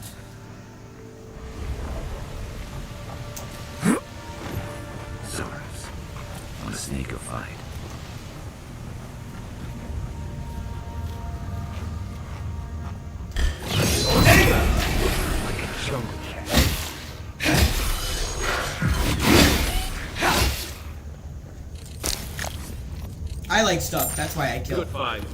On a snake or fight. Like a jungle cat. I like stuff. That's why I kill. Good find.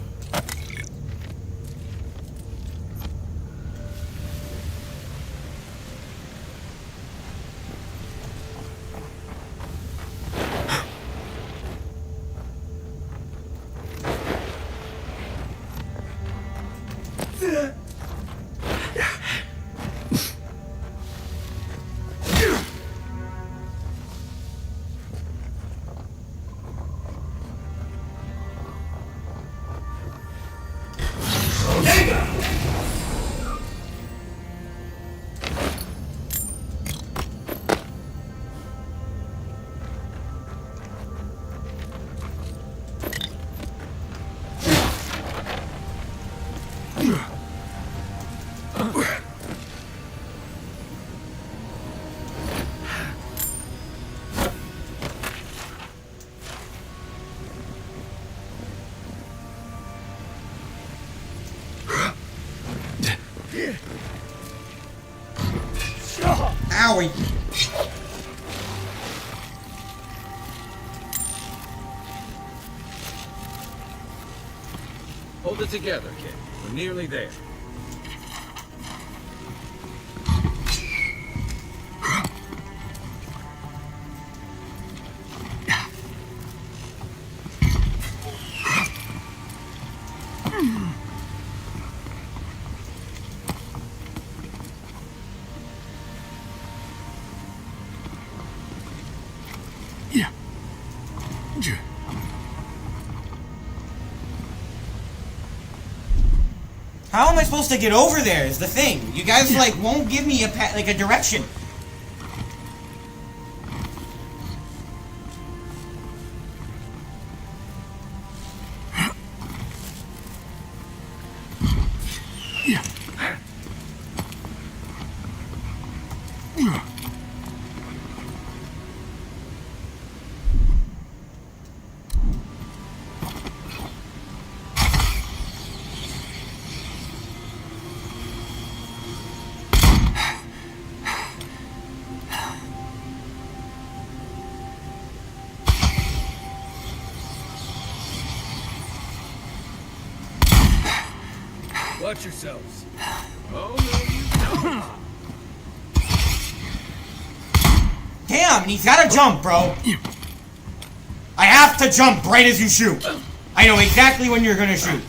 Owie! Hold it together, kid. We're nearly there. How am I supposed to get over there is the thing. You guys, like, won't give me a direction. Watch yourselves. Oh, no, you don't. Damn, he's gotta jump, bro. I have to jump right as you shoot. I know exactly when you're gonna shoot.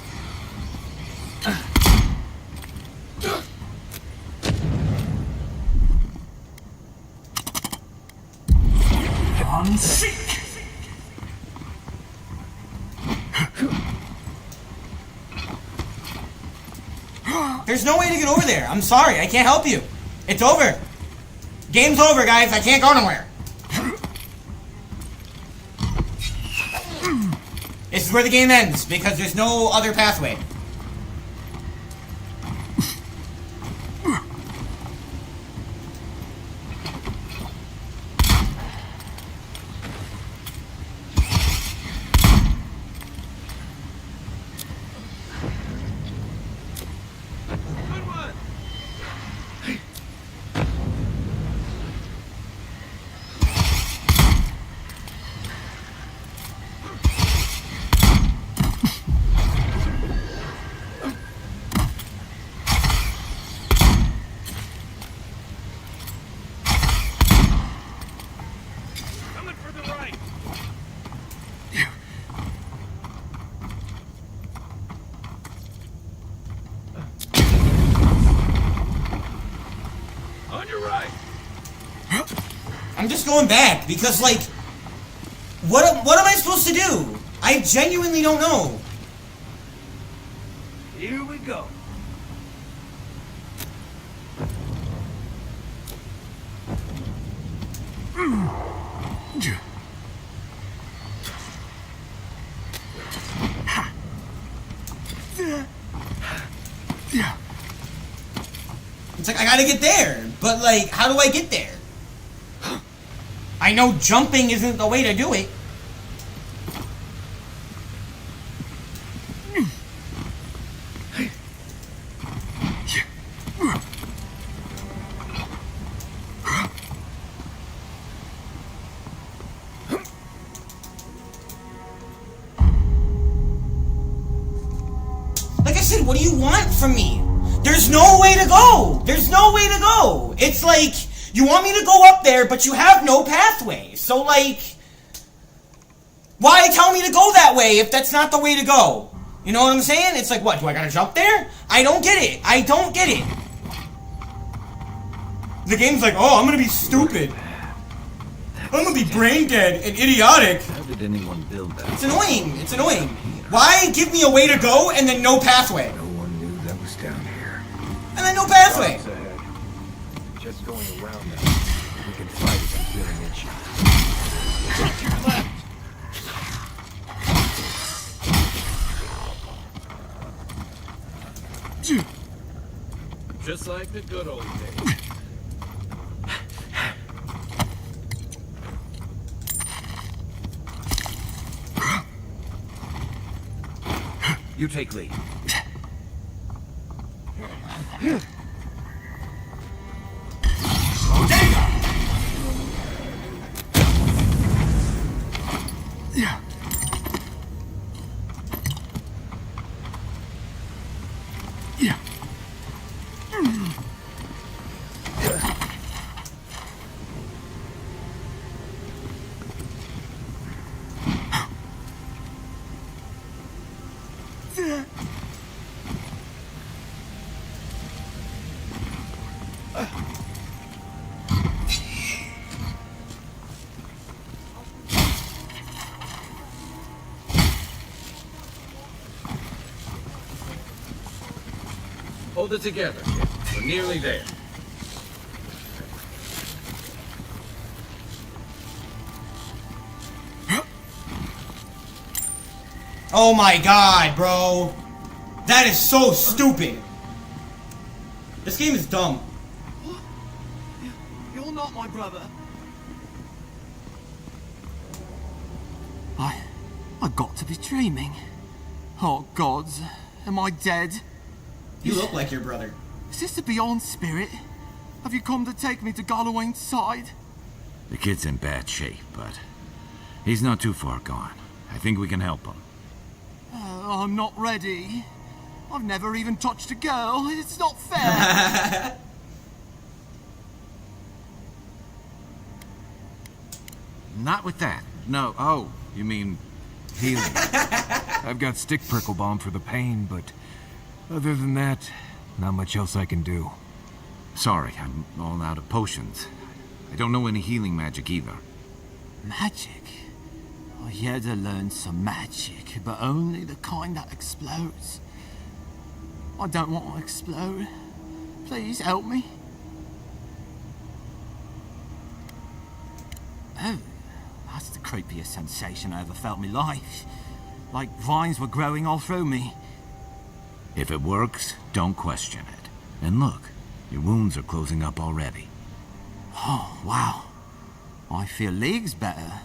There's no way to get over there. I'm sorry, I can't help you. It's over. Game's over, guys. I can't go nowhere. This is where the game ends, because there's no other pathway. going back because, like, what am I supposed to do? I genuinely don't know. Here we go. It's like, I gotta get there, but, like, how do I get there? I know jumping isn't the way to do it. Like I said, what do you want from me? There's no way to go. There's no way to go. It's like, you want me to go up there, but you have no pathway. So, like, why tell me to go that way if that's not the way to go? You know what I'm saying? It's like, what, do I gotta jump there? I don't get it. I don't get it. The game's like, oh, I'm gonna be stupid. I'm gonna be brain dead and idiotic. How did anyone build that? It's annoying. It's annoying. Why give me a way to go and then no pathway? No one knew that was down here. And then no pathway. Guards ahead. Just going around now. We can fight if you feel an itch. Take your left. Just like the good old days. You take lead. Yeah. Yeah. Hold it together. We're nearly there. Oh my god, bro. That is so stupid. This game is dumb. What? You're not my brother. I got to be dreaming. Oh gods, am I dead? You look like your brother. Is this the Beyond Spirit? Have you come to take me to Garlowayne's side? The kid's in bad shape, but he's not too far gone. I think we can help him. I'm not ready. I've never even touched a girl. It's not fair. Not with that. No. Oh, you mean healing. I've got stick prickle balm for the pain, but other than that, not much else I can do. Sorry, I'm all out of potions. I don't know any healing magic either. Magic? I had to learn some magic, but only the kind that explodes. I don't want to explode. Please help me. Oh, that's the creepiest sensation I ever felt in my life. Like vines were growing all through me. If it works, don't question it. And look, your wounds are closing up already. Oh, wow. I feel leagues better.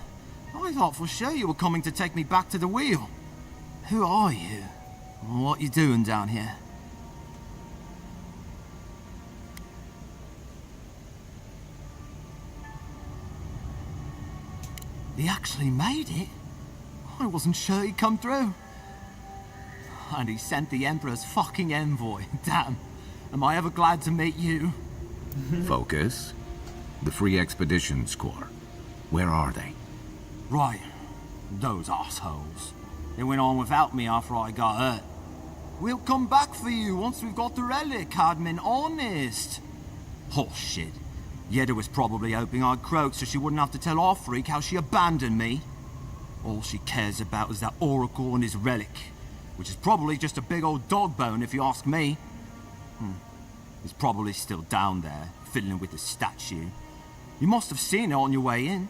I thought for sure you were coming to take me back to the wheel. Who are you? What you doing down here? He actually made it? I wasn't sure he'd come through. And he sent the Emperor's fucking envoy. Damn. Am I ever glad to meet you? Focus. The Free Expeditions Corps. Where are they? Right. Those assholes. They went on without me after I got hurt. We'll come back for you once we've got the relic, Admin. Honest. Oh, shit. Yeda was probably hoping I'd croak so she wouldn't have to tell our freak how she abandoned me. All she cares about is that Oracle and his relic, which is probably just a big old dog bone if you ask me. It's probably still down there, fiddling with the statue. You must have seen it on your way in.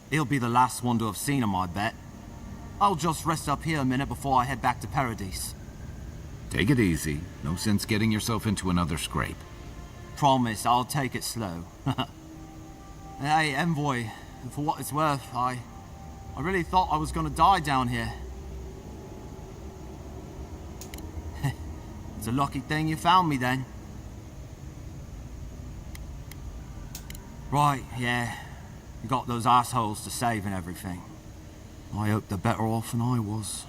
He'll be the last one to have seen him, I bet. I'll just rest up here a minute before I head back to Paradise. Take it easy. No sense getting yourself into another scrape. Promise, I'll take it slow. Hey, Envoy, for what it's worth, I really thought I was gonna die down here. It's a lucky thing you found me then. Right, yeah. You got those assholes to save and everything. I hope they're better off than I was.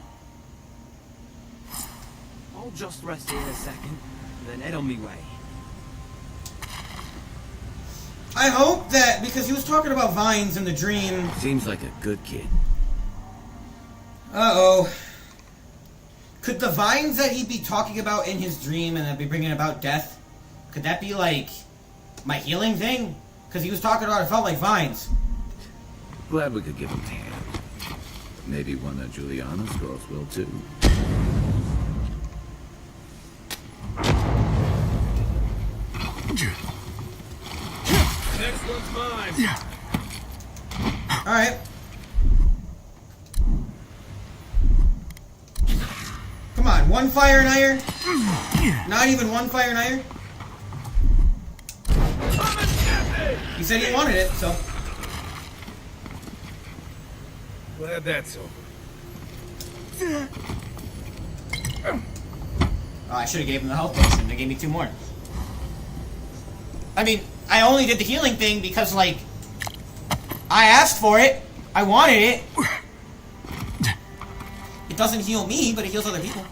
I'll just rest here a second, then head on me way. I hope that, because he was talking about vines in the dream. Seems like a good kid. Uh-oh. Could the vines that he'd be talking about in his dream and that be bringing about death, could that be like my healing thing? Because he was talking about it felt like vines. Glad we could give him a hand. Maybe one of Juliana's girls will too. Next one's mine. Alright. Come on, one fire and iron? Not even one fire and iron? He said he wanted it, so. Glad that's over. Oh, I should have gave him the health potion. They gave me 2 more. I mean, I only did the healing thing because, like, I asked for it. I wanted it. It doesn't heal me, but it heals other people.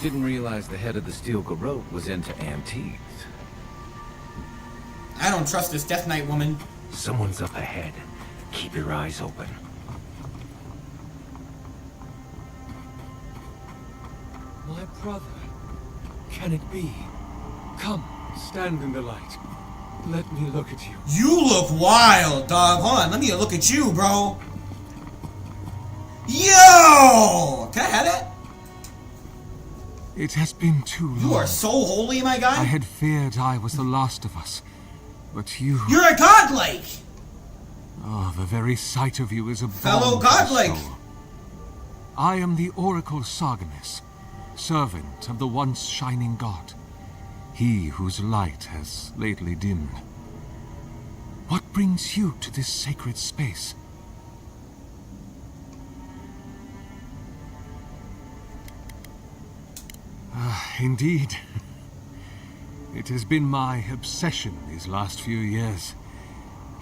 Didn't realize the head of the steel garrote was into antiques. I don't trust this Death Knight woman. Someone's up ahead. Keep your eyes open. My brother. Can it be? Come, stand in the light. Let me look at you. You look wild, dog. Hold on, let me look at you, bro. Yo! Can I have that? It has been too long. You are so holy, my guy. I had feared I was the last of us. But you... You're a godlike! Oh, the very sight of you is a fellow balm to the godlike. soul. I am the Oracle Sargemus, servant of the once shining god. He whose light has lately dimmed. What brings you to this sacred space? Indeed. It has been my obsession these last few years.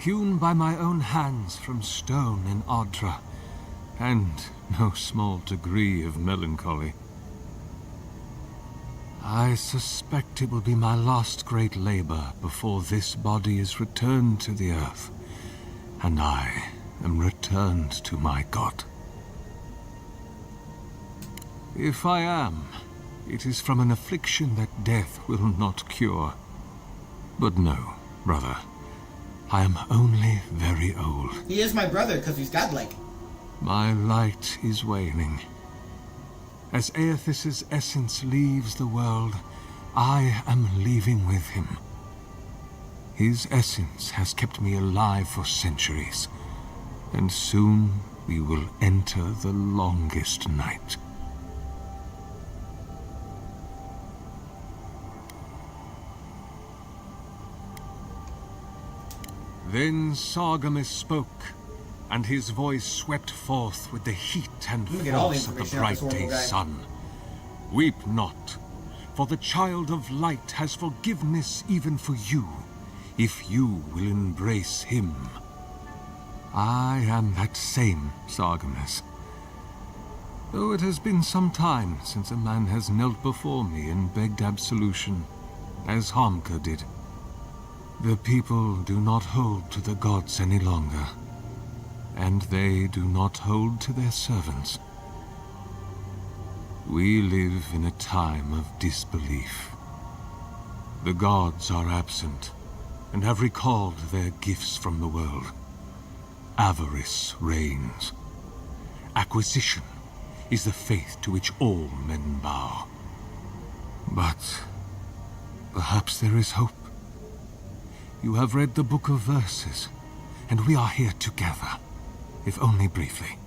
Hewn by my own hands from stone in Ardra, and no small degree of melancholy. I suspect it will be my last great labor before this body is returned to the earth, and I am returned to my god. If I am, it is from an affliction that death will not cure. But no, brother. I am only very old. He is my brother because he's godlike. My light is waning. As Aethys' essence leaves the world, I am leaving with him. His essence has kept me alive for centuries, and soon we will enter the longest night. Then Sargemus spoke, and his voice swept forth with the heat and force of the bright day sun. Weep not, for the child of light has forgiveness even for you, if you will embrace him. I am that same Sargemus. Though it has been some time since a man has knelt before me and begged absolution, as Harmka did. The people do not hold to the gods any longer, and they do not hold to their servants. We live in a time of disbelief. The gods are absent, and have recalled their gifts from the world. Avarice reigns. Acquisition is the faith to which all men bow. But perhaps there is hope. You have read the Book of Verses, and we are here together, if only briefly.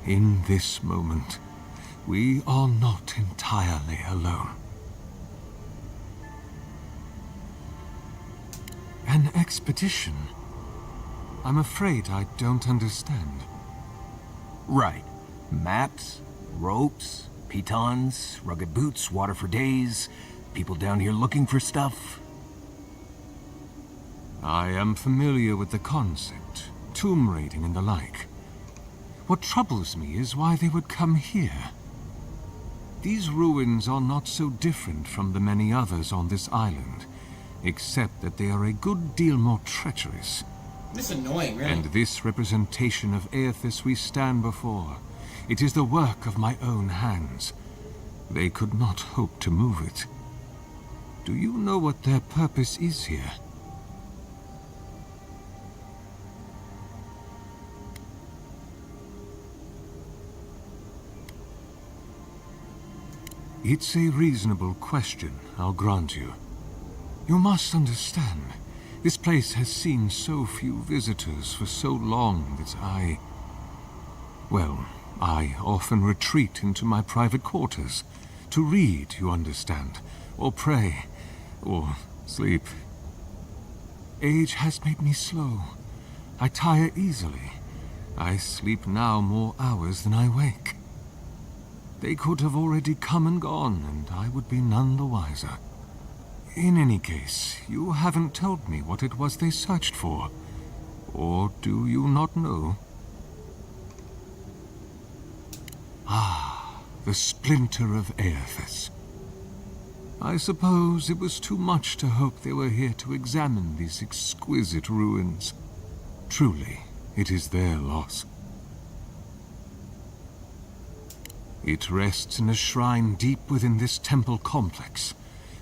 In this moment, we are not entirely alone. An expedition? I'm afraid I don't understand. Right. Maps, ropes, pitons, rugged boots, water for days, people down here looking for stuff. I am familiar with the concept, tomb raiding and the like. What troubles me is why they would come here. These ruins are not so different from the many others on this island, except that they are a good deal more treacherous. This is annoying, really. And this representation of Aethys we stand before, it is the work of my own hands. They could not hope to move it. Do you know what their purpose is here? It's a reasonable question, I'll grant you. You must understand, this place has seen so few visitors for so long that I often retreat into my private quarters. To read, you understand, or pray, or sleep. Age has made me slow. I tire easily. I sleep now more hours than I wake. They could have already come and gone, and I would be none the wiser. In any case, you haven't told me what it was they searched for. Or do you not know? Ah, the splinter of Aethys. I suppose it was too much to hope they were here to examine these exquisite ruins. Truly, it is their loss. It rests in a shrine deep within this temple complex,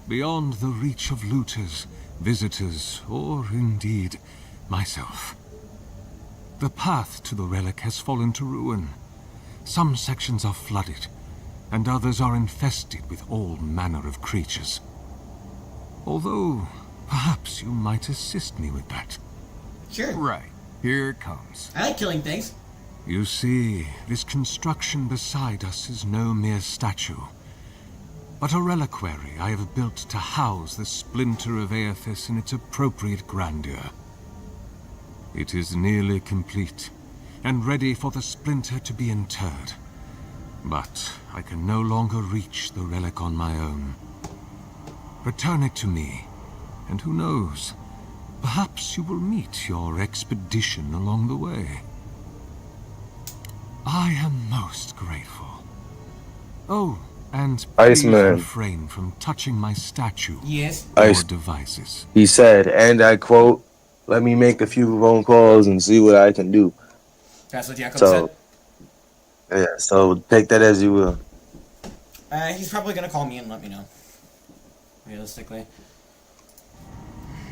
beyond the reach of looters, visitors, or indeed, myself. The path to the relic has fallen to ruin. Some sections are flooded, and others are infested with all manner of creatures. Although, perhaps you might assist me with that. Sure. Right. Here it comes. I like killing things. You see, this construction beside us is no mere statue, but a reliquary I have built to house the splinter of Aethys in its appropriate grandeur. It is nearly complete, and ready for the splinter to be interred. But I can no longer reach the relic on my own. Return it to me, and who knows, perhaps you will meet your expedition along the way. I am most grateful. Oh, and please Iceman. refrain from touching my statue Yes. or devices. He said, and I quote, "Let me make a few phone calls and see what I can do." That's what Jacob So, said? yeah, so take that as you will. He's probably gonna call me and let me know. Realistically.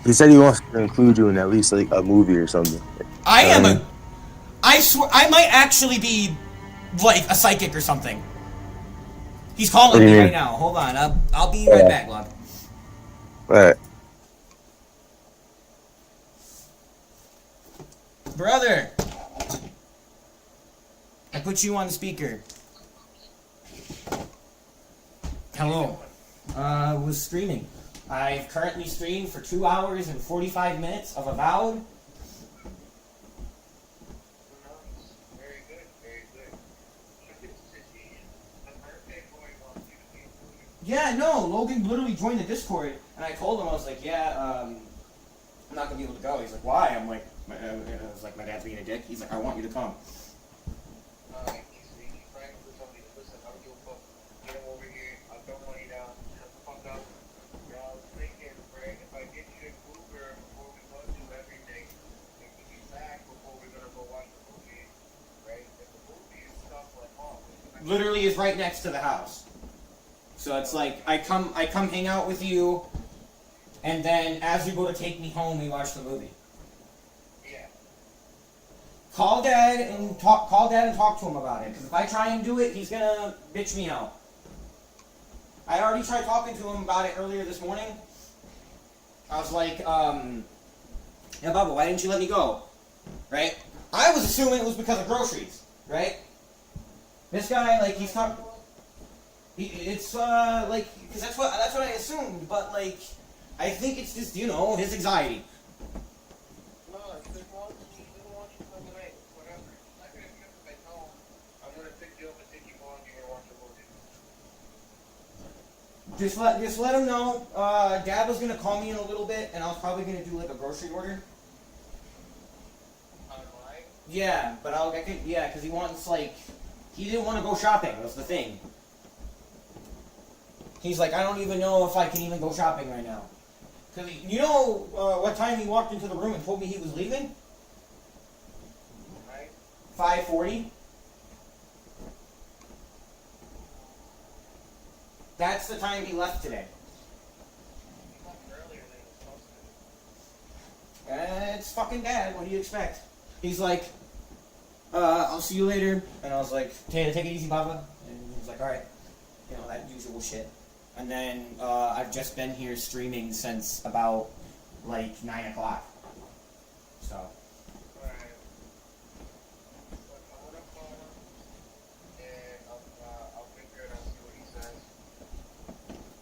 He said he wants to include you in at least like a movie or something. I swear, I might actually be, like, a psychic or something. He's calling me right now. Hold on, I'll be right back, love. Alright. Brother! I put you on the speaker. Hello. Was streaming. I've currently streamed for 2 hours and 45 minutes of Avowed. Yeah, no, Logan literally joined the Discord, and I told him, I was like, yeah, I'm not gonna be able to go. He's like, why? I'm like, I was like, my dad's being a dick. He's like, I want you to come. literally is right next to the house. So it's like I come hang out with you, and then as you go to take me home, we watch the movie. Yeah. Call Dad and talk to him about it. Because if I try and do it, he's gonna bitch me out. I already tried talking to him about it earlier this morning. I was like, yeah, Bubba, why didn't you let me go? Right? I was assuming it was because of groceries, right? This guy, like, he's talking. It's like, because that's what I assumed, but like, I think it's just, you know, his anxiety. No, if he doesn't want you to come tonight, whatever. I could have kept him at home. I'm gonna pick you up and take you home. You're gonna watch the movie. Just let him know. Dad was gonna call me in a little bit, and I was probably gonna do like a grocery order. Online? Yeah, but because he wants like, he didn't want to go shopping. Was the thing. He's like, I don't even know if I can even go shopping right now. Because you know what time he walked into the room and told me he was leaving? 5:40. That's the time he left today. It's fucking Dad. What do you expect? He's like, I'll see you later. And I was like, take it easy, Baba. And he was like, alright. You know, that usual shit. And then I've just been here streaming since about like 9 o'clock. So.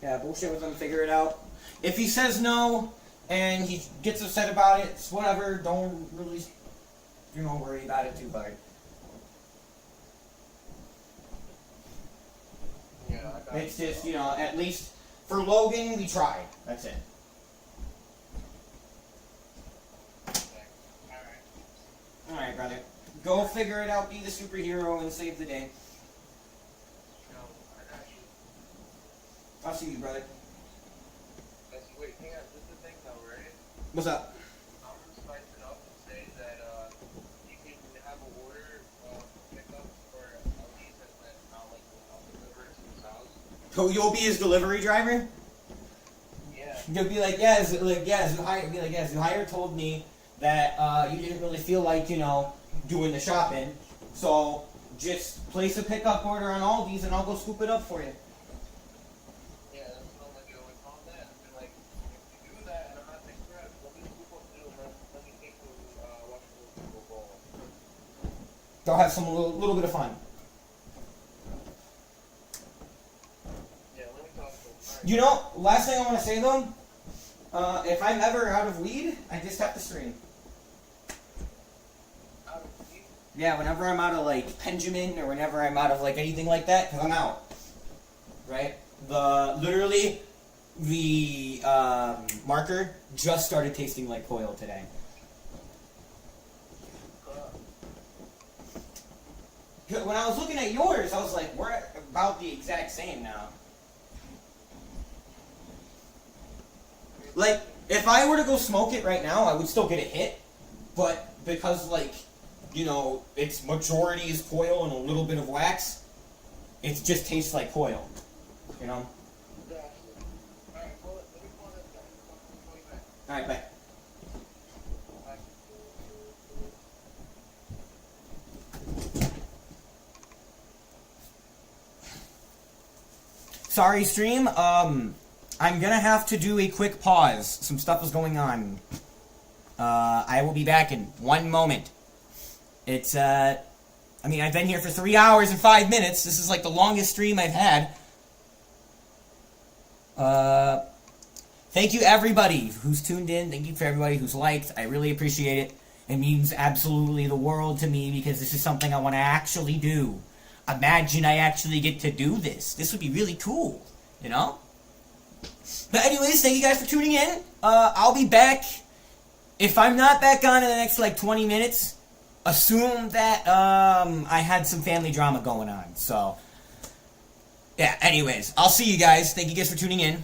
Yeah, bullshit with him, figure it out. If he says no and he gets upset about it, it's whatever. Don't really, worry about it too hard. It's just, at least for Logan, we tried. That's it. Alright, brother. Go figure it out, be the superhero, and save the day. I'll see you, brother. Wait, hang on. This is the thing, though, right? What's up? I'm going to spice it up and say that you can have an order pickup for Elise and then I'll deliver it to his house. So you'll be his delivery driver? Yeah. You'll be like, Zuhair told me that you didn't really feel like, doing the shopping. So just place a pickup order on Aldi's and I'll go scoop it up for you. They'll have some little bit of fun. Yeah, let me talk to You know, last thing I want to say though, if I'm ever out of weed, I just have to stream. Out of weed? Yeah, whenever I'm out of like Benjamin or whenever I'm out of like anything like that, because I'm out. Right? Literally, the marker just started tasting like coil today. When I was looking at yours, I was like, we're about the exact same now. Like, if I were to go smoke it right now, I would still get a hit. But because, like, its majority is coil and a little bit of wax, it just tastes like coil. Alright, bye. Sorry, stream. I'm gonna have to do a quick pause. Some stuff is going on. I will be back in 1 moment. It's, I've been here for 3 hours and 5 minutes. This is like the longest stream I've had. Thank you everybody who's tuned in. Thank you for everybody who's liked. I really appreciate it. It means absolutely the world to me because this is something I want to actually do. Imagine I actually get to do this. This would be really cool, But anyways, thank you guys for tuning in. I'll be back. If I'm not back on in the next, 20 minutes, assume that, I had some family drama going on. So, yeah, anyways, I'll see you guys. Thank you guys for tuning in.